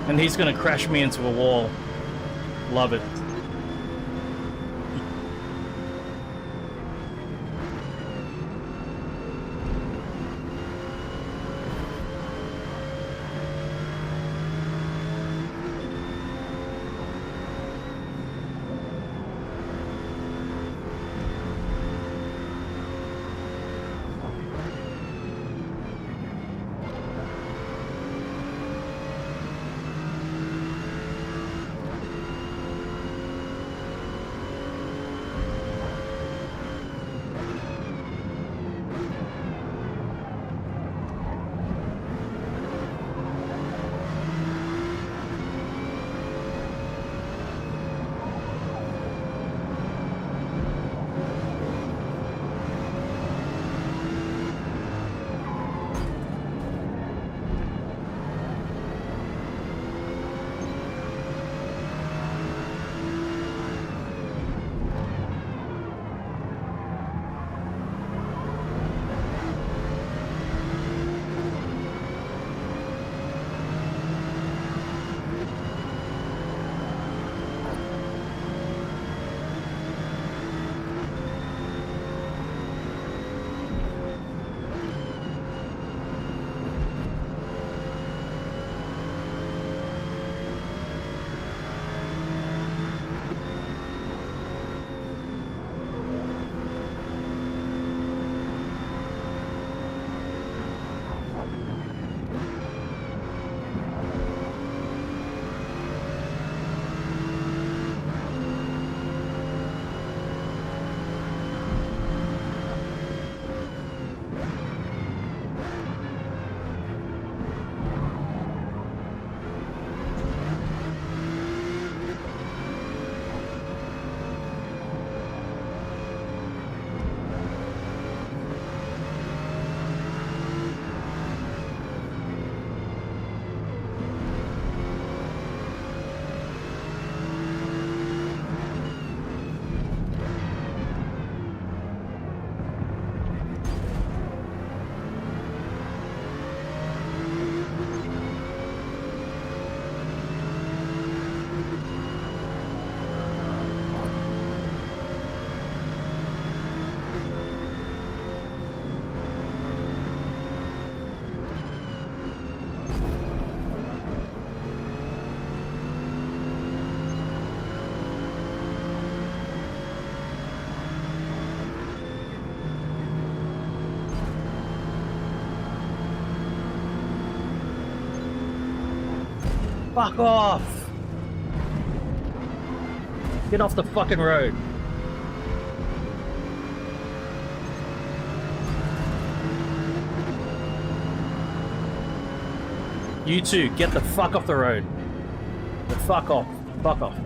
And he's gonna crash me into a wall. Love it. Fuck off! Get off the fucking road. You two, get the fuck off the road. The fuck off. Fuck off.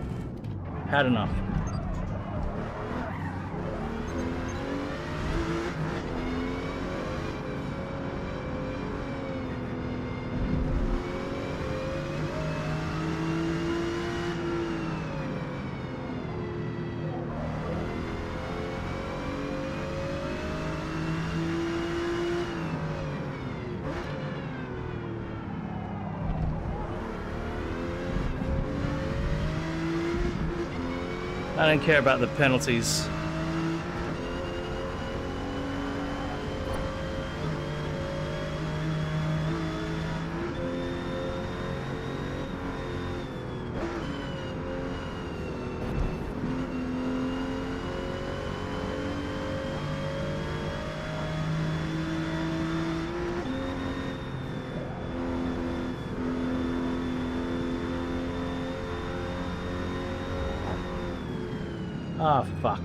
Had enough. I don't care about the penalties. Ah, fuck.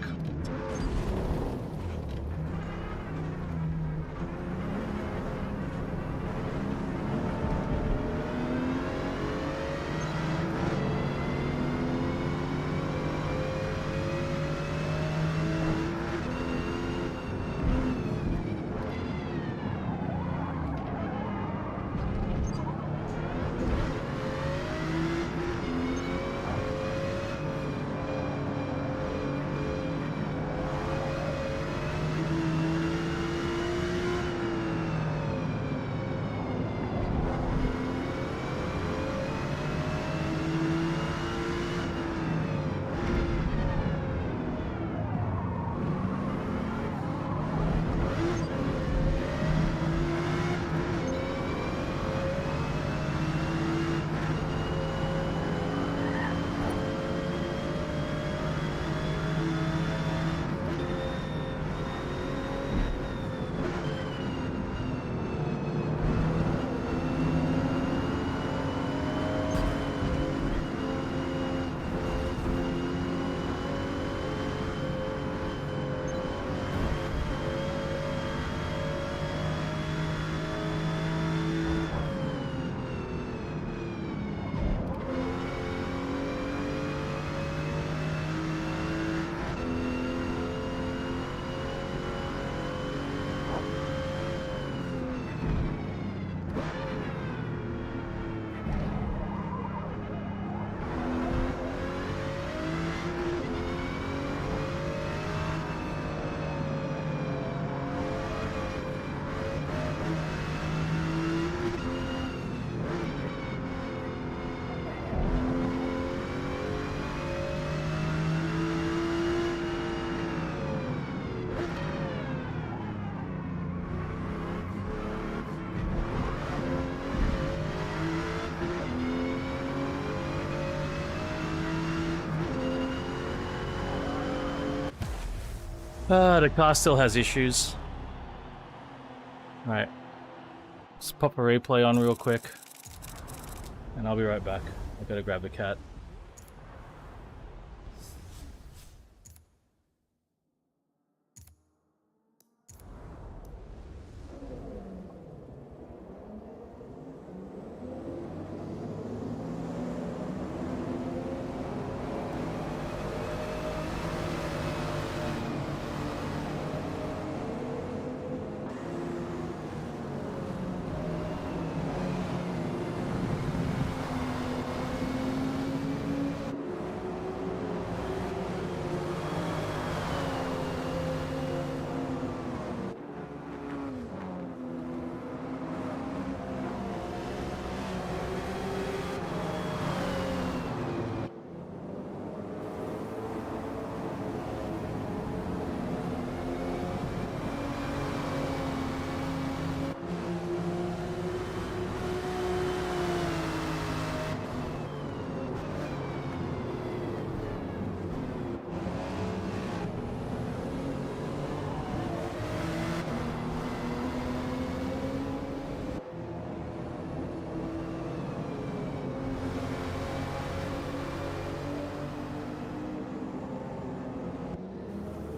The car still has issues. Right. Let's pop a replay on real quick. And I'll be right back. I gotta grab the cat.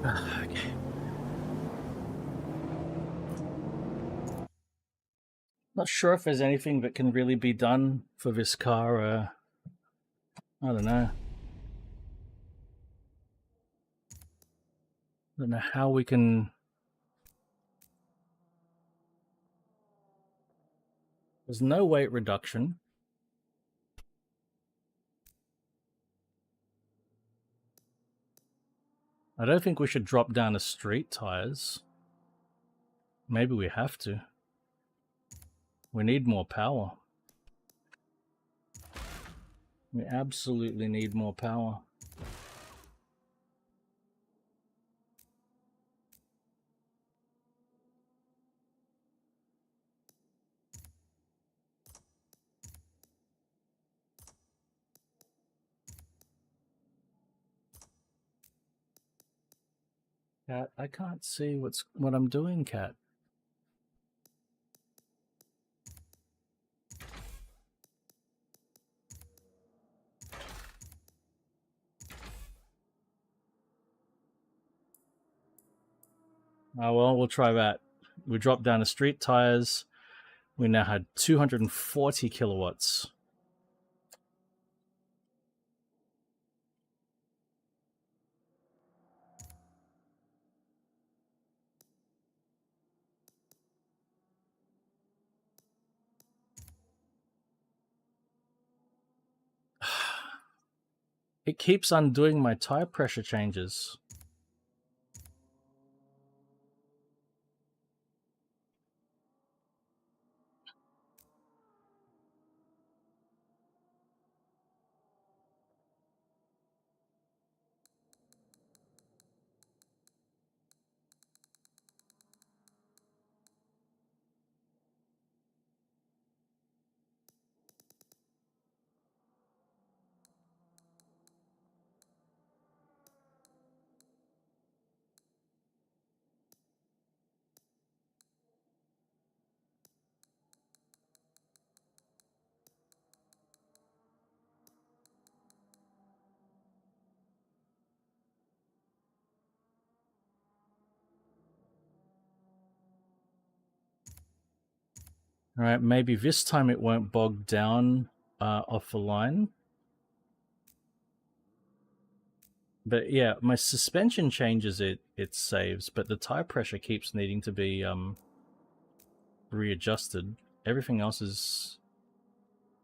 Okay. Not sure if there's anything that can really be done for this car. I don't know. I don't know how we can. There's no weight reduction. I don't think we should drop down to street tires. Maybe we have to. We need more power. We absolutely need more power. Cat, I can't see what I'm doing, Cat. Oh, well, we'll try that. We dropped down to street tires. We now had 240 kilowatts. It keeps undoing my tire pressure changes. All right, maybe this time it won't bog down off the line. But yeah, my suspension changes, it saves, but the tire pressure keeps needing to be readjusted. Everything else is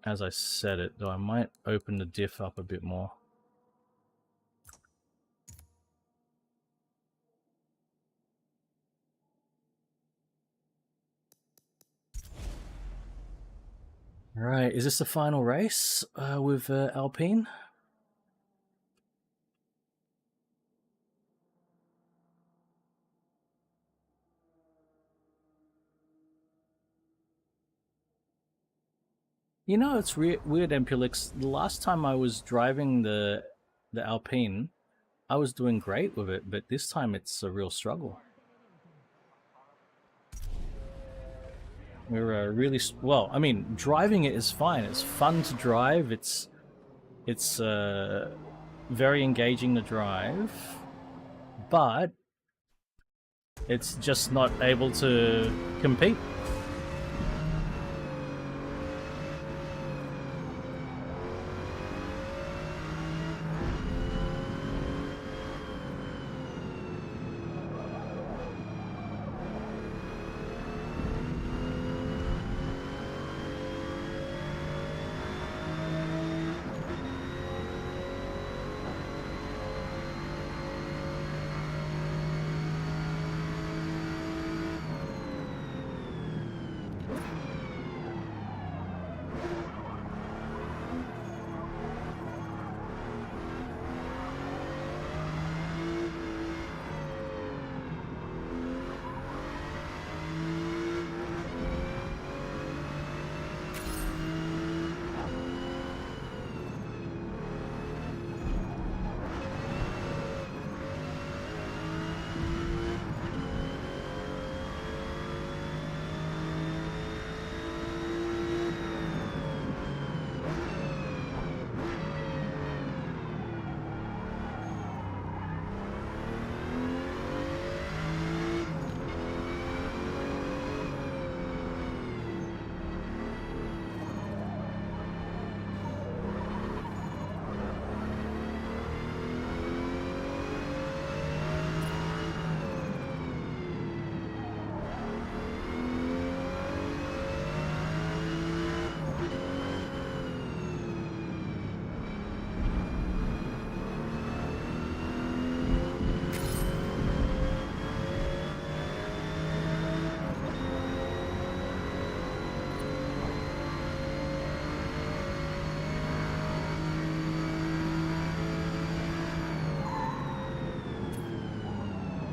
as I set it, though I might open the diff up a bit more. Right, is this the final race with Alpine? You know, it's weird, Empulix. The last time I was driving the Alpine, I was doing great with it, but this time it's a real struggle. We're really well. I mean, driving it is fine. It's fun to drive. It's very engaging to drive, but it's just not able to compete.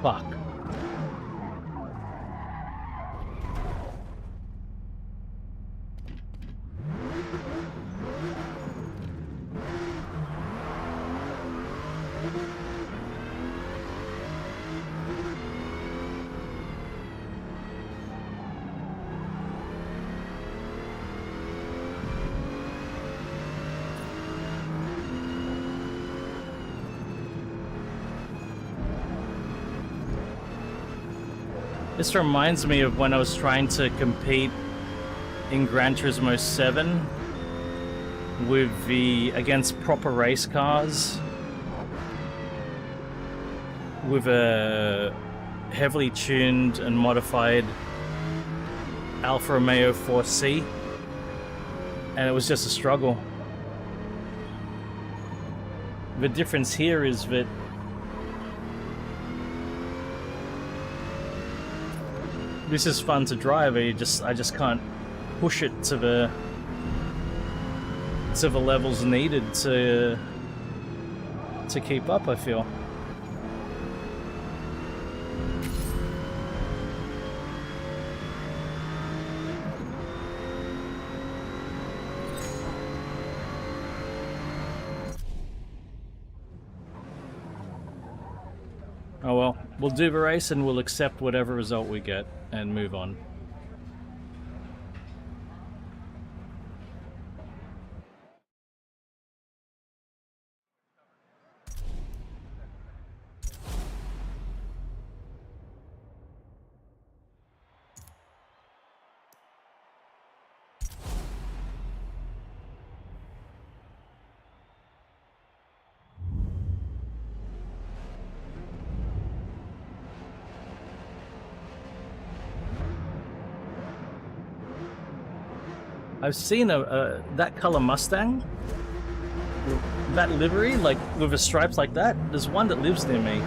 Fuck. This reminds me of when I was trying to compete in Gran Turismo 7 against proper race cars with a heavily tuned and modified Alfa Romeo 4C, and it was just a struggle. The difference here is that this is fun to drive, I just can't push it to the levels needed to keep up, I feel. Oh well, we'll do the race and we'll accept whatever result we get and move on. I've seen that color Mustang, that livery, like with the stripes like that. There's one that lives near me.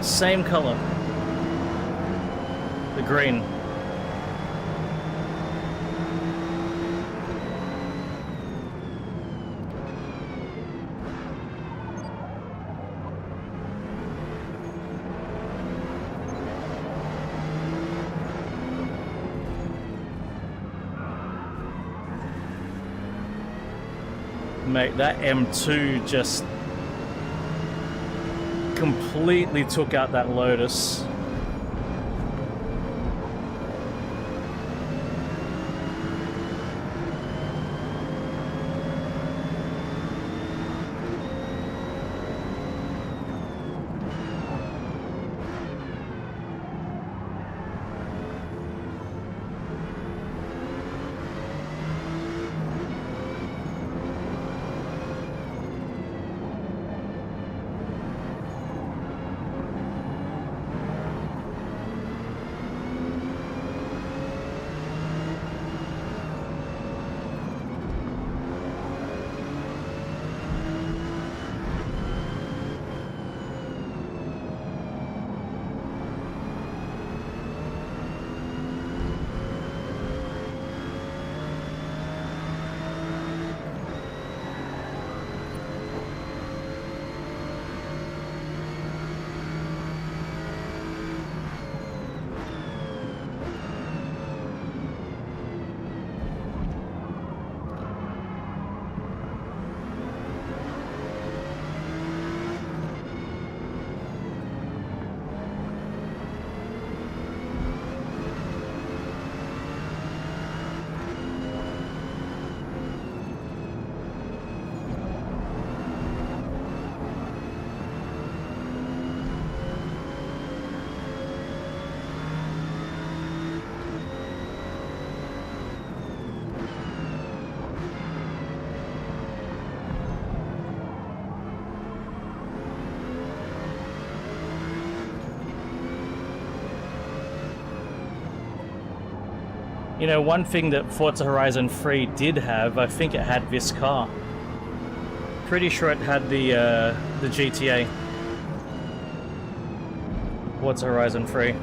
Same color, the green. Mate, that M2 just completely took out that Lotus. You know, one thing that Forza Horizon 3 did have, I think it had this car. Pretty sure it had the GTA. Forza Horizon 3.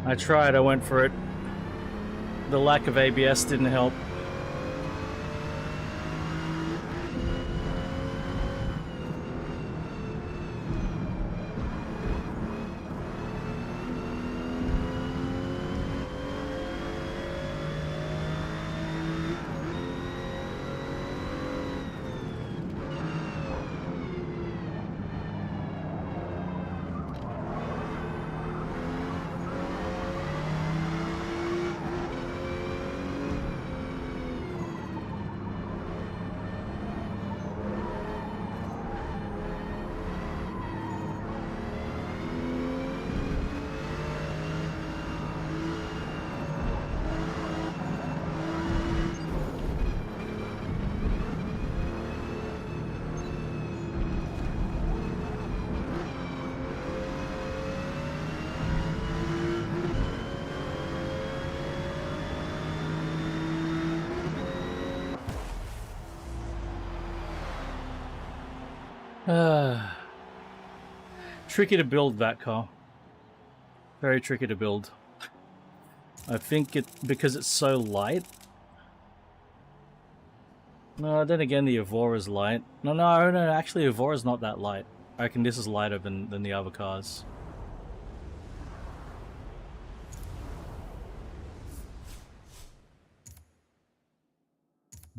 I tried, I went for it. The lack of ABS didn't help. Tricky to build that car. Very tricky to build. I think because it's so light. No, then again the Evora's light. No, actually Evora's not that light. I reckon this is lighter than the other cars.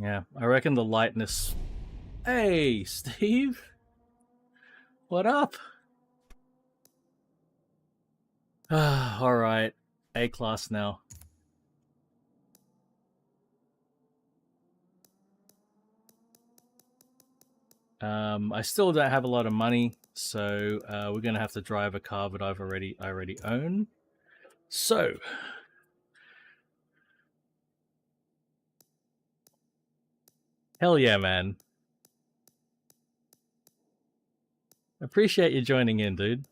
Yeah, I reckon the lightness... Hey, Steve! What up? Alright. A-class now. I still don't have a lot of money, so we're gonna have to drive a car that I already own. So... Hell yeah, man. Appreciate you joining in, dude.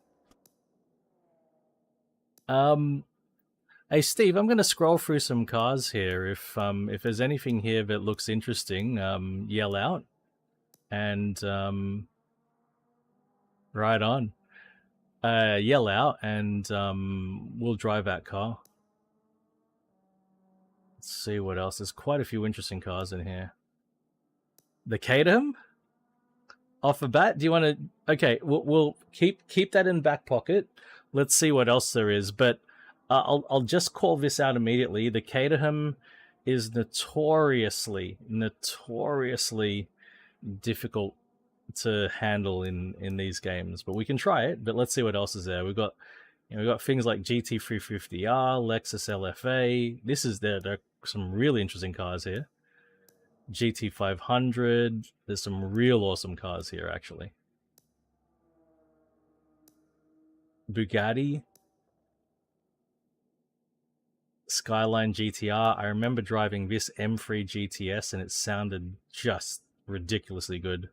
Hey Steve, I'm gonna scroll through some cars here. If there's anything here that looks interesting, yell out. And right on. Yell out and we'll drive that car. Let's see what else. There's quite a few interesting cars in here. The Caterham? Off the bat, do you want to... Okay, we'll keep that in back pocket. Let's see what else there is. But I'll just call this out immediately. The Caterham is notoriously difficult to handle in these games. But we can try it. But let's see what else is there. We've got things like GT350R, Lexus LFA. There are some really interesting cars here. GT500. There's some real awesome cars here, actually. Bugatti. Skyline GTR. I remember driving this M3 GTS and it sounded just ridiculously good.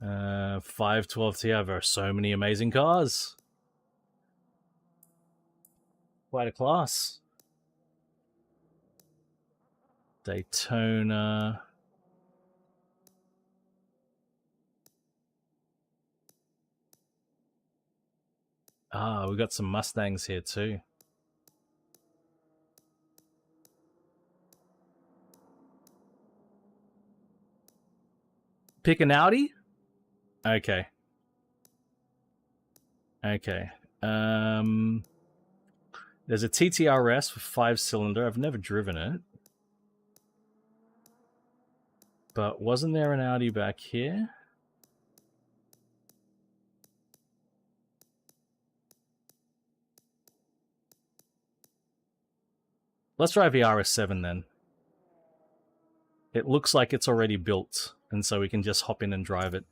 512 Ti. There are so many amazing cars. Quite a class. Daytona. We got some Mustangs here too. Pick an Audi? Okay. Okay. There's a TTRS with 5-cylinder. I've never driven it. But wasn't there an Audi back here? Let's drive the RS7 then. It looks like it's already built, and so we can just hop in and drive it.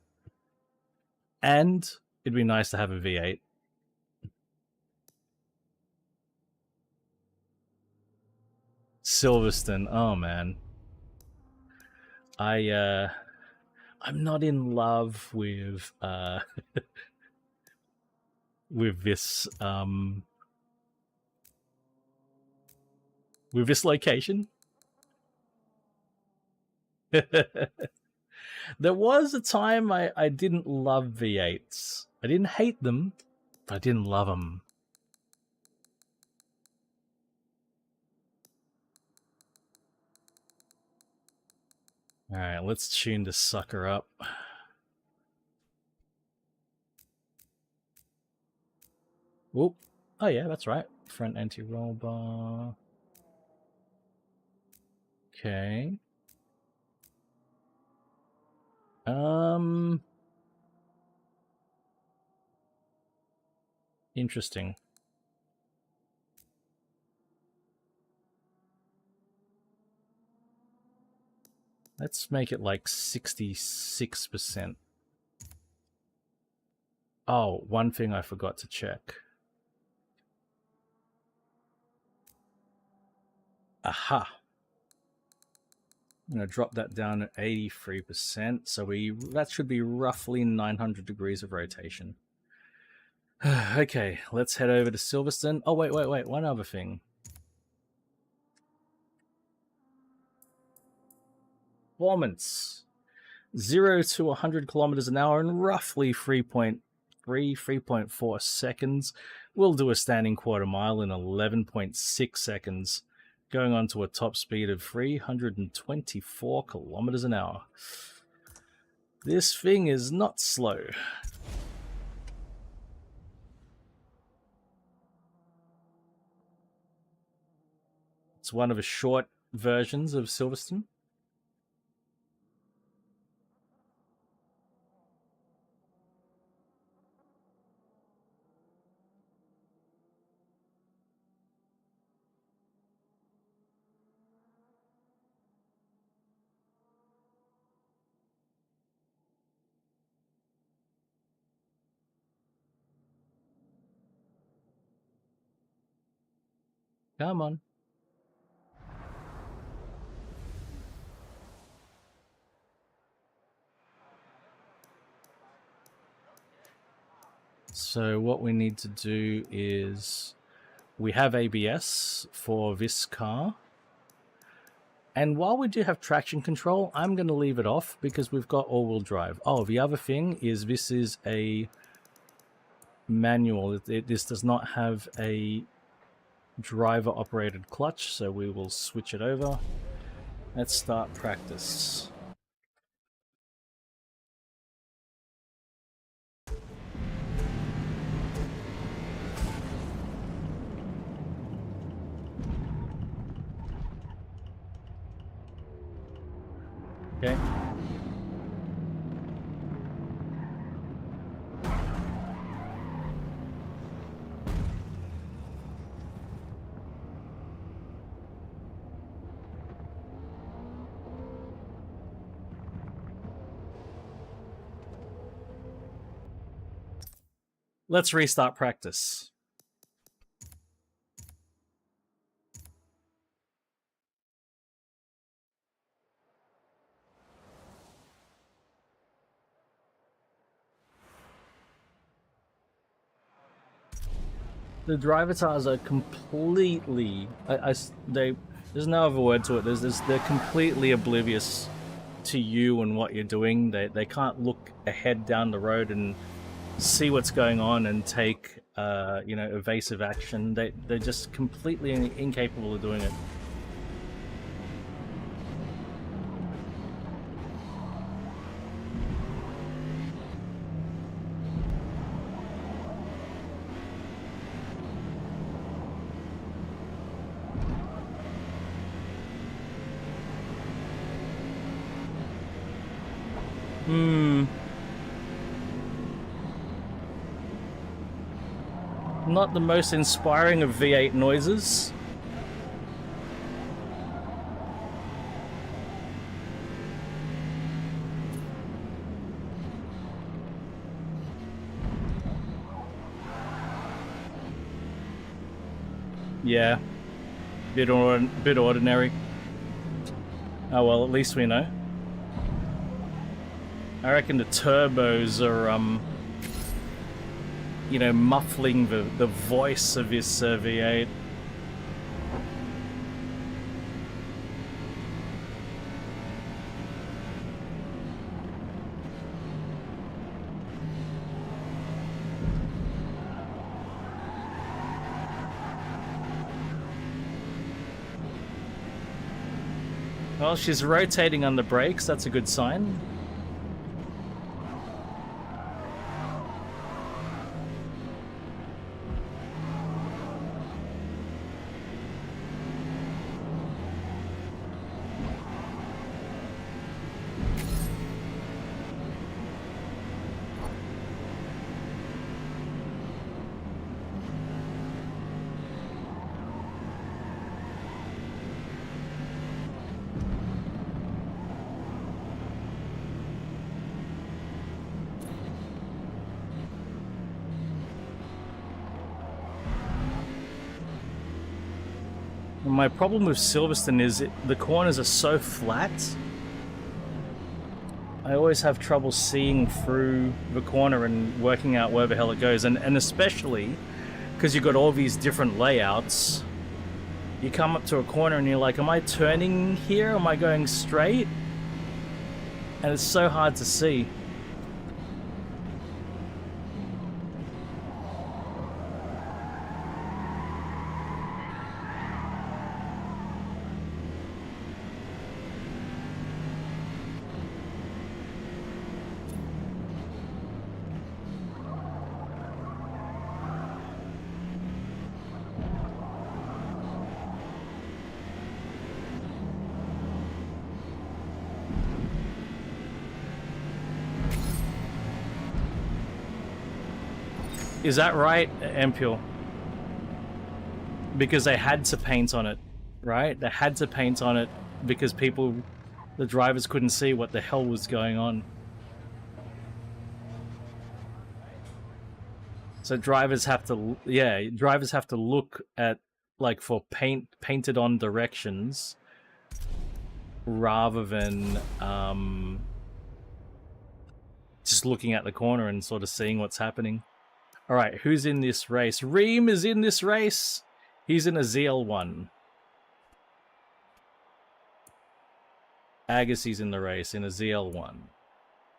And it'd be nice to have a V8. Silverstone, oh man. I'm not in love with with this location. There was a time I didn't love V8s. I didn't hate them, but I didn't love them. Alright, let's tune this sucker up. Whoop. Oh yeah, that's right. Front anti-roll bar. Okay. Interesting. Let's make it like 66%. Oh, one thing I forgot to check. Aha. I'm going to drop that down at 83%. So that should be roughly 900 degrees of rotation. Okay, let's head over to Silverstone. Oh, wait. One other thing. Performance. 0 to 100 kilometers an hour in roughly 3.4 seconds. We'll do a standing quarter mile in 11.6 seconds, going on to a top speed of 324 kilometers an hour. This thing is not slow. It's one of the short versions of Silverstone. Come on. So what we need to do is we have ABS for this car. And while we do have traction control, I'm going to leave it off because we've got all-wheel drive. Oh, the other thing is this is a manual. This does not have a driver-operated clutch, so we will switch it over. Let's start practice. Okay. Let's restart practice. The driver tires are completely... there's no other word to it. They're completely oblivious to you and what you're doing. They can't look ahead down the road and see what's going on and take evasive action. They're just completely incapable of doing it. Not the most inspiring of V8 noises. Yeah, bit ordinary. Oh well, at least we know. I reckon the turbos are muffling the voice of this V8. Well, she's rotating on the brakes. That's a good sign. My problem with Silverstone is the corners are so flat. I always have trouble seeing through the corner and working out where the hell it goes. And especially because you've got all these different layouts. You come up to a corner and you're like, am I turning here? Am I going straight? And it's so hard to see. Is that right, Empule? Because they had to paint on it, right? They had to paint on it because the drivers couldn't see what the hell was going on. So drivers have to, drivers have to look at, like, for painted on directions rather than just looking at the corner and sort of seeing what's happening. All right, who's in this race? Reem is in this race. He's in a ZL1. Agassi's in the race in a ZL1.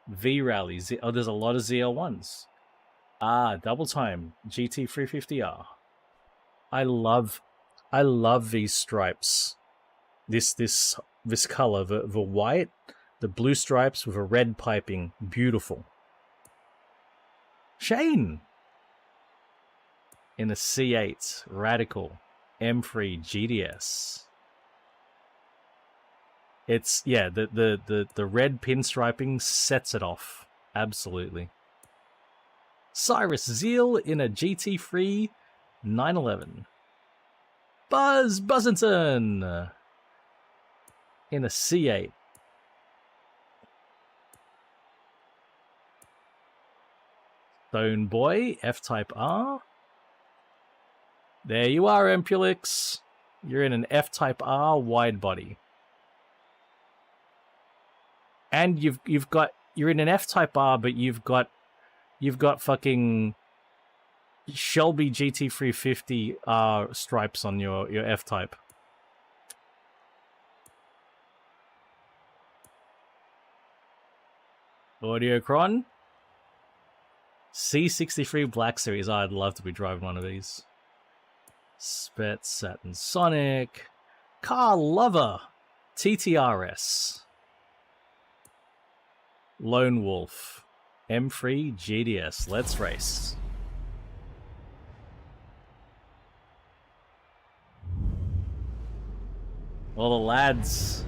V-Rally. Oh, there's a lot of ZL1s. Ah, double time. GT350R. I love these stripes. This color, the white, the blue stripes with a red piping. Beautiful. Shane in a C8 Radical M3 GDS. It's, yeah, the red pinstriping sets it off. Absolutely. Cyrus Zeal in a GT3 911. Buzz Buzzington in a C8. Stone Boy, F-Type R. There you are, Empulix. You're in an F-Type R wide body. And you're in an F-Type R, but you've got fucking Shelby GT350 R stripes on your F-Type. Audiocron. C63 Black Series. I'd love to be driving one of these. Spet, Saturn Sonic. Car Lover. TTRS. Lone Wolf. M3 GDS. Let's race. All the lads.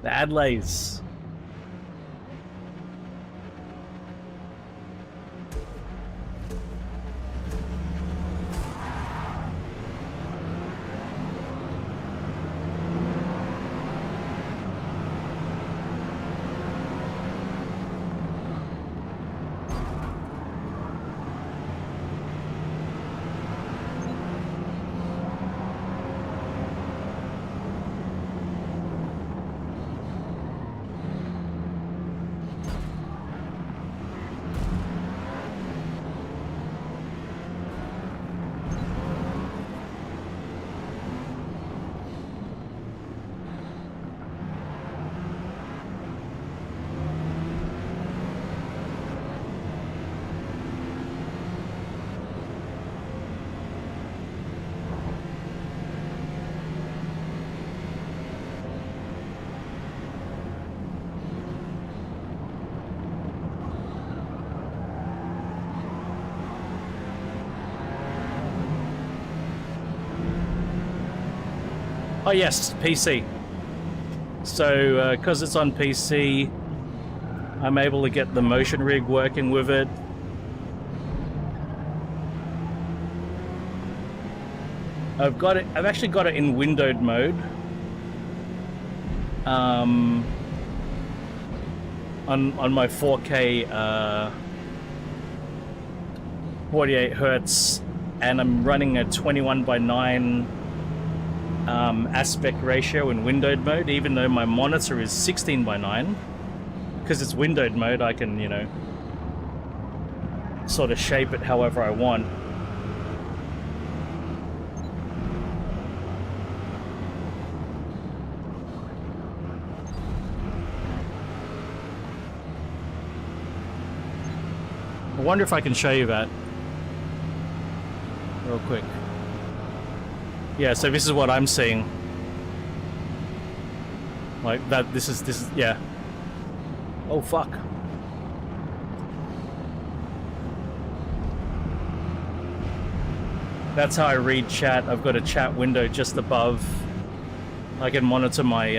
The Adlays. Oh yes, PC. So, because it's on PC, I'm able to get the motion rig working with it. I've actually got it in windowed mode. On my 4K 48 hertz, and I'm running a 21:9 aspect ratio in windowed mode, even though my monitor is 16:9. Because it's windowed mode, I can, you know, sort of shape it however I want. I wonder if I can show you that real quick. Yeah, so this is what I'm seeing. Like that, this is, yeah. Oh, fuck. That's how I read chat. I've got a chat window just above. I can monitor my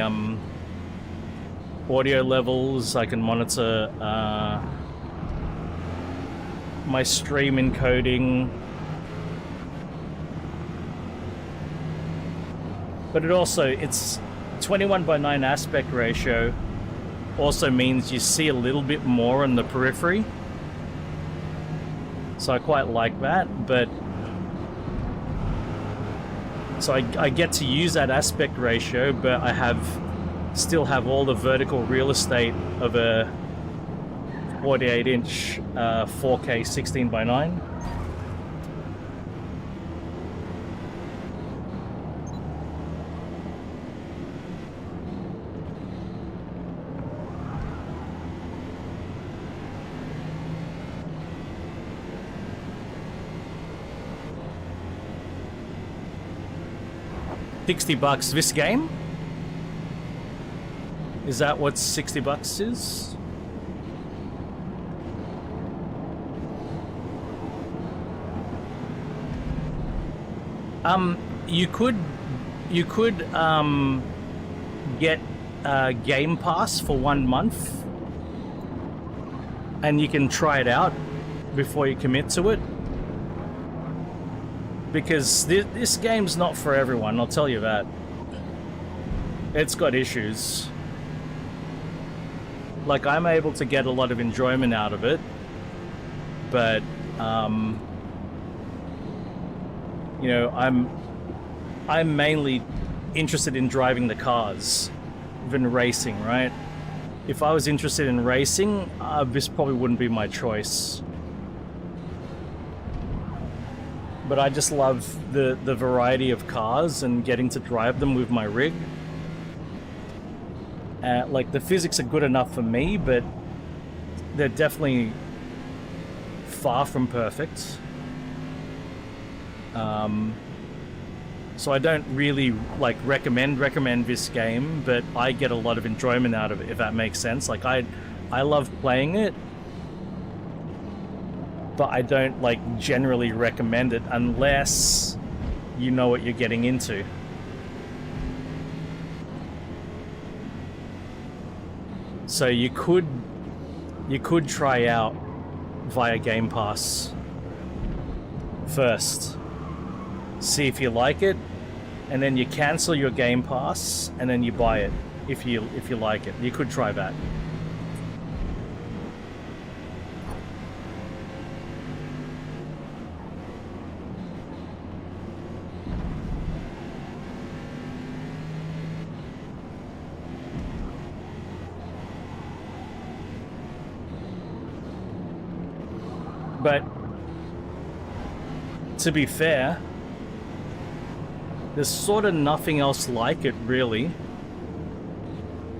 audio levels. I can monitor my stream encoding. But it also, it's 21:9 aspect ratio also means you see a little bit more on the periphery. So I quite like that, but so I get to use that aspect ratio, but I still have all the vertical real estate of a 48-inch 4K 16:9. $60 this game? Is that what $60 is? You could get Game Pass for 1 month, and you can try it out before you commit to it. Because this game's not for everyone, I'll tell you that. It's got issues. Like, I'm able to get a lot of enjoyment out of it, but, you know, I'm mainly interested in driving the cars than racing, right? If I was interested in racing, this probably wouldn't be my choice. But I just love the variety of cars and getting to drive them with my rig. Like, the physics are good enough for me, but they're definitely far from perfect. So I don't really, like, recommend this game, but I get a lot of enjoyment out of it, if that makes sense. Like, I love playing it, but I don't, like, generally recommend it unless you know what you're getting into. So you could try out via Game Pass first, see if you like it, and then you cancel your Game Pass and then you buy it if you like it. You could try that. But to be fair, there's sort of nothing else like it, really,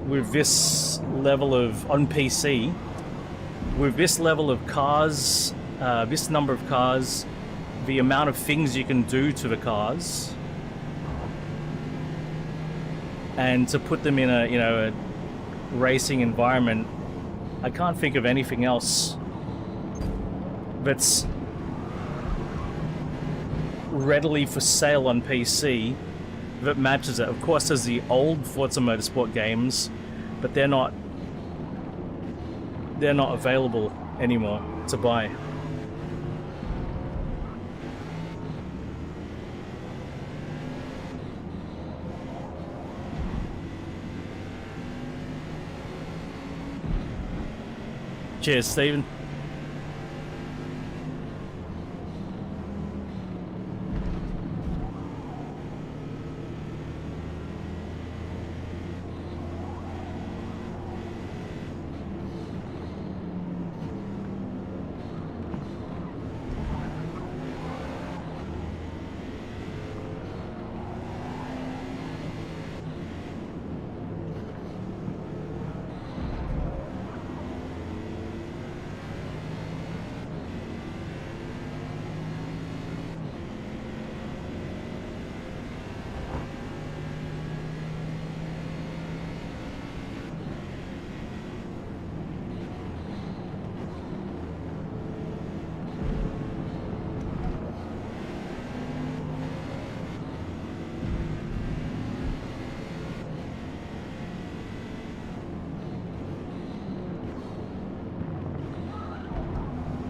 with this level of, on PC, with this level of cars, this number of cars, the amount of things you can do to the cars, and to put them in a, you know, a racing environment. I can't think of anything else that's readily for sale on PC that matches it. Of course, there's the old Forza Motorsport games, but they're not available anymore to buy. Cheers, Stephen.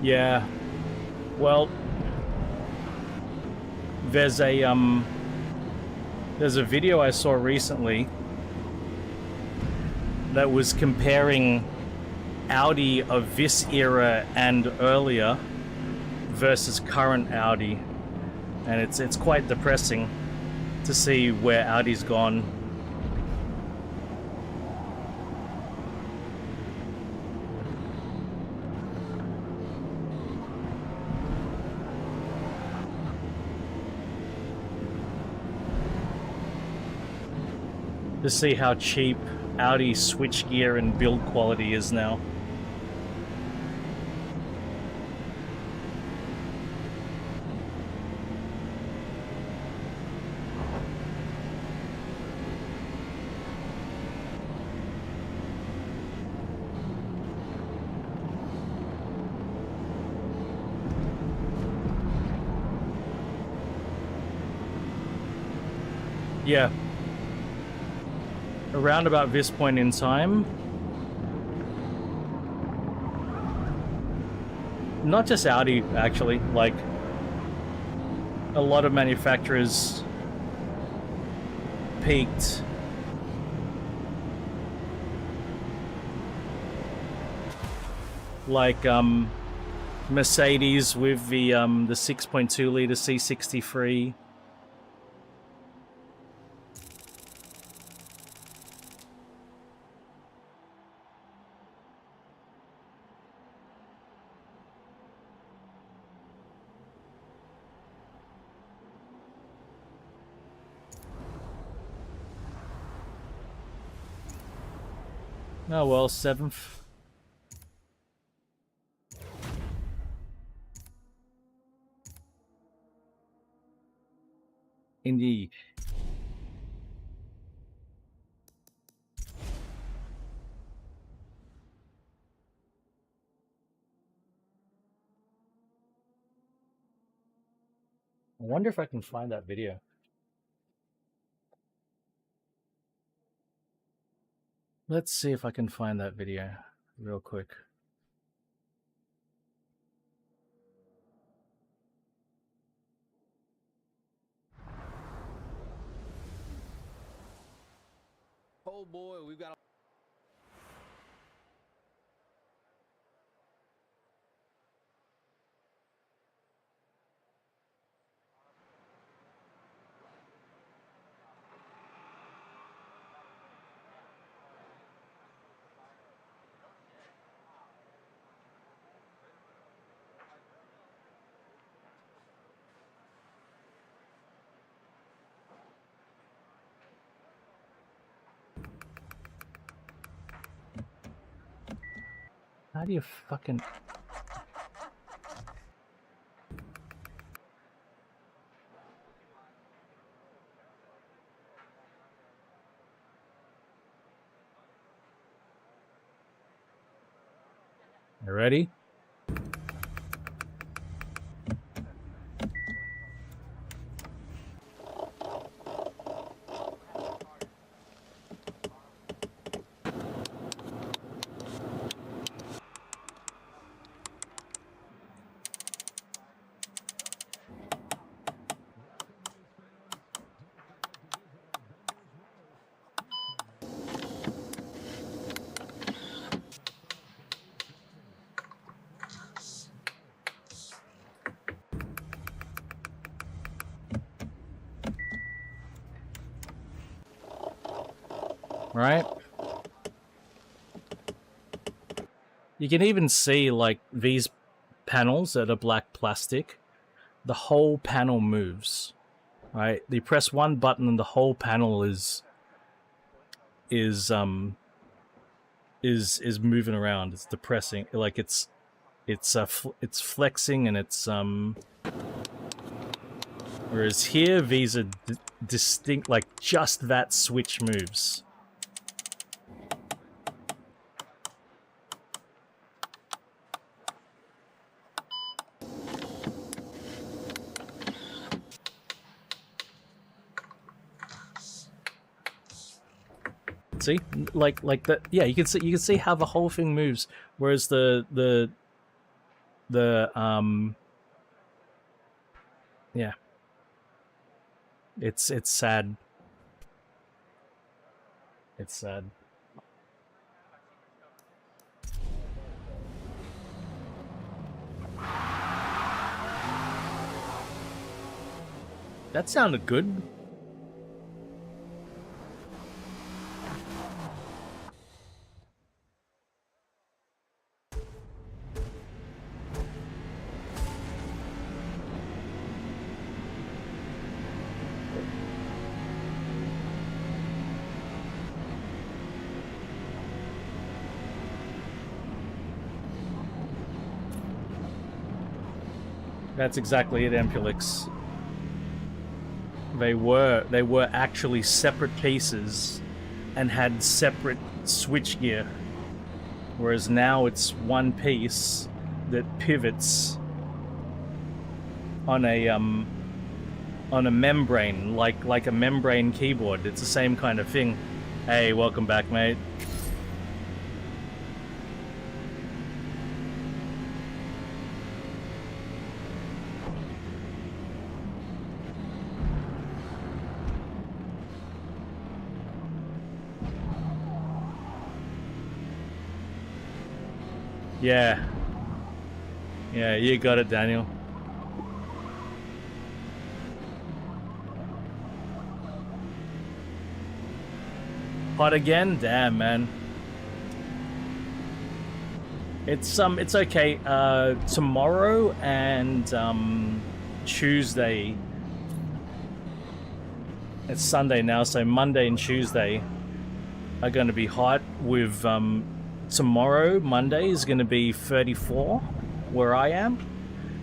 Yeah, well, there's a video I saw recently that was comparing Audi of this era and earlier versus current Audi, and it's quite depressing to see where Audi's gone. To see how cheap Audi switchgear and build quality is now. Yeah. Around about this point in time, not just Audi actually, like a lot of manufacturers peaked. Like Mercedes with the 6.2 liter C63. Oh well, 7th. Indeed. I wonder if I can find that video. Let's see if I can find that video real quick. Oh boy, we've got How do you fucking... You ready? right? You can even see like these panels that are black plastic. The whole panel moves, right? You press one button and the whole panel is moving around. It's depressing. Like it's flexing and it's Whereas here these are distinct. Like just that switch moves. See, like that. Yeah, you can see how the whole thing moves. Whereas yeah, it's sad. It's sad. That sounded good. That's exactly it, Ampulix. They were actually separate pieces and had separate switchgear, whereas now it's one piece that pivots on a membrane, like a membrane keyboard. It's the same kind of thing. Hey, welcome back, mate. Yeah. Yeah, you got it, Daniel. Hot again? Damn, man. It's okay. Tomorrow and Tuesday. It's Sunday now, so Monday and Tuesday are going to be hot with tomorrow, Monday, is going to be 34 where I am,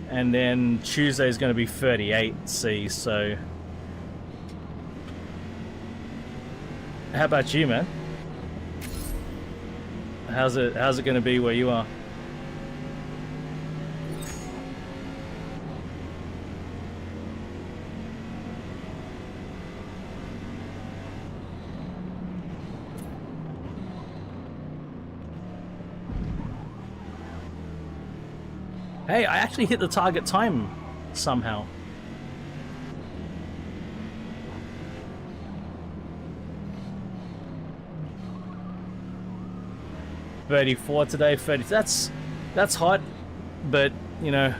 and then Tuesday is going to be 38 C. So how about you, man? How's it going to be where you are? Hey, I actually hit the target time somehow. $34 today, 30. That's hot, but you know,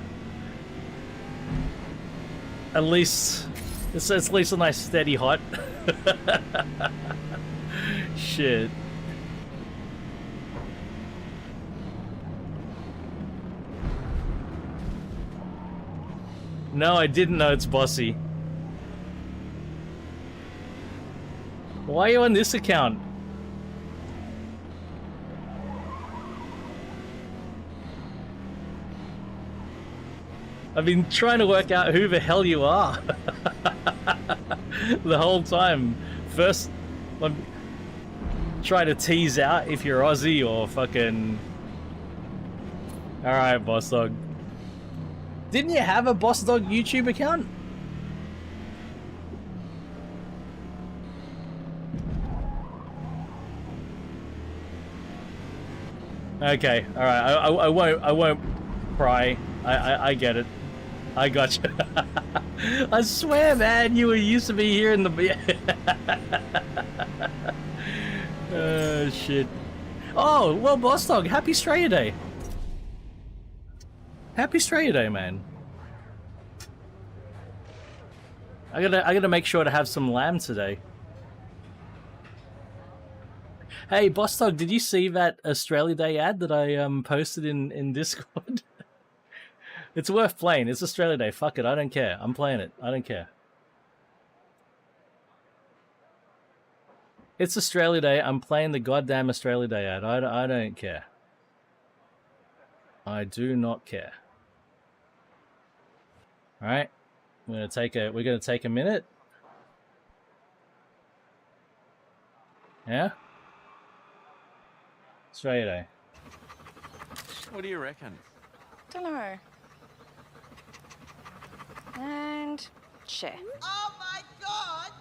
at least it's at least a nice steady hot. Shit. No, I didn't know it's bossy. Why are you on this account? I've been trying to work out who the hell you are the whole time. First, I'm trying to tease out if you're Aussie or fucking... Alright, Boss Dog. Didn't you have a Boss Dog YouTube account? Okay, alright, I won't pry. I get it. I got you. I swear, man, you used to be here in the... Oh, shit. Oh, well, Boss Dog, happy Australia Day. Happy Australia Day, man. I gotta make sure to have some lamb today. Hey, Boss Dog, did you see that Australia Day ad that I posted in Discord? It's worth playing. It's Australia Day. Fuck it. I don't care. I'm playing it. I don't care. It's Australia Day. I'm playing the goddamn Australia Day ad. I don't care. I do not care. All right. We're gonna take a minute. Yeah. Australia Day. What do you reckon? Don't know. And share. Oh my God!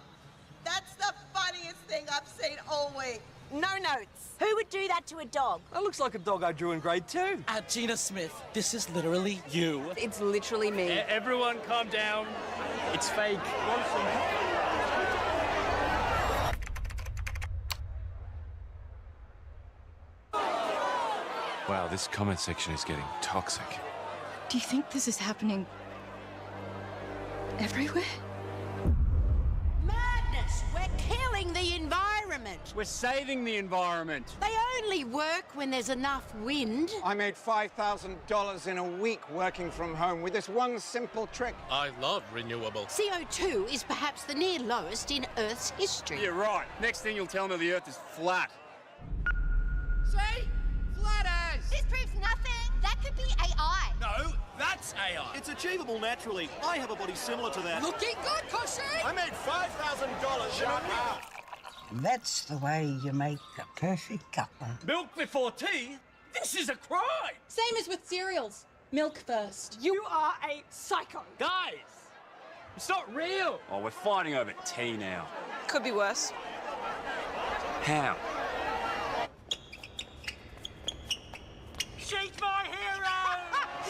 That's the funniest thing I've seen all week. No notes. Who would do that to a dog? That looks like a dog I drew in grade 2. Gina Smith, this is literally you. It's literally me. Everyone calm down. It's fake. Wow, this comment section is getting toxic. Do you think this is happening everywhere? Madness! We're killing the environment. We're saving the environment. They only work when there's enough wind. I made $5,000 in a week working from home with this one simple trick. I love renewable. CO2 is perhaps the near lowest in Earth's history. You're right. Next thing you'll tell me the Earth is flat. See? Flat as. This proves nothing. That could be AI. No, that's AI. It's achievable naturally. I have a body similar to that. Looking good, Cushy. I made $5,000. Shut up. That's the way you make a perfect couple. Milk before tea? This is a crime. Same as with cereals. Milk first. You are a psycho. Guys, it's not real. Oh, we're fighting over tea now. Could be worse. How? She's my hero.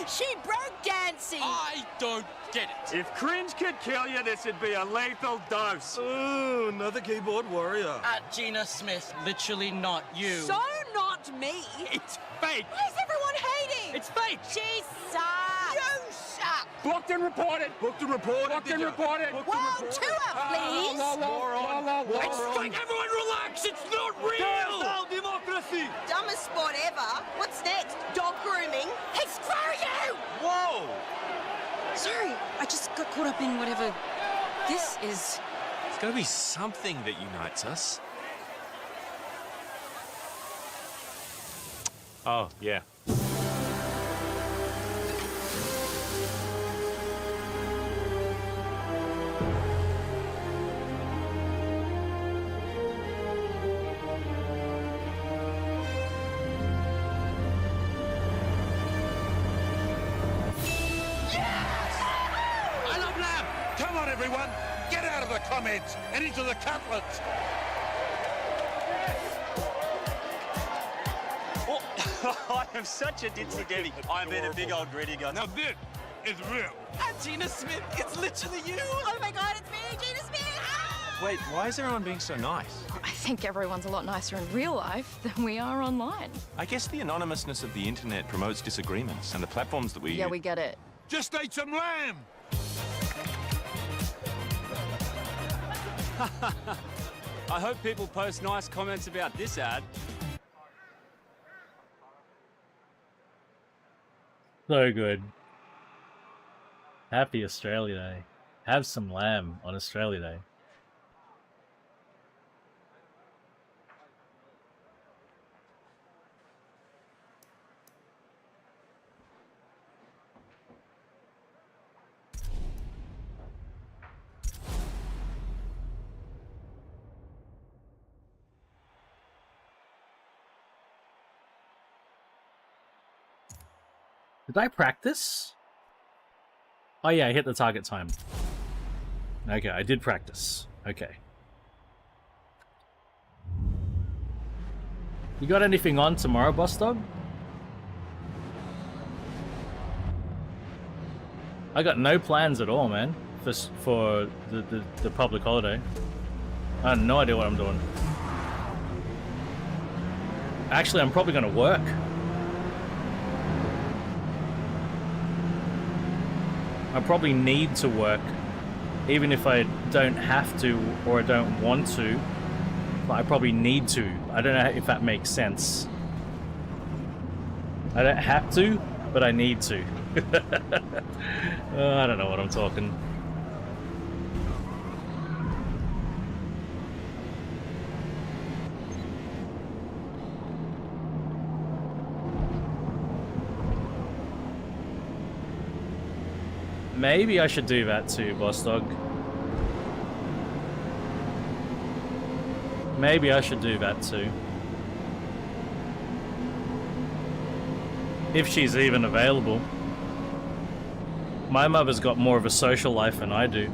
She broke dancing. I don't get it. If cringe could kill you, this would be a lethal dose. Ooh, another keyboard warrior. Gina Smith, literally not you. So not me. It's fake. Why is everyone hating? It's fake. She sucks. You suck. Blocked and reported. Booked and reported. Blocked and reported. World tour, please. It's fake. Everyone relax. It's not real. Democracy. Dumbest sport ever. What's next? Dog grooming. Hey, screw you! Whoa. Sorry, I just got caught up in whatever this is. There's got to be something that unites us. Oh, yeah. I love lamb. Come on, everyone. Get out of the comments and into the cutlets. I am such a ditzy Debbie. I'm being a big old greedy guy. Now this is real. Gina Smith, it's literally you. Oh my God, it's me, Gina Smith! Ah! Wait, why is everyone being so nice? I think everyone's a lot nicer in real life than we are online. I guess the anonymousness of the internet promotes disagreements, and the platforms that we Yeah, we get it. Just ate some lamb. I hope people post nice comments about this ad. So good. Happy Australia Day. Have some lamb on Australia Day. Did I practice? Oh yeah, I hit the target time. Okay, I did practice. Okay. You got anything on tomorrow, Boss Dog? I got no plans at all, man, for the public holiday. I have no idea what I'm doing. Actually, I'm probably going to work. I probably need to work, even if I don't have to or I don't want to. I probably need to. I don't know if that makes sense. I don't have to, but I need to. I don't know what I'm talking. Maybe I should do that too, Boss Dog. Maybe I should do that too. If she's even available. My mother's got more of a social life than I do.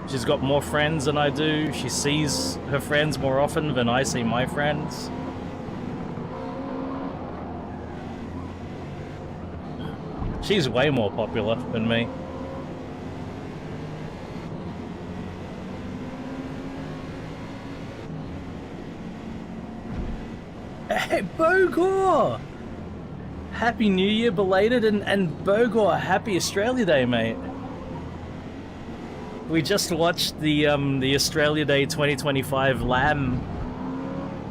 She's got more friends than I do. She sees her friends more often than I see my friends. She's way more popular than me. Hey, Bogor! Happy New Year belated, and Bogor, happy Australia Day, mate. We just watched the Australia Day 2025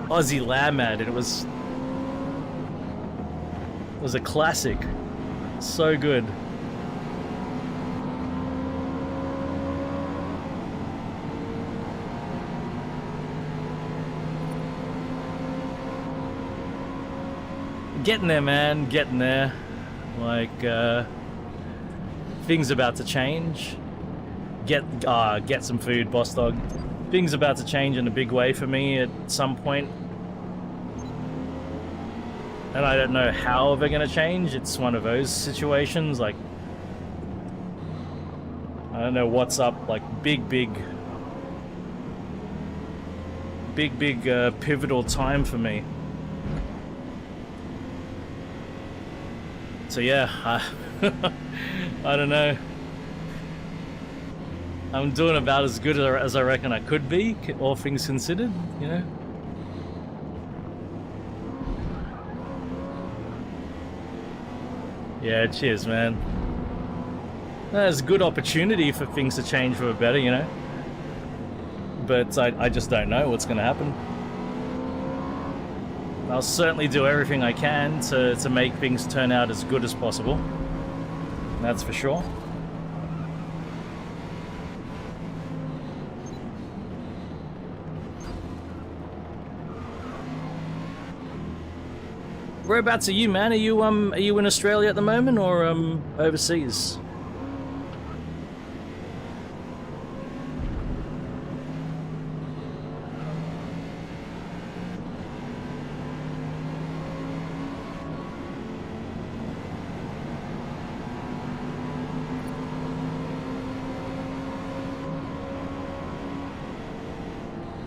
Aussie Lamb ad, and it was a classic. So good. Getting there, man, getting there. Like, things about to change. Get some food, Boss Dog. Things about to change in a big way for me at some point. And I don't know how they're gonna change. It's one of those situations, like, I don't know what's up, like big pivotal time for me. So yeah, I don't know. I'm doing about as good as I reckon I could be, all things considered, you know? Yeah, cheers, man. There's a good opportunity for things to change for the better, you know? But I just don't know what's going to happen. I'll certainly do everything I can to make things turn out as good as possible. That's for sure. Whereabouts are you, man? Are you in Australia at the moment, or overseas?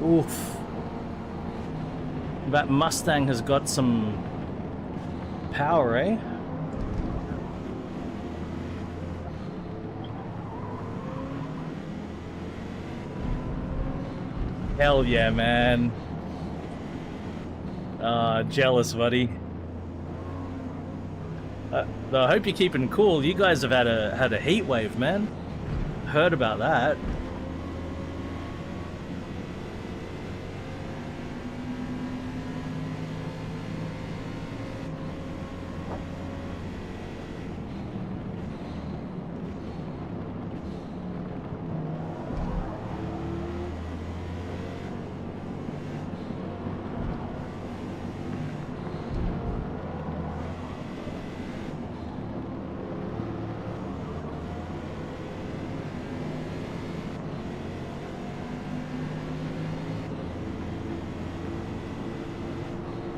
Oof. That Mustang has got some power, eh? Hell yeah, man. Jealous, buddy. I hope you're keeping cool. You guys have had a heat wave, man. Heard about that.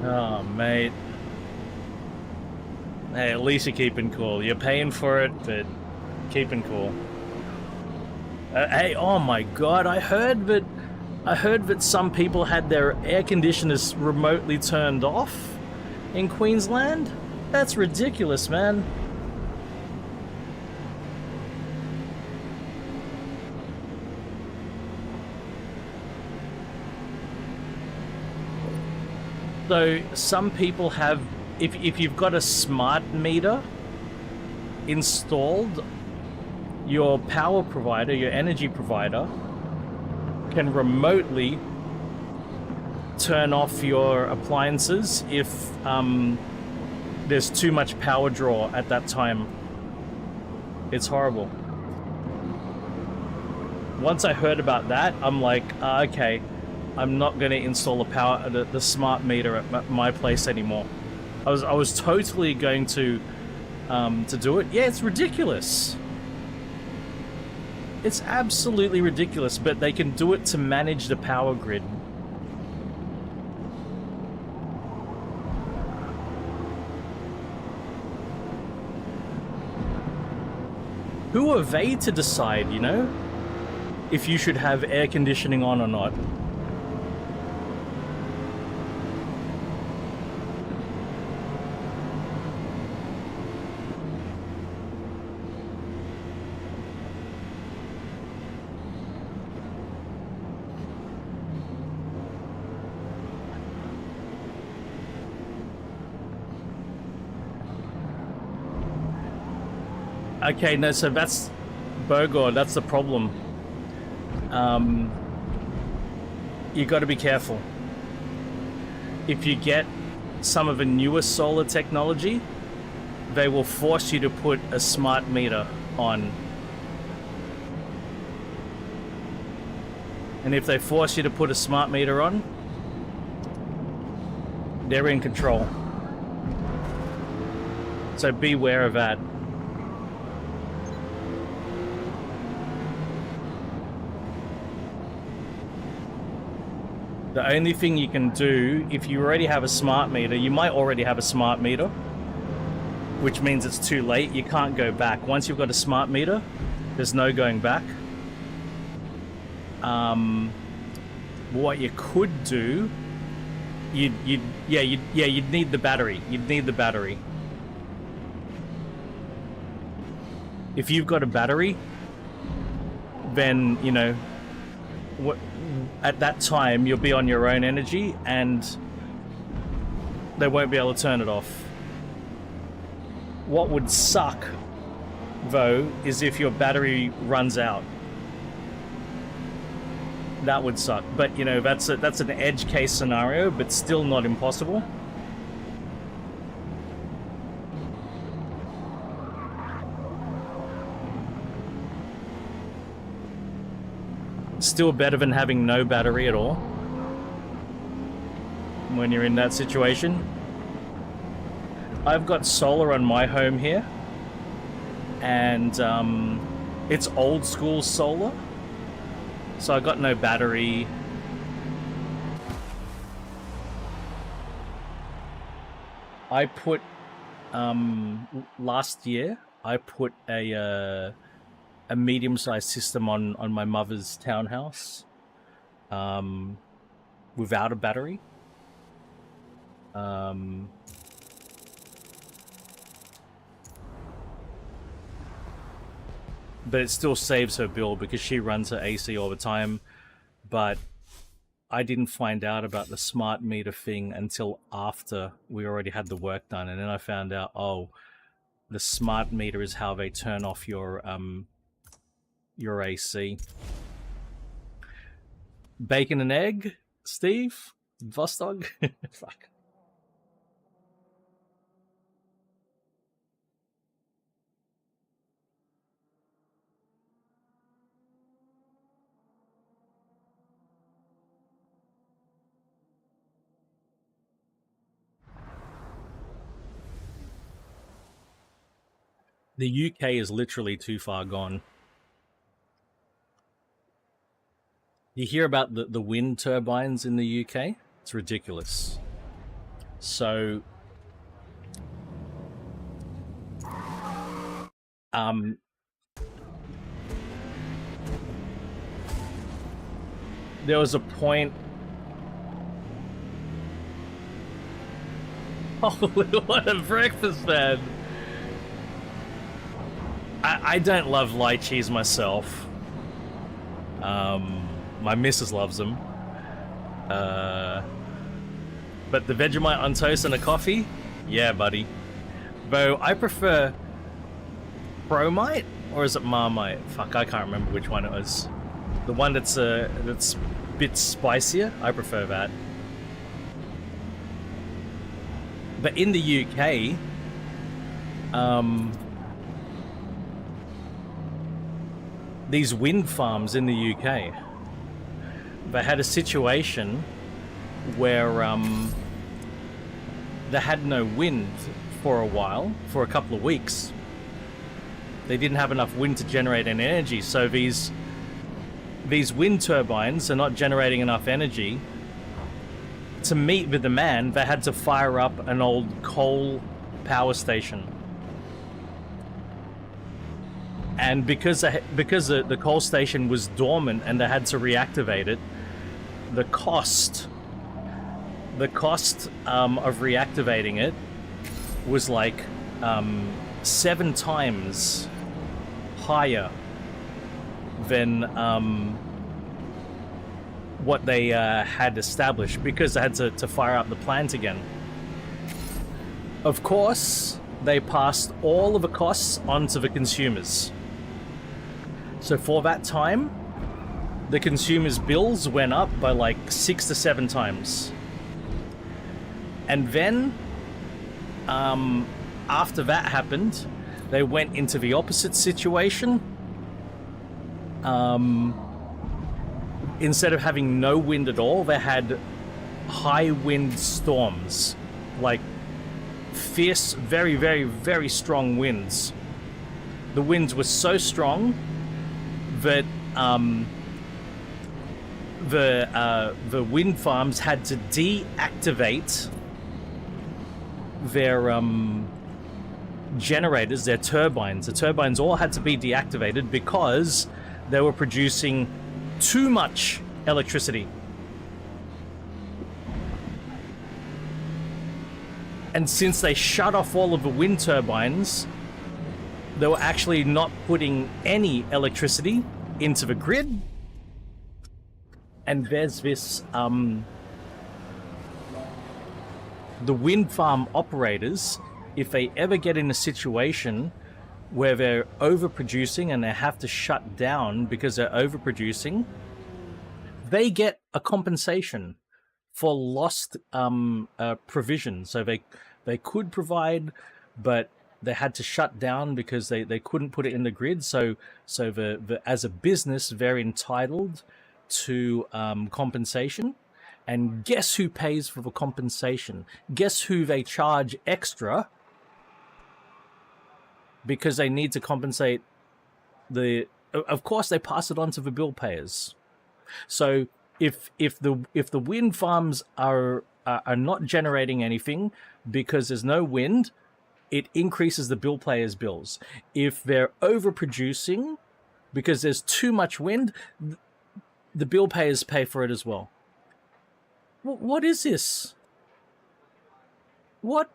Oh, mate. Hey, at least you're keeping cool. You're paying for it, but keeping cool. Hey, oh my god, I heard that some people had their air conditioners remotely turned off in Queensland. That's ridiculous, man. So some people have, if you've got a smart meter installed, your power provider, your energy provider, can remotely turn off your appliances if there's too much power draw at that time. It's horrible. Once I heard about that, I'm like, okay, I'm not going to install the smart meter at my place anymore. I was totally going to do it. Yeah, it's ridiculous. It's absolutely ridiculous, but they can do it to manage the power grid. Who are they to decide, you know, if you should have air conditioning on or not? Okay, no, so that's Bogor, that's the problem. You got to be careful. If you get some of the newer solar technology, they will force you to put a smart meter on. And if they force you to put a smart meter on, they're in control. So beware of that. The only thing you can do, if you already have a smart meter, you might already have a smart meter, which means it's too late. You can't go back. Once you've got a smart meter, there's no going back. What you could do, you'd need the battery. You'd need the battery. If you've got a battery, then, you know, at that time you'll be on your own energy and they won't be able to turn it off. What would suck, though, is if your battery runs out. That would suck. But, you know, that's an edge case scenario, but still not impossible. Still better than having no battery at all when you're in that situation. I've got solar on my home here, and it's old school solar, so I got no battery. I put last year I put a medium-sized system on my mother's townhouse without a battery. But it still saves her bill because she runs her AC all the time. But I didn't find out about the smart meter thing until after we already had the work done, and then I found out, oh, the smart meter is how they turn off your AC. Bacon and egg, Steve? Vostok? Fuck. The UK is literally too far gone. You hear about the wind turbines in the UK? It's ridiculous. So, there was a point... Oh, what a breakfast, man! I don't love lychees myself. My missus loves them. But the Vegemite on toast and a coffee? Yeah, buddy. Though, I prefer Promite, or is it Marmite? Fuck, I can't remember which one it was. The one that's a bit spicier. I prefer that. But in the UK, these wind farms in the UK, they had a situation where they had no wind for a while, for a couple of weeks. They didn't have enough wind to generate any energy, so these wind turbines are not generating enough energy. To meet the demand, they had to fire up an old coal power station. And because the coal station was dormant and they had to reactivate it, the cost of reactivating it was like 7 times higher than what they had established, because they had to fire up the plant again. Of course, they passed all of the costs onto the consumers. So for that time, the consumers' bills went up by like 6 to 7 times. And then, after that happened, they went into the opposite situation. Instead of having no wind at all, they had high wind storms, like fierce, very, very, very strong winds. The winds were so strong that the wind farms had to deactivate their generators, their turbines. The turbines all had to be deactivated because they were producing too much electricity. And since they shut off all of the wind turbines, they were actually not putting any electricity into the grid. And there's this, the wind farm operators, if they ever get in a situation where they're overproducing and they have to shut down because they're overproducing, they get a compensation for lost provision. So they could provide, but they had to shut down because they couldn't put it in the grid. So as a business, they're entitled to compensation. And guess who pays for the compensation? Guess who they charge extra? Because they need to compensate of course they pass it on to the bill payers. So if the wind farms are not generating anything because there's no wind, it increases the bill payers' bills. If they're overproducing because there's too much wind, the bill payers pay for it as well. What is this? What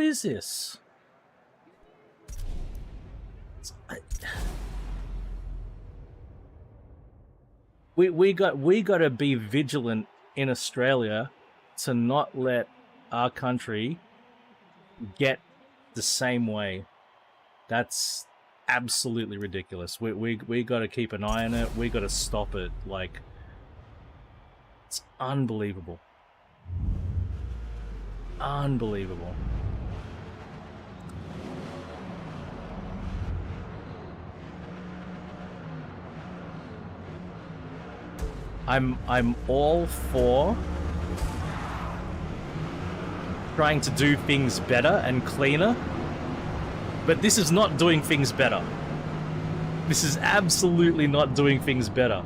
is this? We got to be vigilant in Australia to not let our country get the same way. That's absolutely ridiculous. We got to keep an eye on it. We got to stop it. Like, it's unbelievable. Unbelievable. I'm all for trying to do things better and cleaner, but this is not doing things better. This is absolutely not doing things better.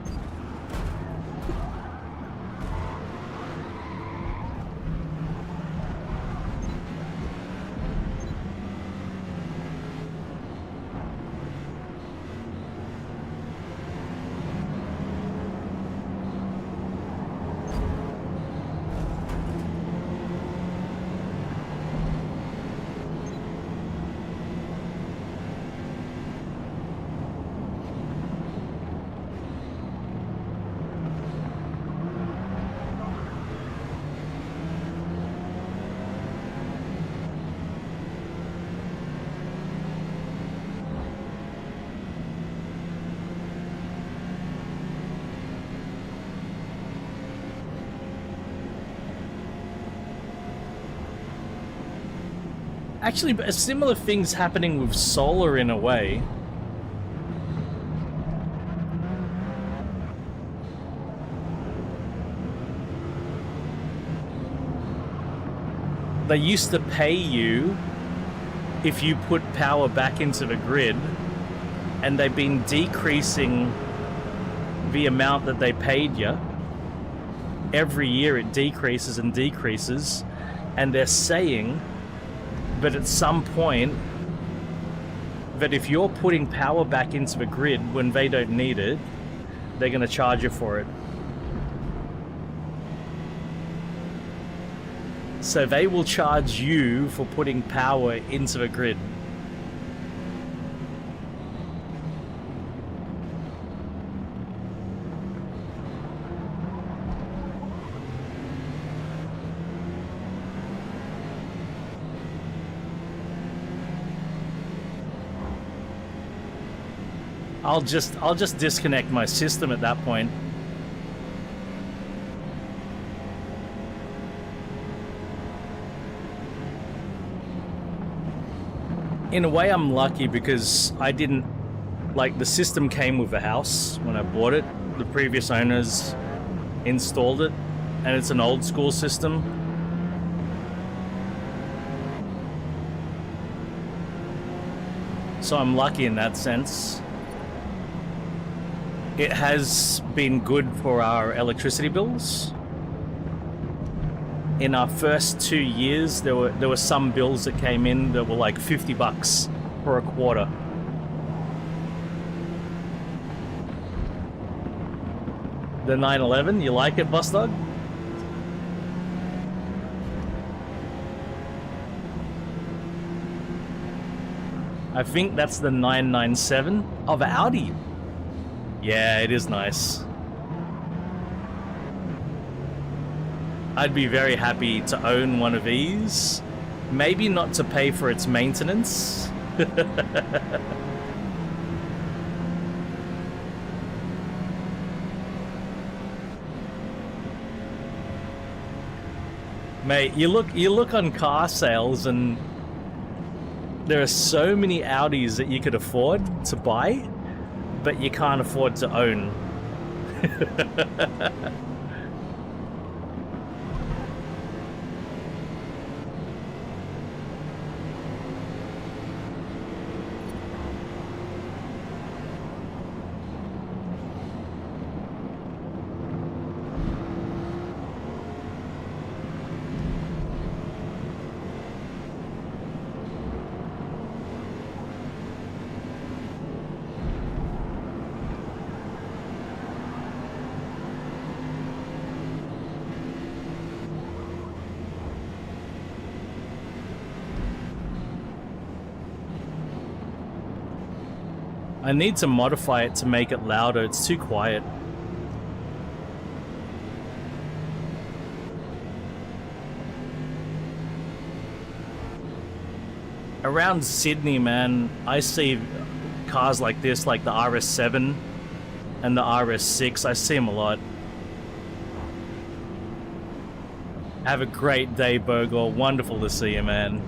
Actually, a similar thing's happening with solar in a way. They used to pay you if you put power back into the grid, and they've been decreasing the amount that they paid you. Every year it decreases and decreases, and they're saying that at some point that if you're putting power back into the grid when they don't need it, they're going to charge you for it. So they will charge you for putting power into the grid. I'll just disconnect my system at that point. In a way, I'm lucky because I didn't... Like, the system came with the house when I bought it. The previous owners installed it, and it's an old school system. So I'm lucky in that sense. It has been good for our electricity bills. In our first 2 years, there were some bills that came in that were like $50 for a quarter. The 911, you like it, Bus Dog? I think that's the 997 of Audi. Yeah, it is nice. I'd be very happy to own one of these. Maybe not to pay for its maintenance. Mate, you look on car sales and there are so many Audis that you could afford to buy, but you can't afford to own. I need to modify it to make it louder, it's too quiet. Around Sydney, man, I see cars like this, like the RS7 and the RS6, I see them a lot. Have a great day, Burgor. Wonderful to see you, man.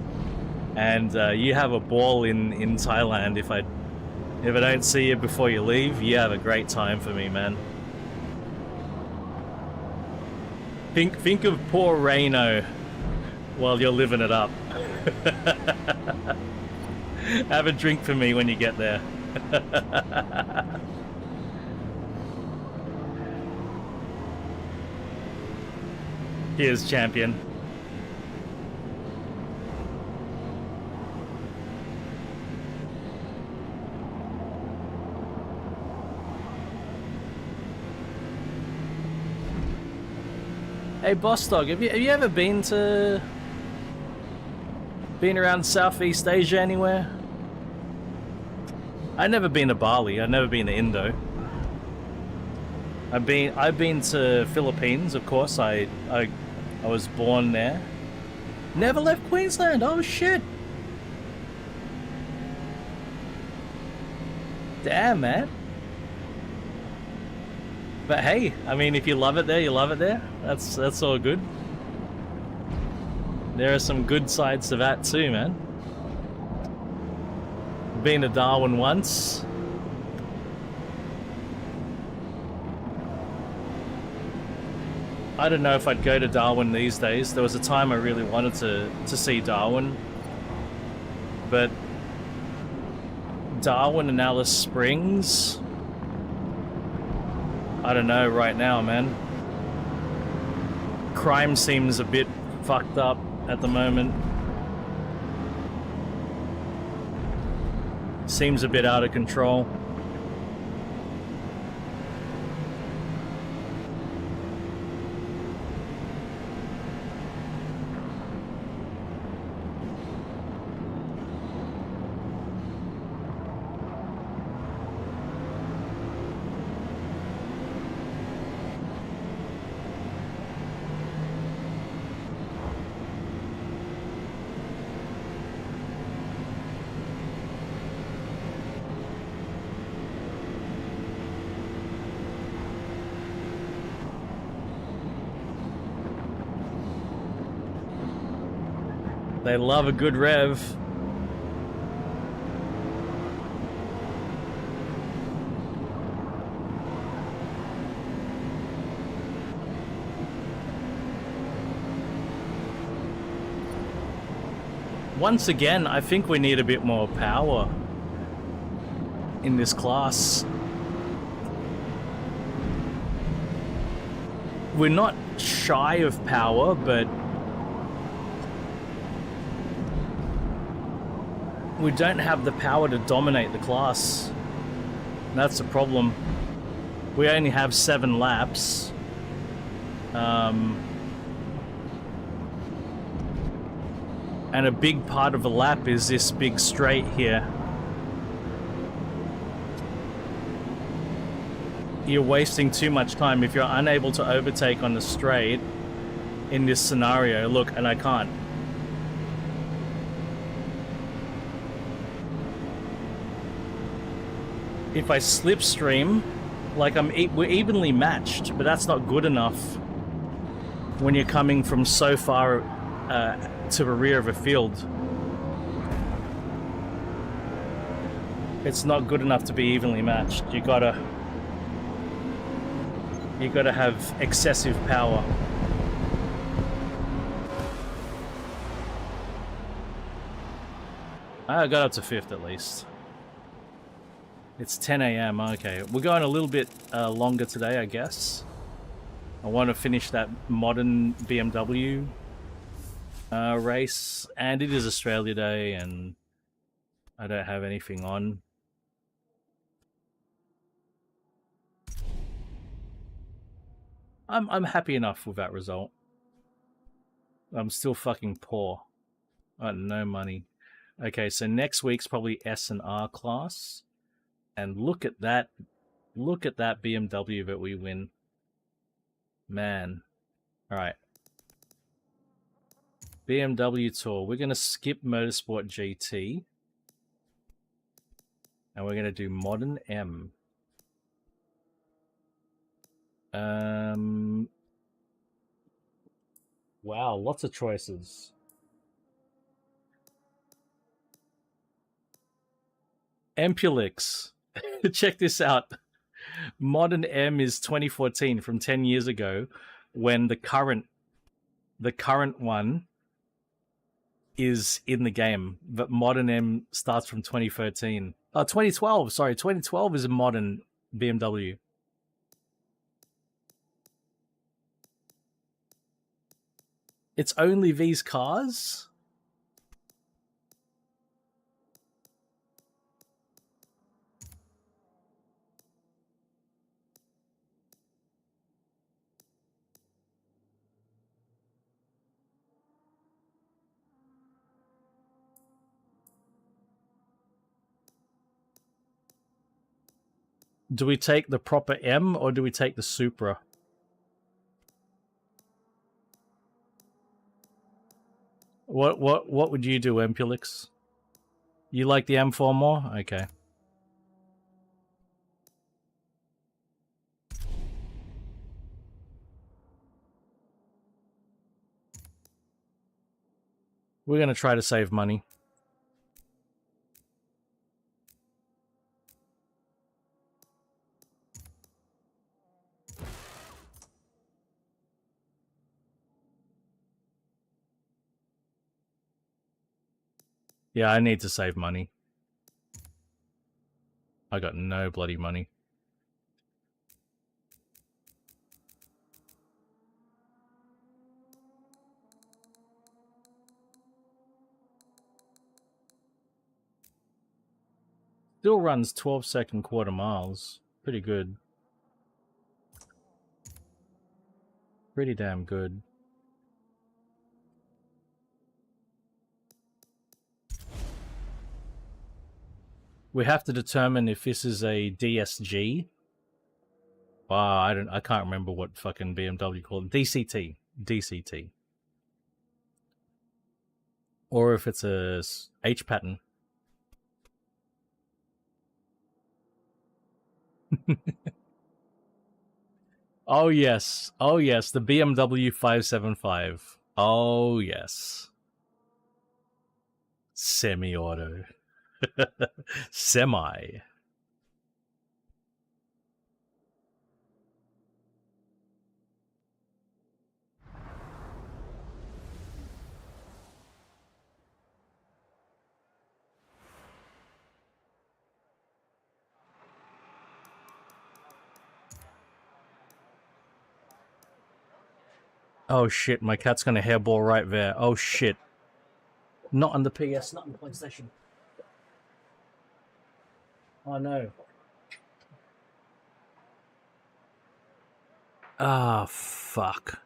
And you have a ball in Thailand. If I don't see you before you leave, you have a great time for me, man. Think of poor Reno while you're living it up. Have a drink for me when you get there. Cheers, champion. Hey, Boss Dog, have you ever been around Southeast Asia anywhere? I've never been to Bali. I've never been to Indo. I've been to Philippines, of course. I was born there. Never left Queensland. Oh shit! Damn, man. But hey, I mean, if you love it there, you love it there. That's all good. There are some good sides to that too, man. Been to Darwin once. I don't know if I'd go to Darwin these days. There was a time I really wanted to see Darwin. But Darwin and Alice Springs, I don't know right now, man. Crime seems a bit fucked up at the moment. Seems a bit out of control. They love a good rev. Once again, I think we need a bit more power in this class. We're not shy of power, but we don't have the power to dominate the class. That's the problem. We only have 7 laps. And a big part of a lap is this big straight here. You're wasting too much time if you're unable to overtake on the straight in this scenario. Look, and I can't. If I slipstream, like we're evenly matched, but that's not good enough when you're coming from so far to the rear of a field. It's not good enough to be evenly matched. You gotta have excessive power. I got up to 5th at least. It's 10 AM, okay. We're going a little bit longer today, I guess. I want to finish that modern BMW race. And it is Australia Day, and I don't have anything on. I'm happy enough with that result. I'm still fucking poor. I got no money. Okay, so next week's probably S and R class. And look at that BMW that we win. Man. Alright. BMW Tour. We're going to skip Motorsport GT. And we're going to do Modern M. Wow, lots of choices. Empulix. Check this out. Modern M is 2014, from 10 years ago, when the current one is in the game. But Modern M starts from 2013. Oh, 2012. Sorry, 2012 is a modern BMW. It's only these cars? Do we take the proper M or do we take the Supra? What would you do, Empulix? You like the M4 more? Okay. We're going to try to save money. Yeah, I need to save money. I got no bloody money. Still runs 12-second quarter miles. Pretty good. Pretty damn good. We have to determine if this is a DSG. I can't remember what fucking BMW called it. DCT. DCT. Or if it's a H pattern. Oh yes. Oh yes, the BMW 575. Oh yes. Semi-auto. Semi. Oh shit, my cat's gonna hairball right there. Oh shit. Not on the PS, not on the PlayStation. Oh no. Ah, fuck.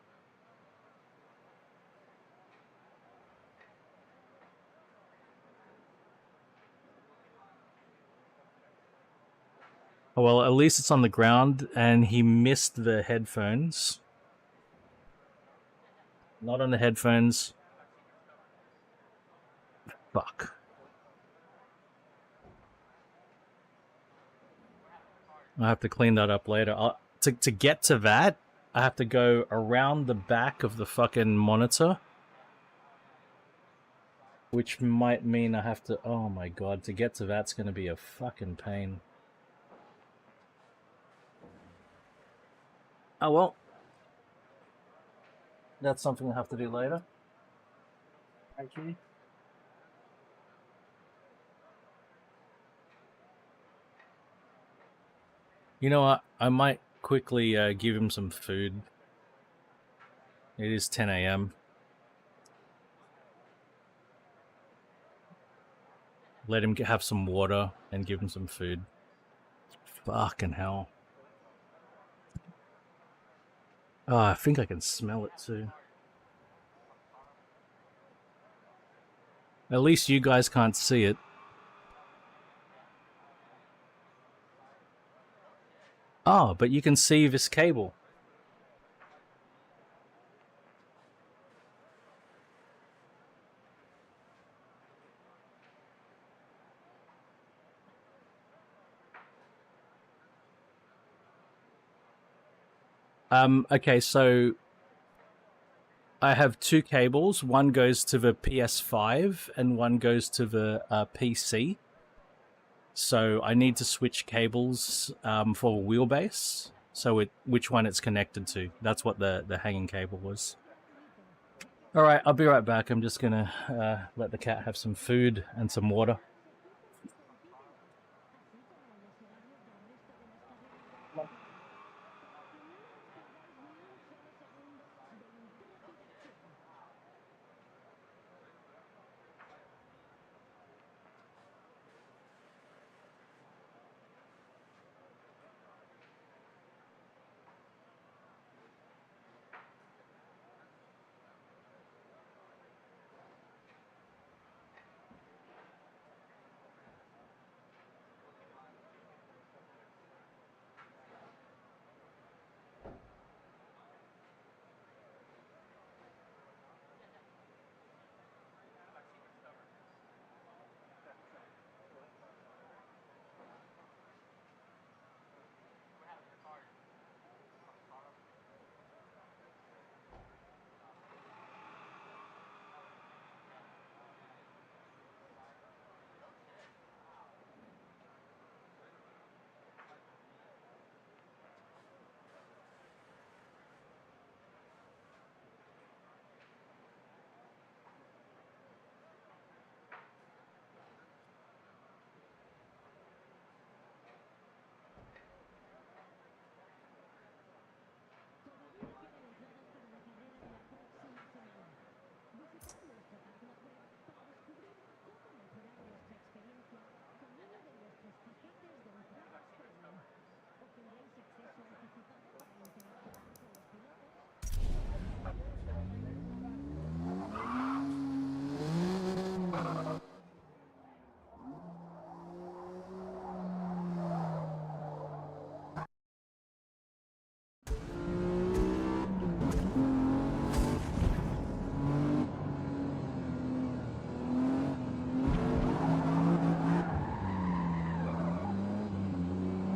Oh, well, at least it's on the ground, and he missed the headphones. Not on the headphones. Fuck. I have to clean that up later. To get to that, I have to go around the back of the fucking monitor. Which might mean I have to... Oh my god, to get to that's gonna be a fucking pain. Oh well. That's something I have to do later. Actually. You know what? I might quickly give him some food. It is 10 a.m. Let him have some water and give him some food. Fucking hell. Oh, I think I can smell it too. At least you guys can't see it. Oh, but you can see this cable. Okay, so I have two cables. One goes to the PS5 and one goes to the PC. So I need to switch cables for wheelbase. So which one it's connected to. That's what the hanging cable was. All right, I'll be right back. I'm just gonna let the cat have some food and some water.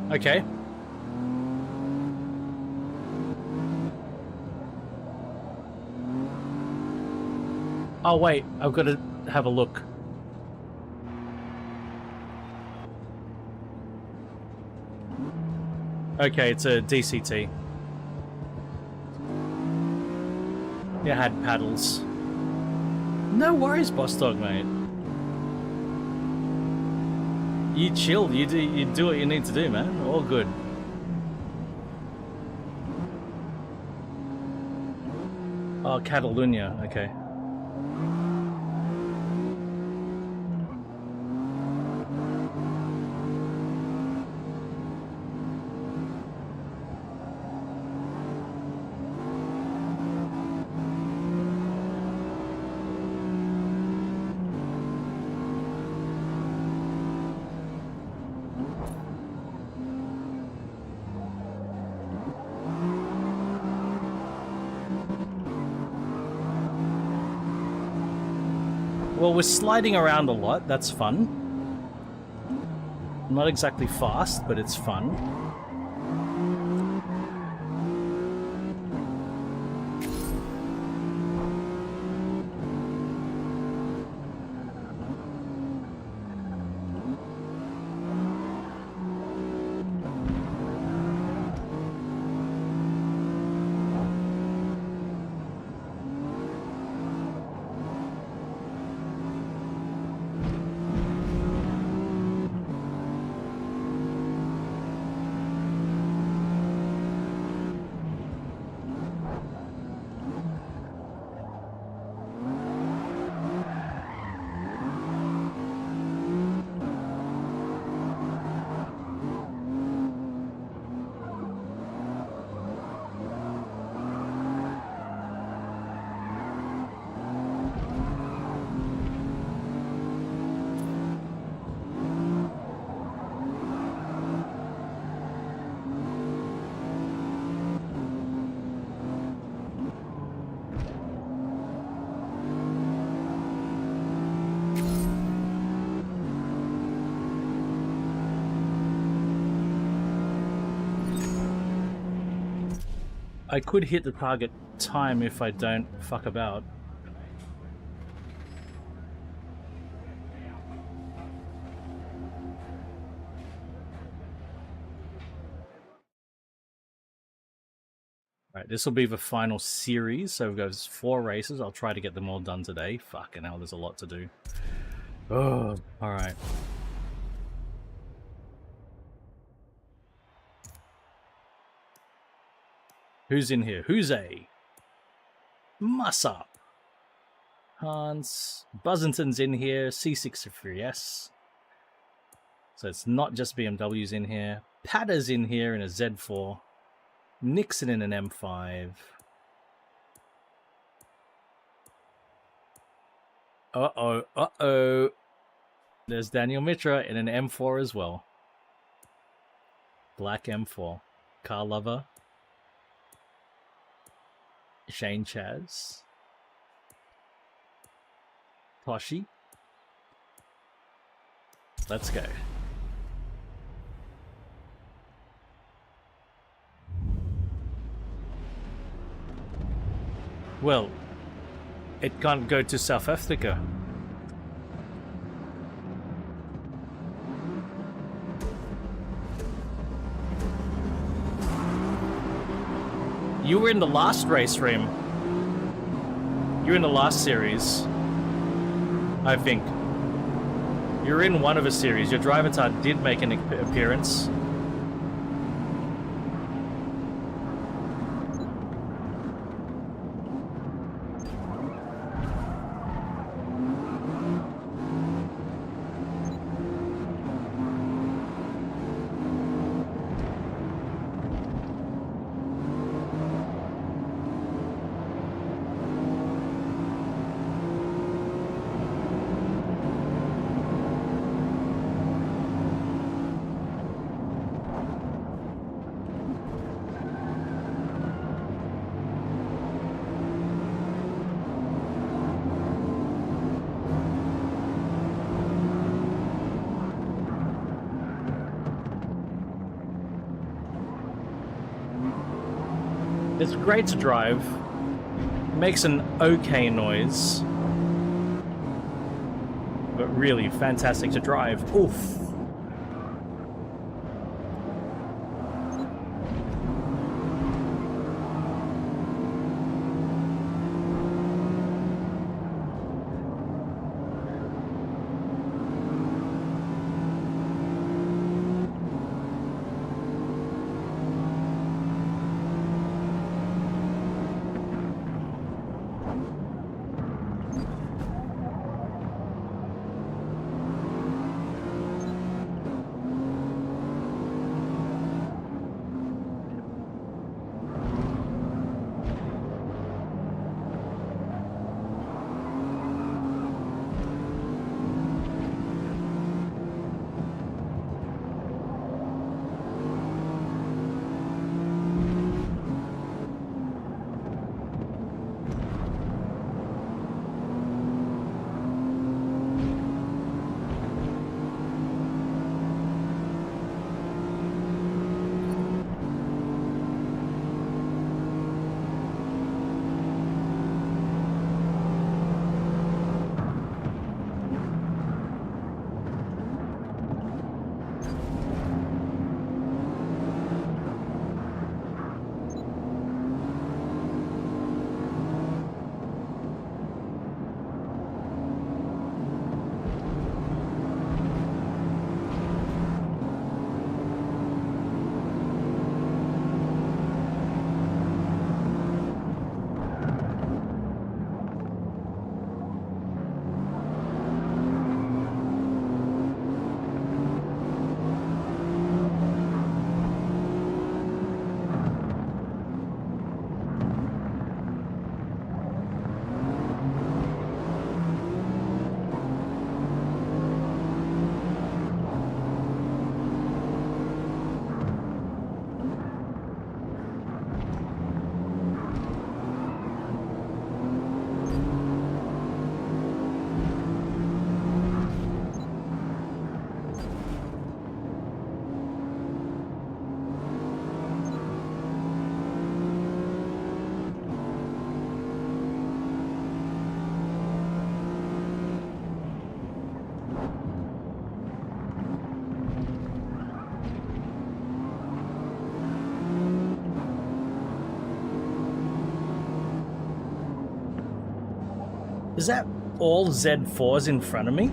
Okay. Oh wait, I've got to have a look. Okay, it's a DCT. Yeah, it had paddles. No worries, boss dog, mate. You chill. You do what you need to do, man. All good. Oh, Catalunya. Okay. Well, we're sliding around a lot. That's fun. Not exactly fast, but it's fun. I could hit the target time if I don't fuck about. Right, this will be the final series, so it goes 4 races. I'll try to get them all done today. Fucking hell, there's a lot to do. Oh, alright. Who's in here? Who's a? Musup. Hans. Buzzington's in here. C63S. So it's not just BMWs in here. Padda's in here in a Z4. Nixon in an M5. Uh-oh, uh-oh. There's Daniel Mitra in an M4 as well. Black M4. Car lover. Shane Chaz. Toshi. Let's go. Well, it can't go to South Africa. You were in the last race, Rim. You were in the last series. I think. You're in one of a series. Your driver tar did make an appearance. It's great to drive. Makes an okay noise. But really fantastic to drive. Oof. Is that all Z4s in front of me?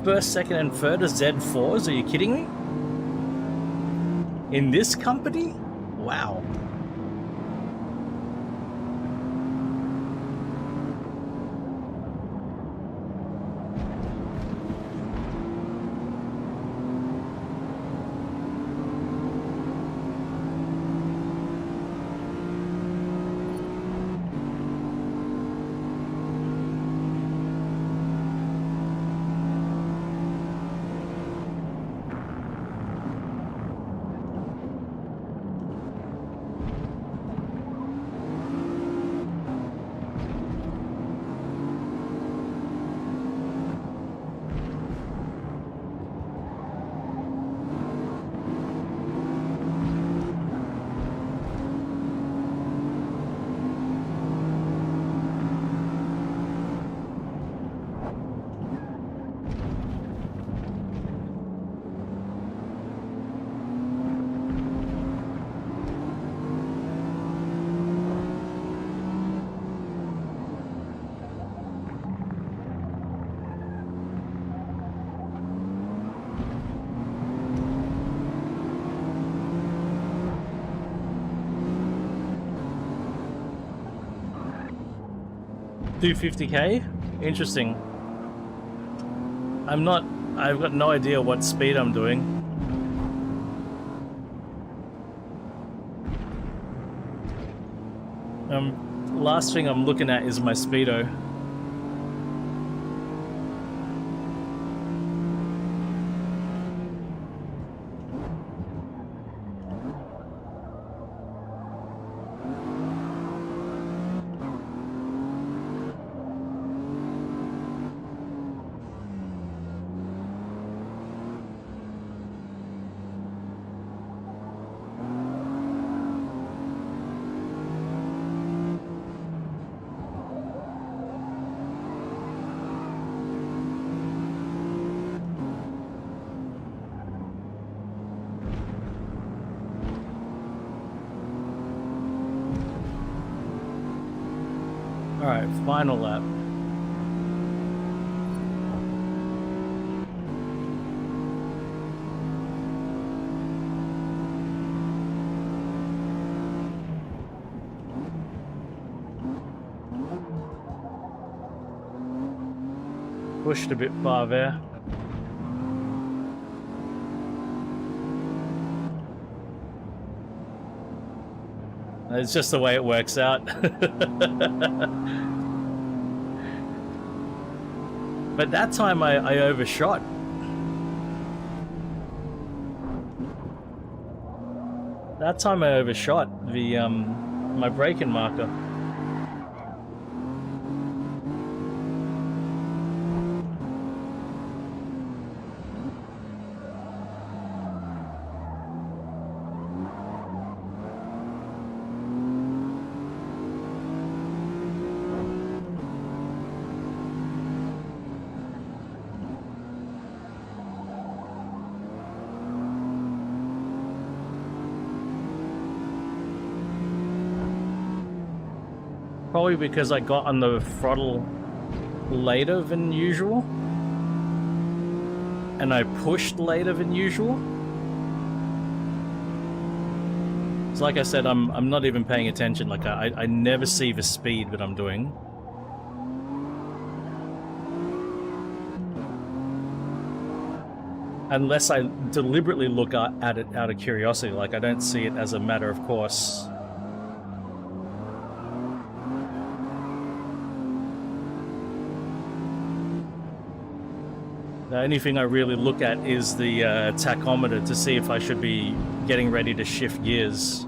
First, second, and third are Z4s? Are you kidding me? In this company? Wow. $250k? Interesting. I've got no idea what speed I'm doing. Last thing I'm looking at is my speedo. Alright, final lap. Pushed a bit far there. It's just the way it works out. But that time I overshot. That time I overshot the my braking marker. Probably because I got on the throttle later than usual. And I pushed later than usual. So like I said, I'm not even paying attention. Like I never see the speed that I'm doing. Unless I deliberately look at it out of curiosity. Like I don't see it as a matter of course. The only thing I really look at is the tachometer to see if I should be getting ready to shift gears.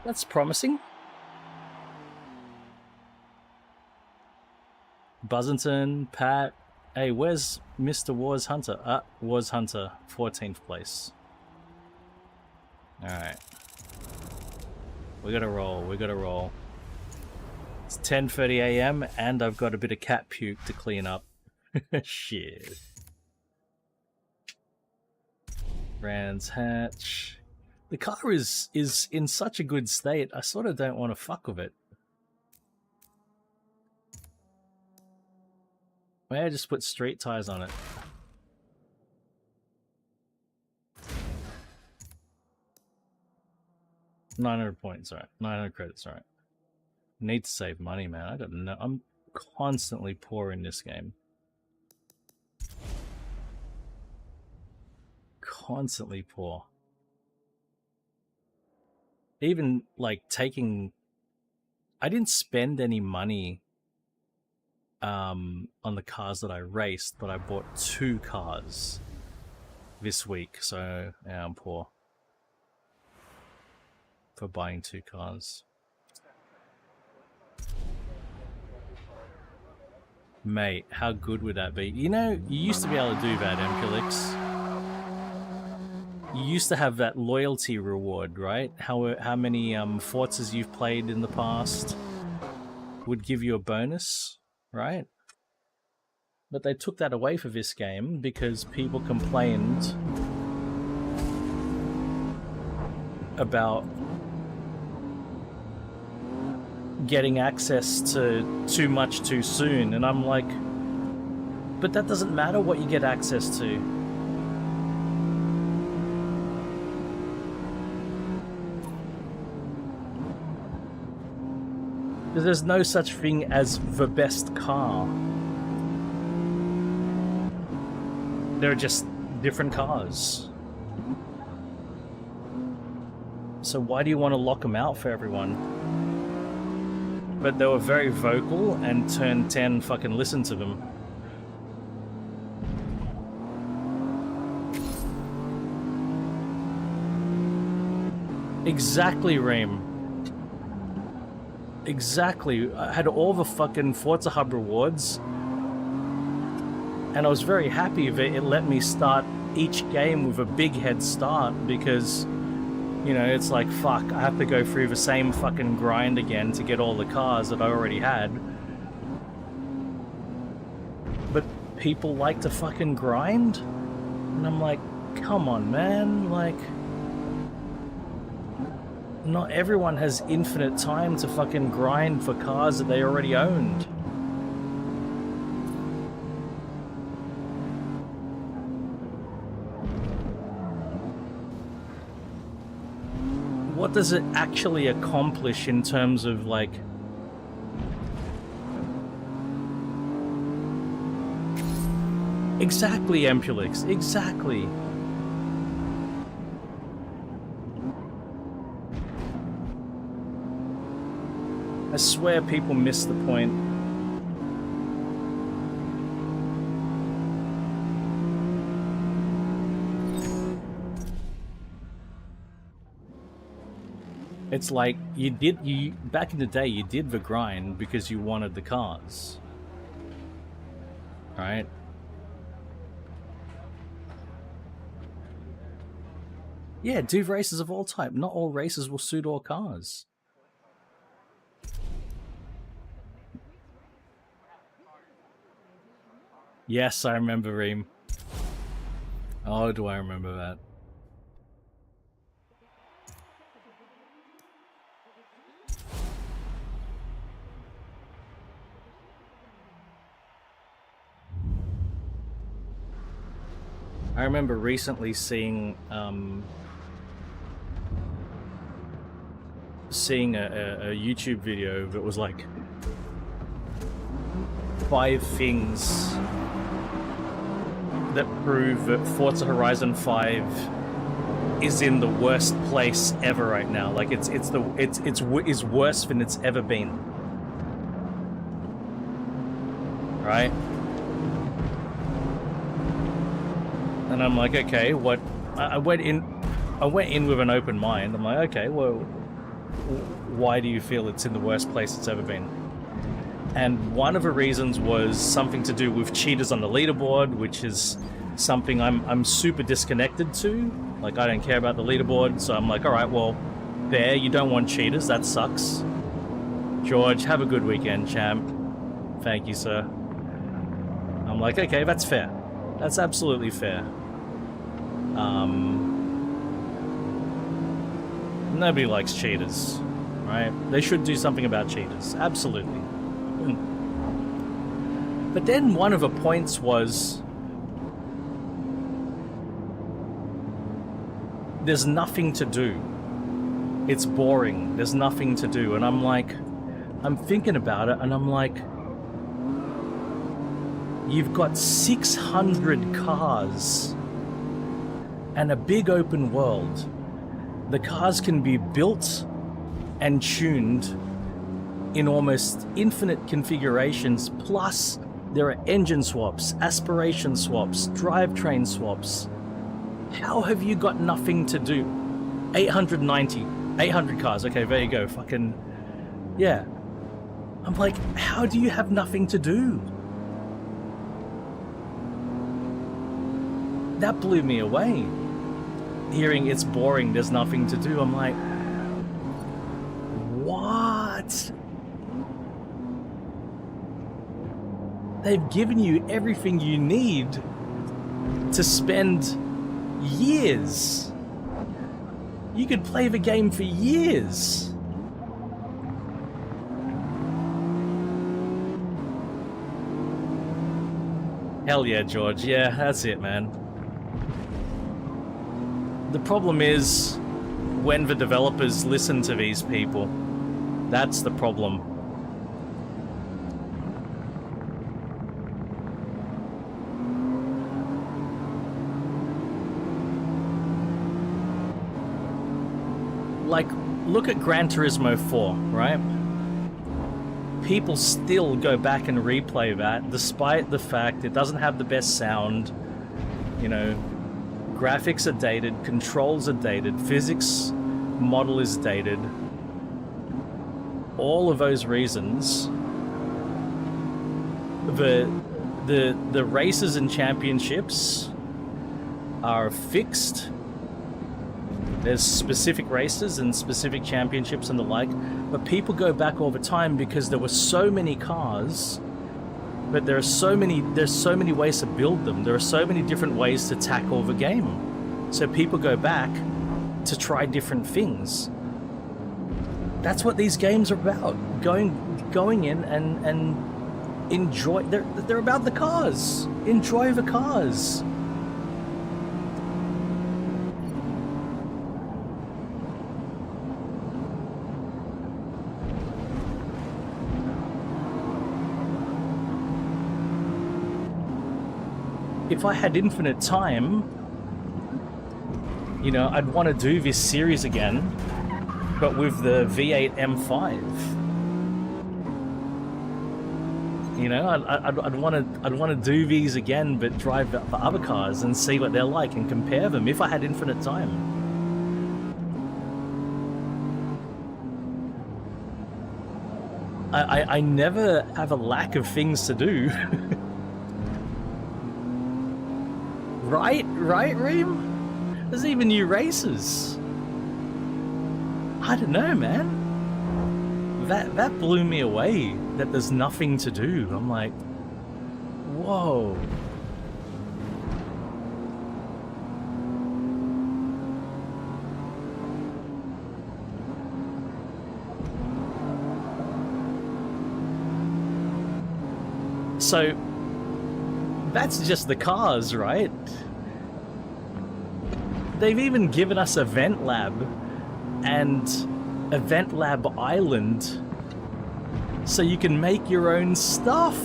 That's promising. Buzzington, Pat. Hey, where's Mr. Wars Hunter? Wars Hunter, 14th place. Alright. We gotta roll, we gotta roll. It's 10:30 AM and I've got a bit of cat puke to clean up. Shit. Brands Hatch. The car is in such a good state, I sort of don't want to fuck with it. May I just put street tires on it? $900 points, alright. 900 credits, alright. Need to save money, man. I got no. I'm constantly poor in this game. Constantly poor. Even like taking. I didn't spend any money on the cars that I raced, but I bought 2 cars this week, so yeah, I'm poor for buying 2 cars. Mate, how good would that be? You know, you used to be able to do that, MKLX. You used to have that loyalty reward, right? How many Forzas you've played in the past would give you a bonus, right? But they took that away for this game because people complained about getting access to too much too soon, and I'm like, but that doesn't matter what you get access to. Because there's no such thing as the best car. There are just different cars. So why do you want to lock them out for everyone? But they were very vocal, and Turn 10 fucking listened to them. Exactly, Reem. Exactly. I had all the fucking Forza Hub rewards, and I was very happy that it let me start each game with a big head start, because, you know, it's like, fuck, I have to go through the same fucking grind again to get all the cars that I already had. people like to fucking grind? And I'm like, come on, man, like... Not everyone has infinite time to fucking grind for cars that they already owned. What does it actually accomplish in terms of, like... Exactly, Empulix, exactly. I swear people miss the point. It's like you back in the day you did the grind because you wanted the cars. Right? Yeah, do races of all type. Not all races will suit all cars. Yes, I remember Reem. Oh, do I remember that? I remember recently seeing a YouTube video that was like 5 things that prove that Forza Horizon 5 is in the worst place ever right now. Like it's worse than it's ever been. Right? And I'm like, okay, what? I went in with an open mind. I'm like, okay, well, why do you feel it's in the worst place it's ever been? And one of the reasons was something to do with cheaters on the leaderboard, which is something I'm super disconnected to. Like, I don't care about the leaderboard, so I'm like, all right, well, there, you don't want cheaters, that sucks. George, have a good weekend, champ. Thank you, sir. I'm like, okay, that's fair. That's absolutely fair. Nobody likes cheaters, right? They should do something about cheaters, absolutely. But then one of the points was there's nothing to do. It's boring. There's nothing to do. And I'm like, I'm thinking about it and I'm like, you've got 600 cars and a big open world. The cars can be built and tuned in almost infinite configurations, plus there are engine swaps, aspiration swaps, drivetrain swaps. How have you got nothing to do? 800 cars, okay, there you go, fucking, yeah. I'm like, how do you have nothing to do? That blew me away. Hearing it's boring, there's nothing to do, I'm like, what? They've given you everything you need to spend years. You could play the game for years. Hell yeah, George. Yeah, that's it, man. The problem is when the developers listen to these people. That's the problem. Like, look at Gran Turismo 4, right? People still go back and replay that, despite the fact it doesn't have the best sound. You know, graphics are dated, controls are dated, physics model is dated. All of those reasons, the races and championships are fixed. There's specific races and specific championships and the like, but people go back all the time because there were so many cars But there's so many ways to build them. There are so many different ways to tackle the game. So people go back to try different things. That's what these games are about. Going in and enjoy. They're about the cars. Enjoy the cars. If I had infinite time, you know, I'd want to do this series again, but with the V8 M5. You know, I'd want to do these again, but drive the other cars and see what they're like and compare them if I had infinite time. I never have a lack of things to do. Right, Reem? There's even new races. I don't know, man. That blew me away, that there's nothing to do. I'm like, whoa. So, that's just the cars, right? They've even given us Event Lab and Event Lab Island so you can make your own stuff.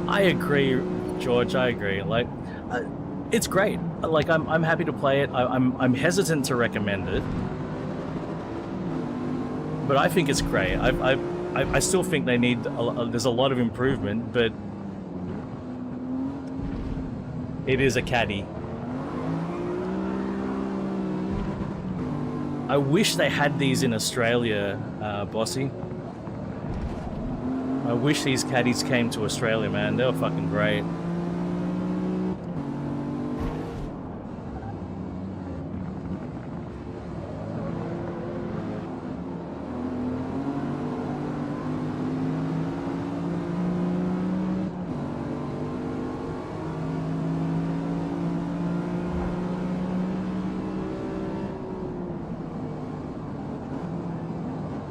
I agree, George. I agree. Like, it's great. Like, I'm happy to play it. I'm hesitant to recommend it, but I think it's great. I still think they need. There's a lot of improvement, but it is a caddy. I wish they had these in Australia, Bossy. I wish these caddies came to Australia, man. They were fucking great.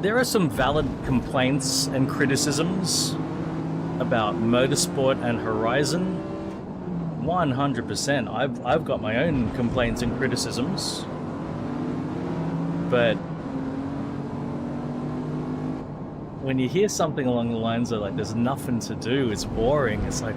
There are some valid complaints and criticisms about Motorsport and Horizon. 100%. I've got my own complaints and criticisms. But when you hear something along the lines of like, there's nothing to do, it's boring, it's like,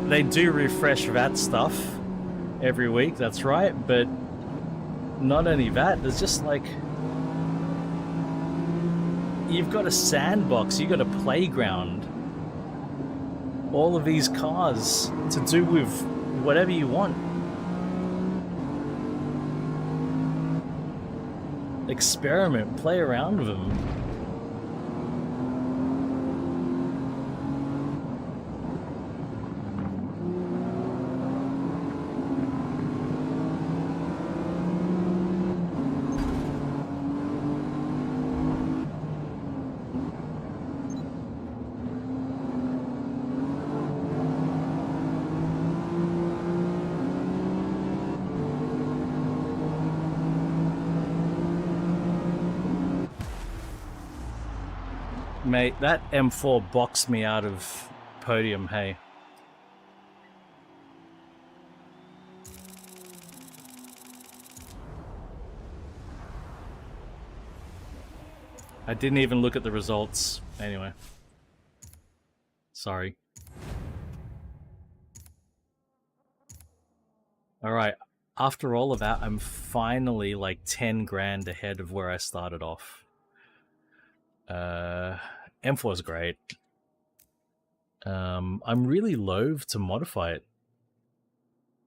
they do refresh that stuff every week, that's right, but not only that, there's just like, you've got a sandbox, you've got a playground, all of these cars to do with whatever you want. Experiment, play around with them. Mate, that M4 boxed me out of podium, hey. I didn't even look at the results. Anyway. Sorry. Alright, after all of that, I'm finally like 10 grand ahead of where I started off. M4's great. I'm really loath to modify it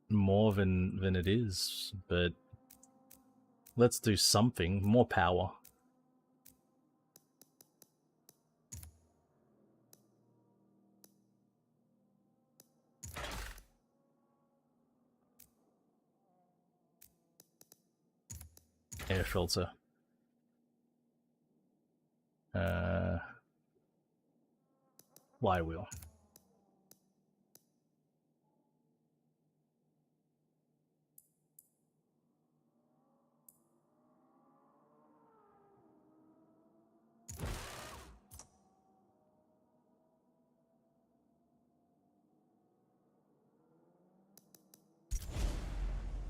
more than it is, but let's do something. More power. Air filter. Flywheel.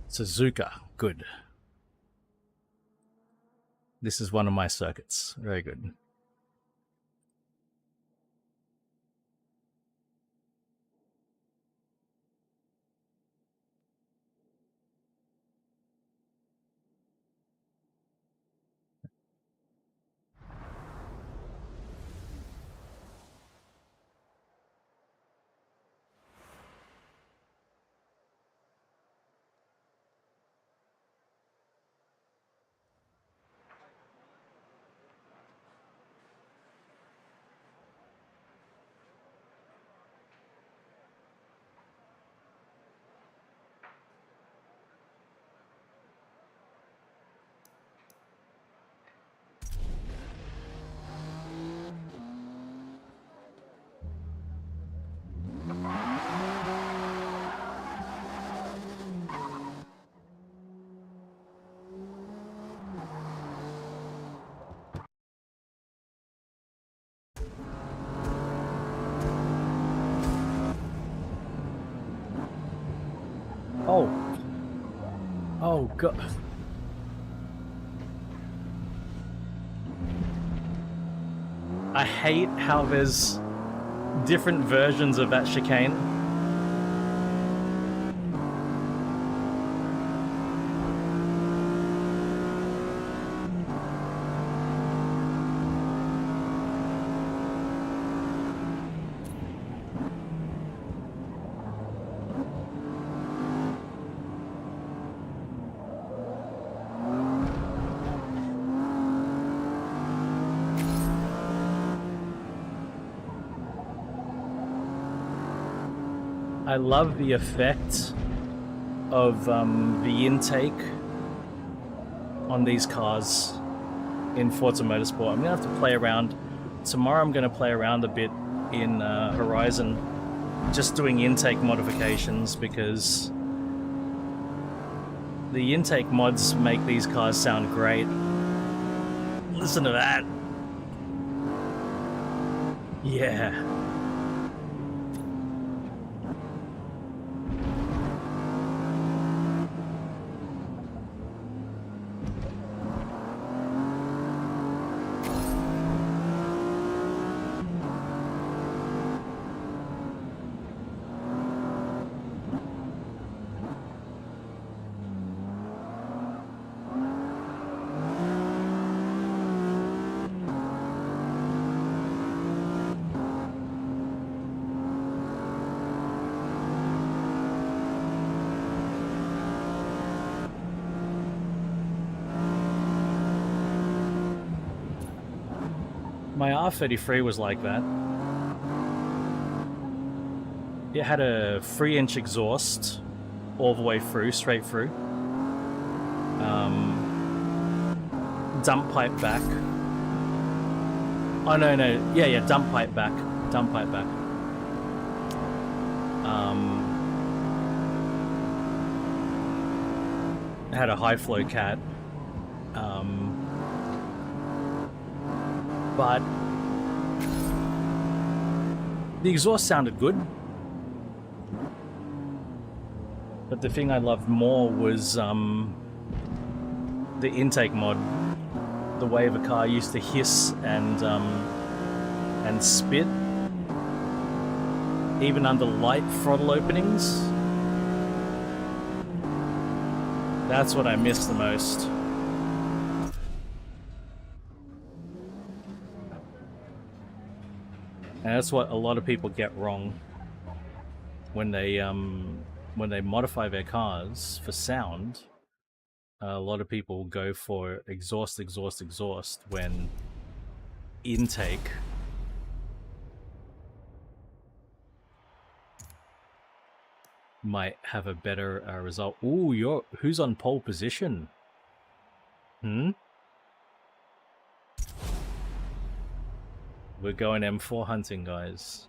Suzuka, good. This is one of my circuits. Very good. Oh god. I hate how there's different versions of that chicane. I love the effect of the intake on these cars in Forza Motorsport. I'm gonna have to play around. Tomorrow I'm gonna play around a bit in Horizon, just doing intake modifications, because the intake mods make these cars sound great. Listen to that. Yeah. My R33 was like that. It had a 3-inch exhaust all the way through, straight through. Dump pipe back. Oh no, yeah, dump pipe back. Dump pipe back. It had a high flow cat. But The exhaust sounded good. But the thing I loved more was the intake mod. The way the car used to hiss and spit, even under light throttle openings. That's what I miss the most. And that's what a lot of people get wrong when they modify their cars for sound. A lot of people go for exhaust when intake might have a better result. Ooh, who's on pole position? We're going M4 hunting, guys.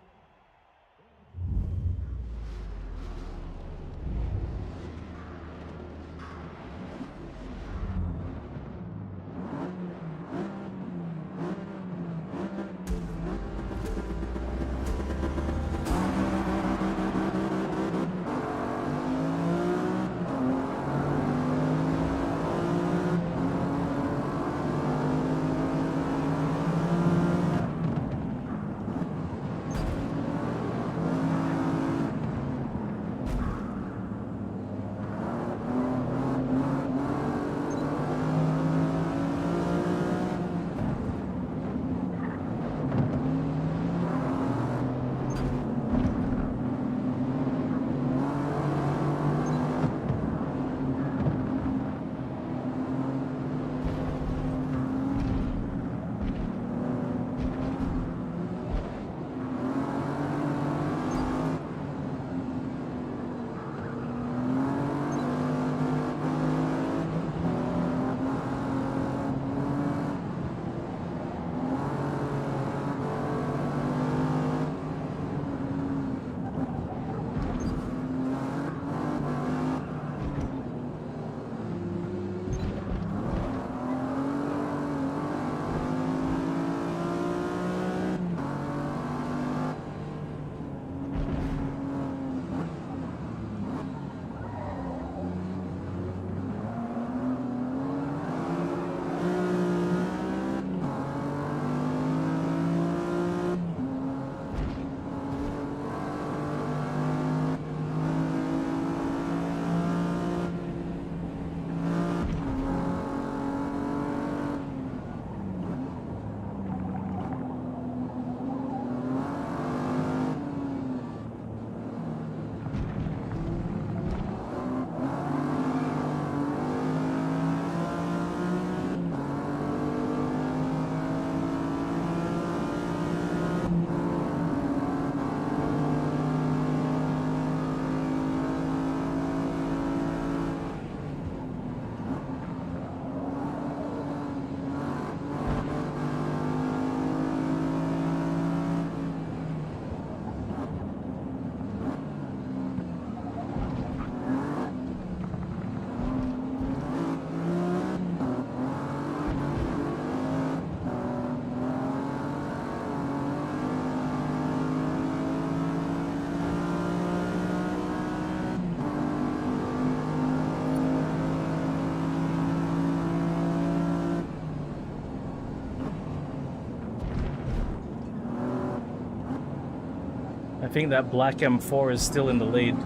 I think that black M4 is still in the lead.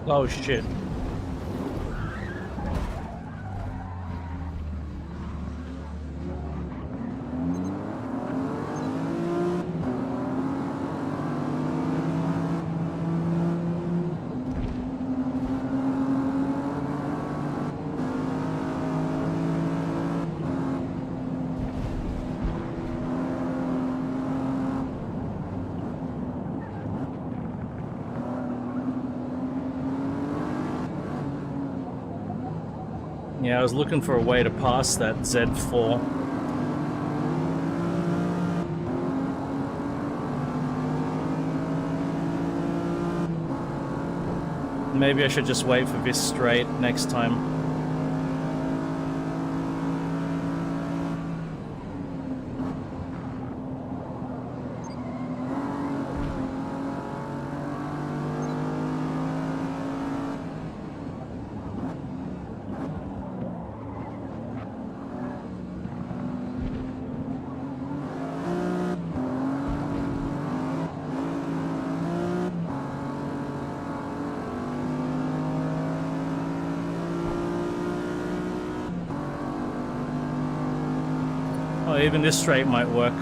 Oh shit. Yeah, I was looking for a way to pass that Z4. Maybe I should just wait for this straight next time. Oh, even this straight might work.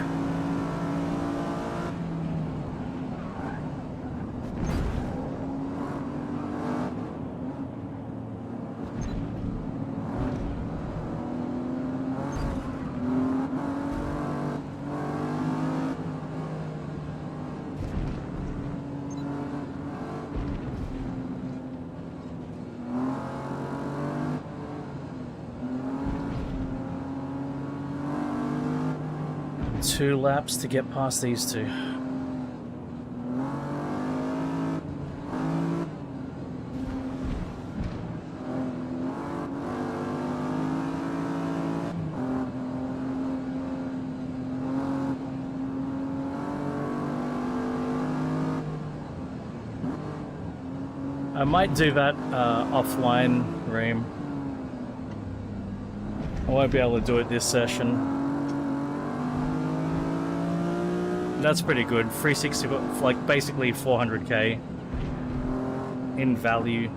Two laps to get past these two. I might do that offline, Reem. I won't be able to do it this session. That's pretty good. 360, like basically 400k in value.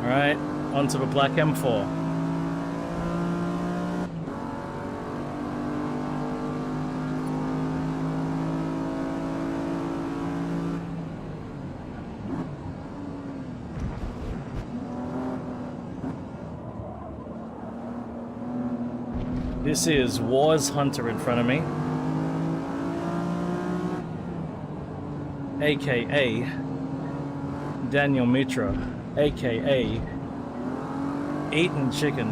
Alright, onto the black M4. This is Wars Hunter in front of me, aka Daniel Mitra, aka Eaten Chicken.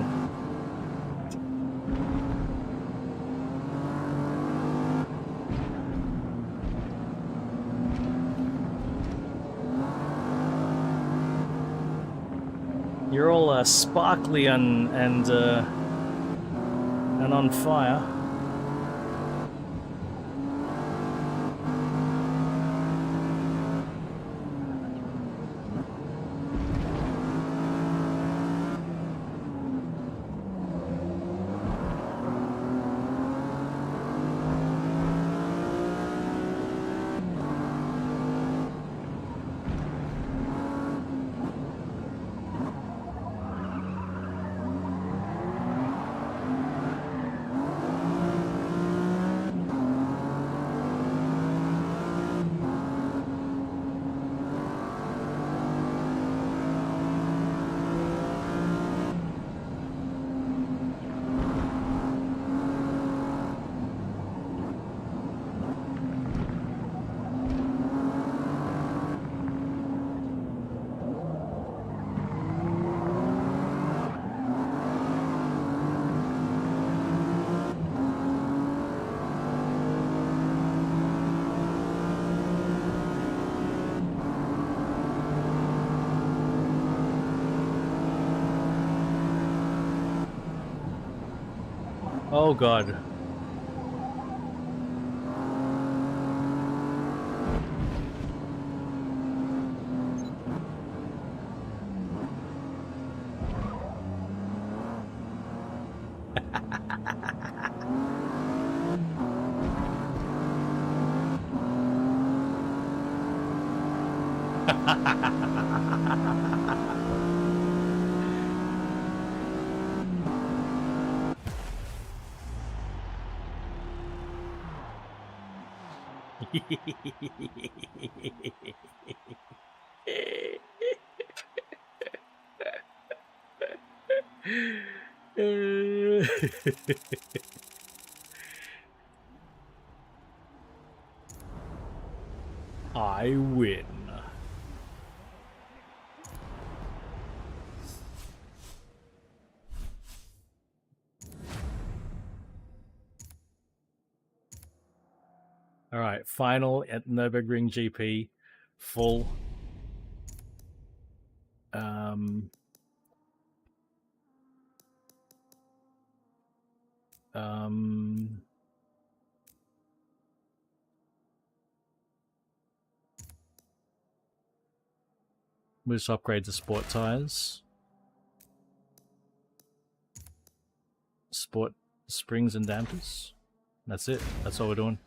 You're all sparkly and on fire. Oh god. I win. All right, final at Nürburgring GP, full. We'll just upgrade the sport tires. Sport springs and dampers. That's it. That's all we're doing.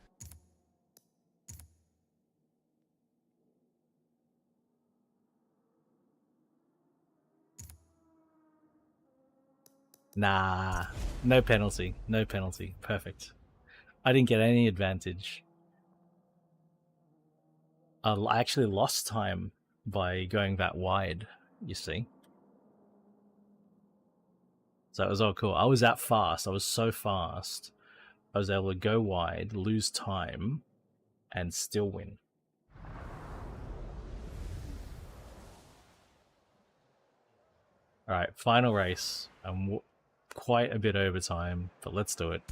Nah, no penalty. No penalty. Perfect. I didn't get any advantage. I actually lost time by going that wide, you see. So it was all cool. I was that fast. I was so fast. I was able to go wide, lose time, and still win. Alright, final race. I'm quite a bit over time, but let's do it.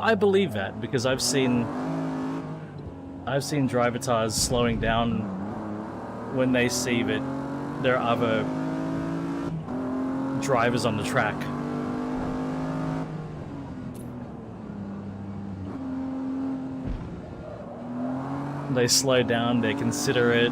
I believe that because I've seen driver tires slowing down when they see that there are other drivers on the track. They slow down, they consider it.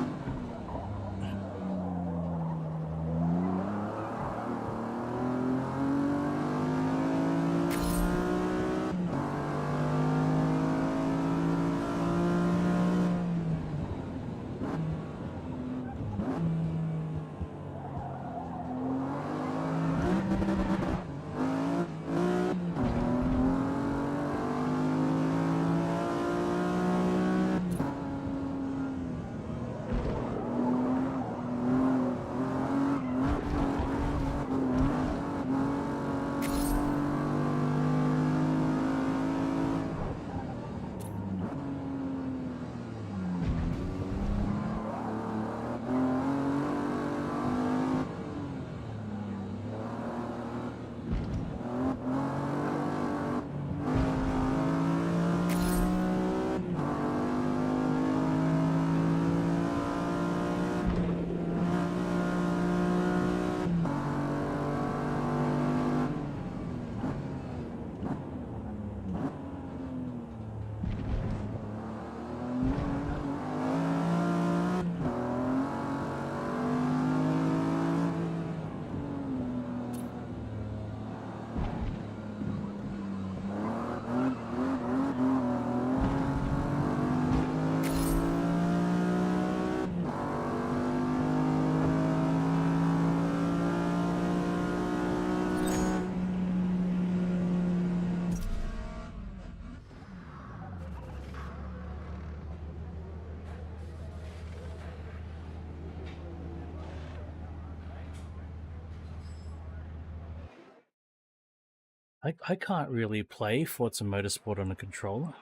I can't really play Forza Motorsport on a controller.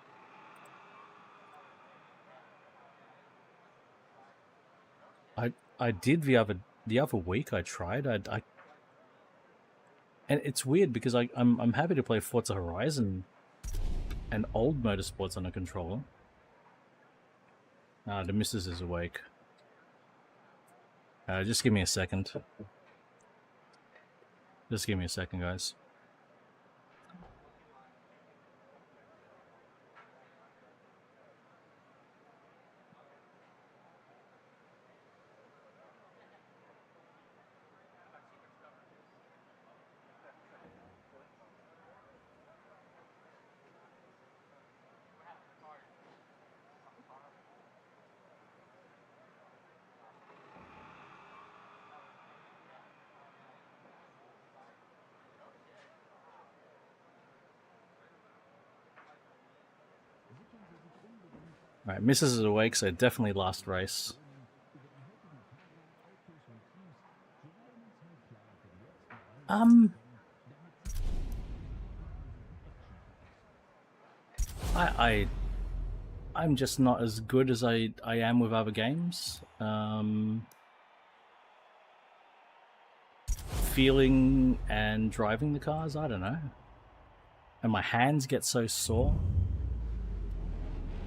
I did the other week. I tried. I and it's weird because I'm happy to play Forza Horizon and old motorsports on a controller. The missus is awake. Just give me a second. Just give me a second, guys. Alright, missus is awake, so definitely last race. I'm just not as good as I am with other games. Feeling and driving the cars, I don't know. And my hands get so sore.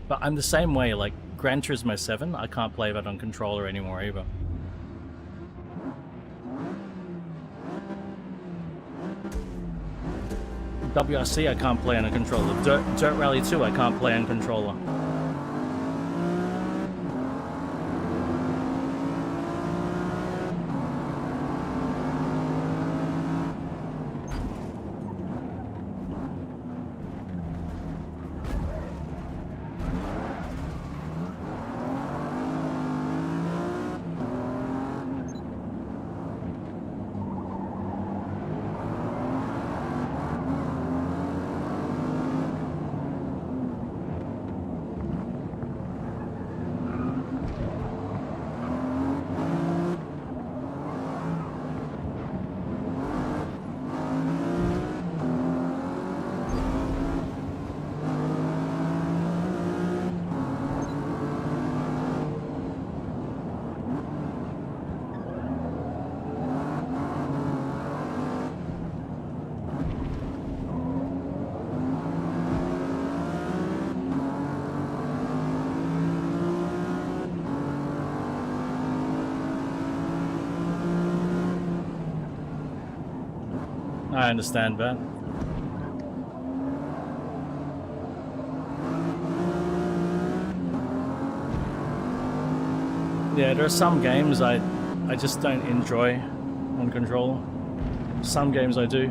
But I'm the same way, like Gran Turismo 7, I can't play that on controller anymore either. WRC I can't play on a controller. Dirt Rally 2 I can't play on controller. I understand that. Yeah, there are some games I just don't enjoy on controller. Some games I do.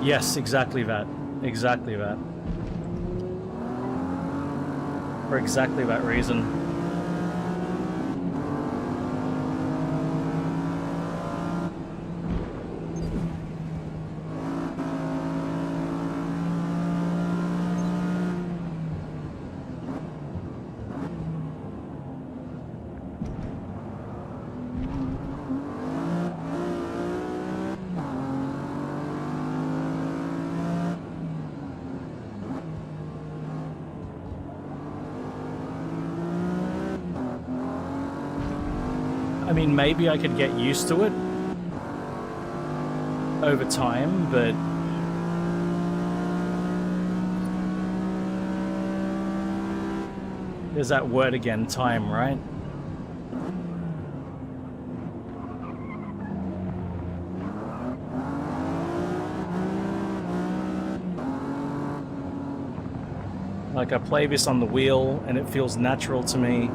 Yes, exactly that. Exactly that. For exactly that reason. I mean, maybe I could get used to it over time, but there's that word again, time, right? Like, I play this on the wheel and it feels natural to me.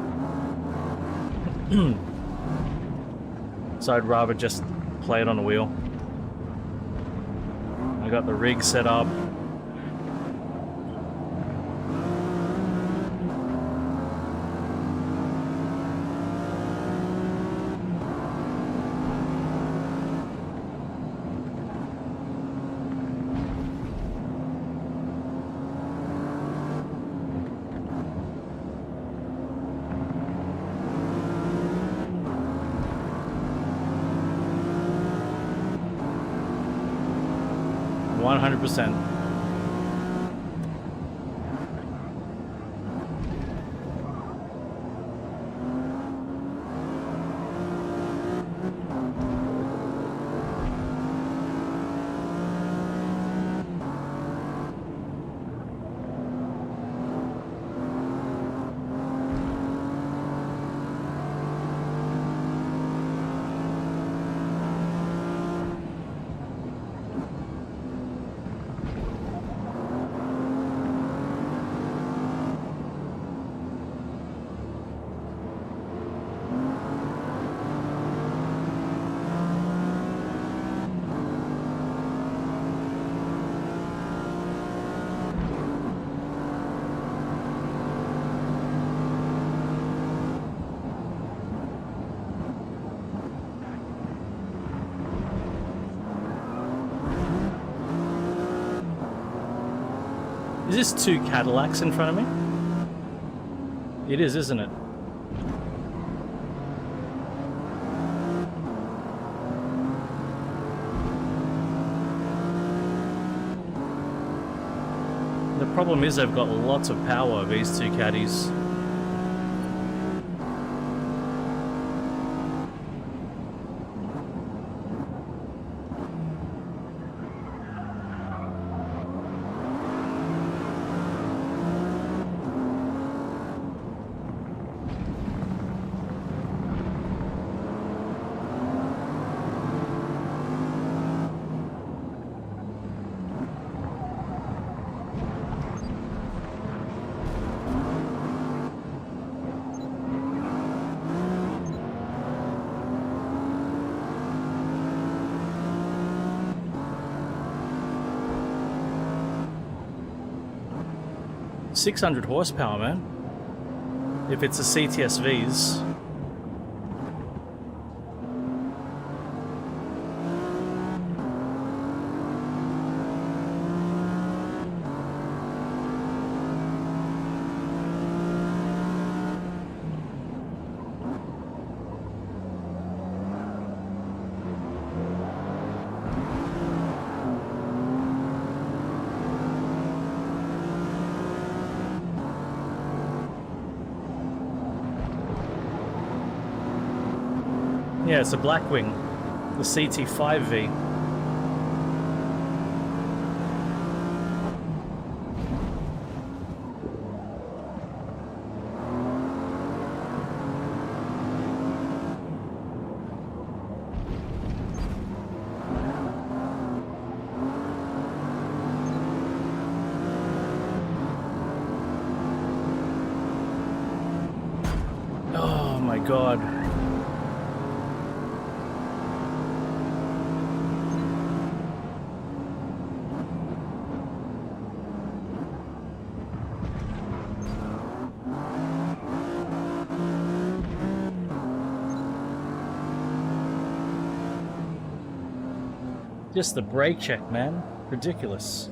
So I'd rather just play it on the wheel. I got the rig set up. 100%. Is this 2 Cadillacs in front of me? It is, isn't it? The problem is they've got lots of power, these 2 caddies. .600 horsepower, man. If it's a CTSVs. Yeah, it's a Blackwing, the CT5V. Oh my god. Just the brake check, man. Ridiculous.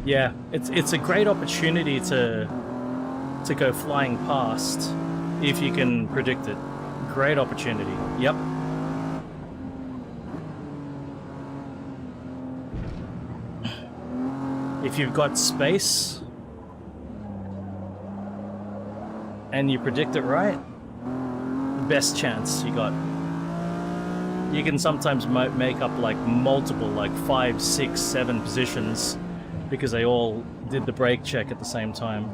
Yeah, it's a great opportunity to go flying past if you can predict it. Great opportunity. Yep. If you've got space and you predict it right, the best chance you got. You can sometimes make up like multiple, like 5, 6, 7 positions because they all did the brake check at the same time.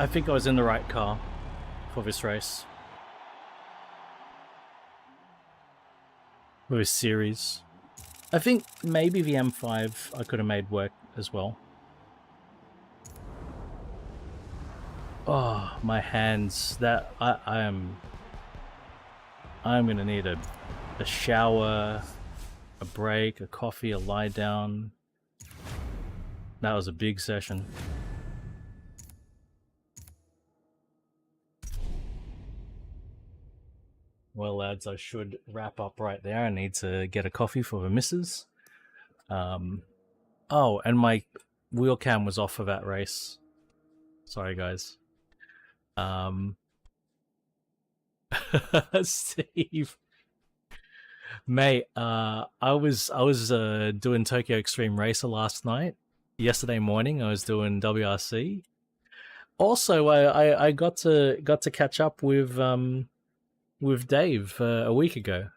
I think I was in the right car for this race. For this series. I think maybe the M5 I could have made work as well. Oh, my hands. That I'm gonna need a shower, a break, a coffee, a lie down. That was a big session. Well, lads, I should wrap up right there. I need to get a coffee for the missus. Oh, and my wheel cam was off for that race. Sorry, guys. Steve, mate, I was doing Tokyo Extreme Racer last night. Yesterday morning, I was doing WRC. Also, I got to catch up with Dave a week ago.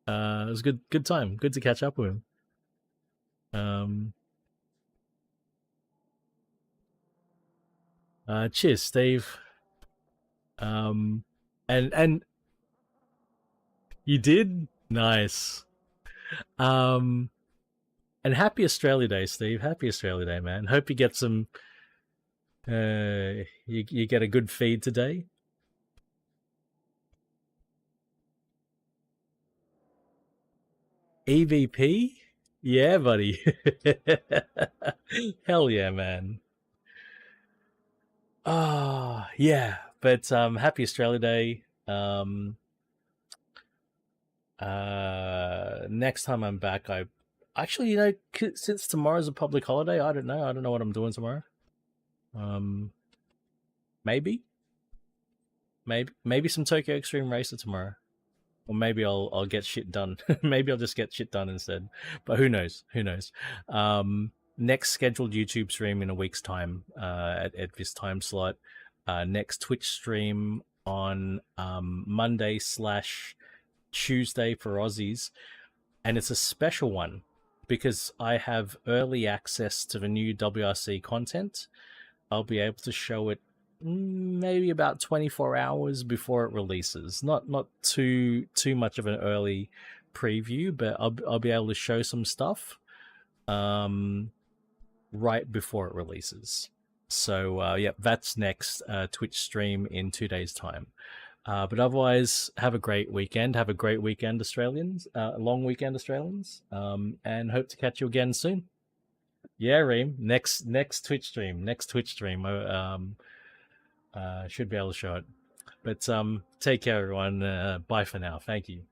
It was a good time. Good to catch up with him. Cheers, Steve. And you did? Nice. And happy Australia Day, Steve. Happy Australia Day, man. Hope you get some you get a good feed today. EVP? Yeah, buddy. Hell yeah, man. Ah, yeah. But happy Australia Day. Next time I'm back, actually, since tomorrow's a public holiday, I don't know what I'm doing tomorrow. Maybe some Tokyo Extreme Racer tomorrow. Or maybe I'll get shit done. Maybe I'll just get shit done instead. But who knows? Next scheduled YouTube stream in a week's time at this time slot. Next Twitch stream on Monday/Tuesday for Aussies. And it's a special one because I have early access to the new WRC content. I'll be able to show it maybe about 24 hours before it releases. Not too much of an early preview, but I'll be able to show some stuff right before it releases. So yeah, that's next Twitch stream in 2 days' time. But otherwise, have a great weekend. Have a great weekend, Australians. Long weekend, Australians. And hope to catch you again soon. Yeah, Reem. Next Twitch stream. Should be able to show it. But take care, everyone. Bye for now. Thank you.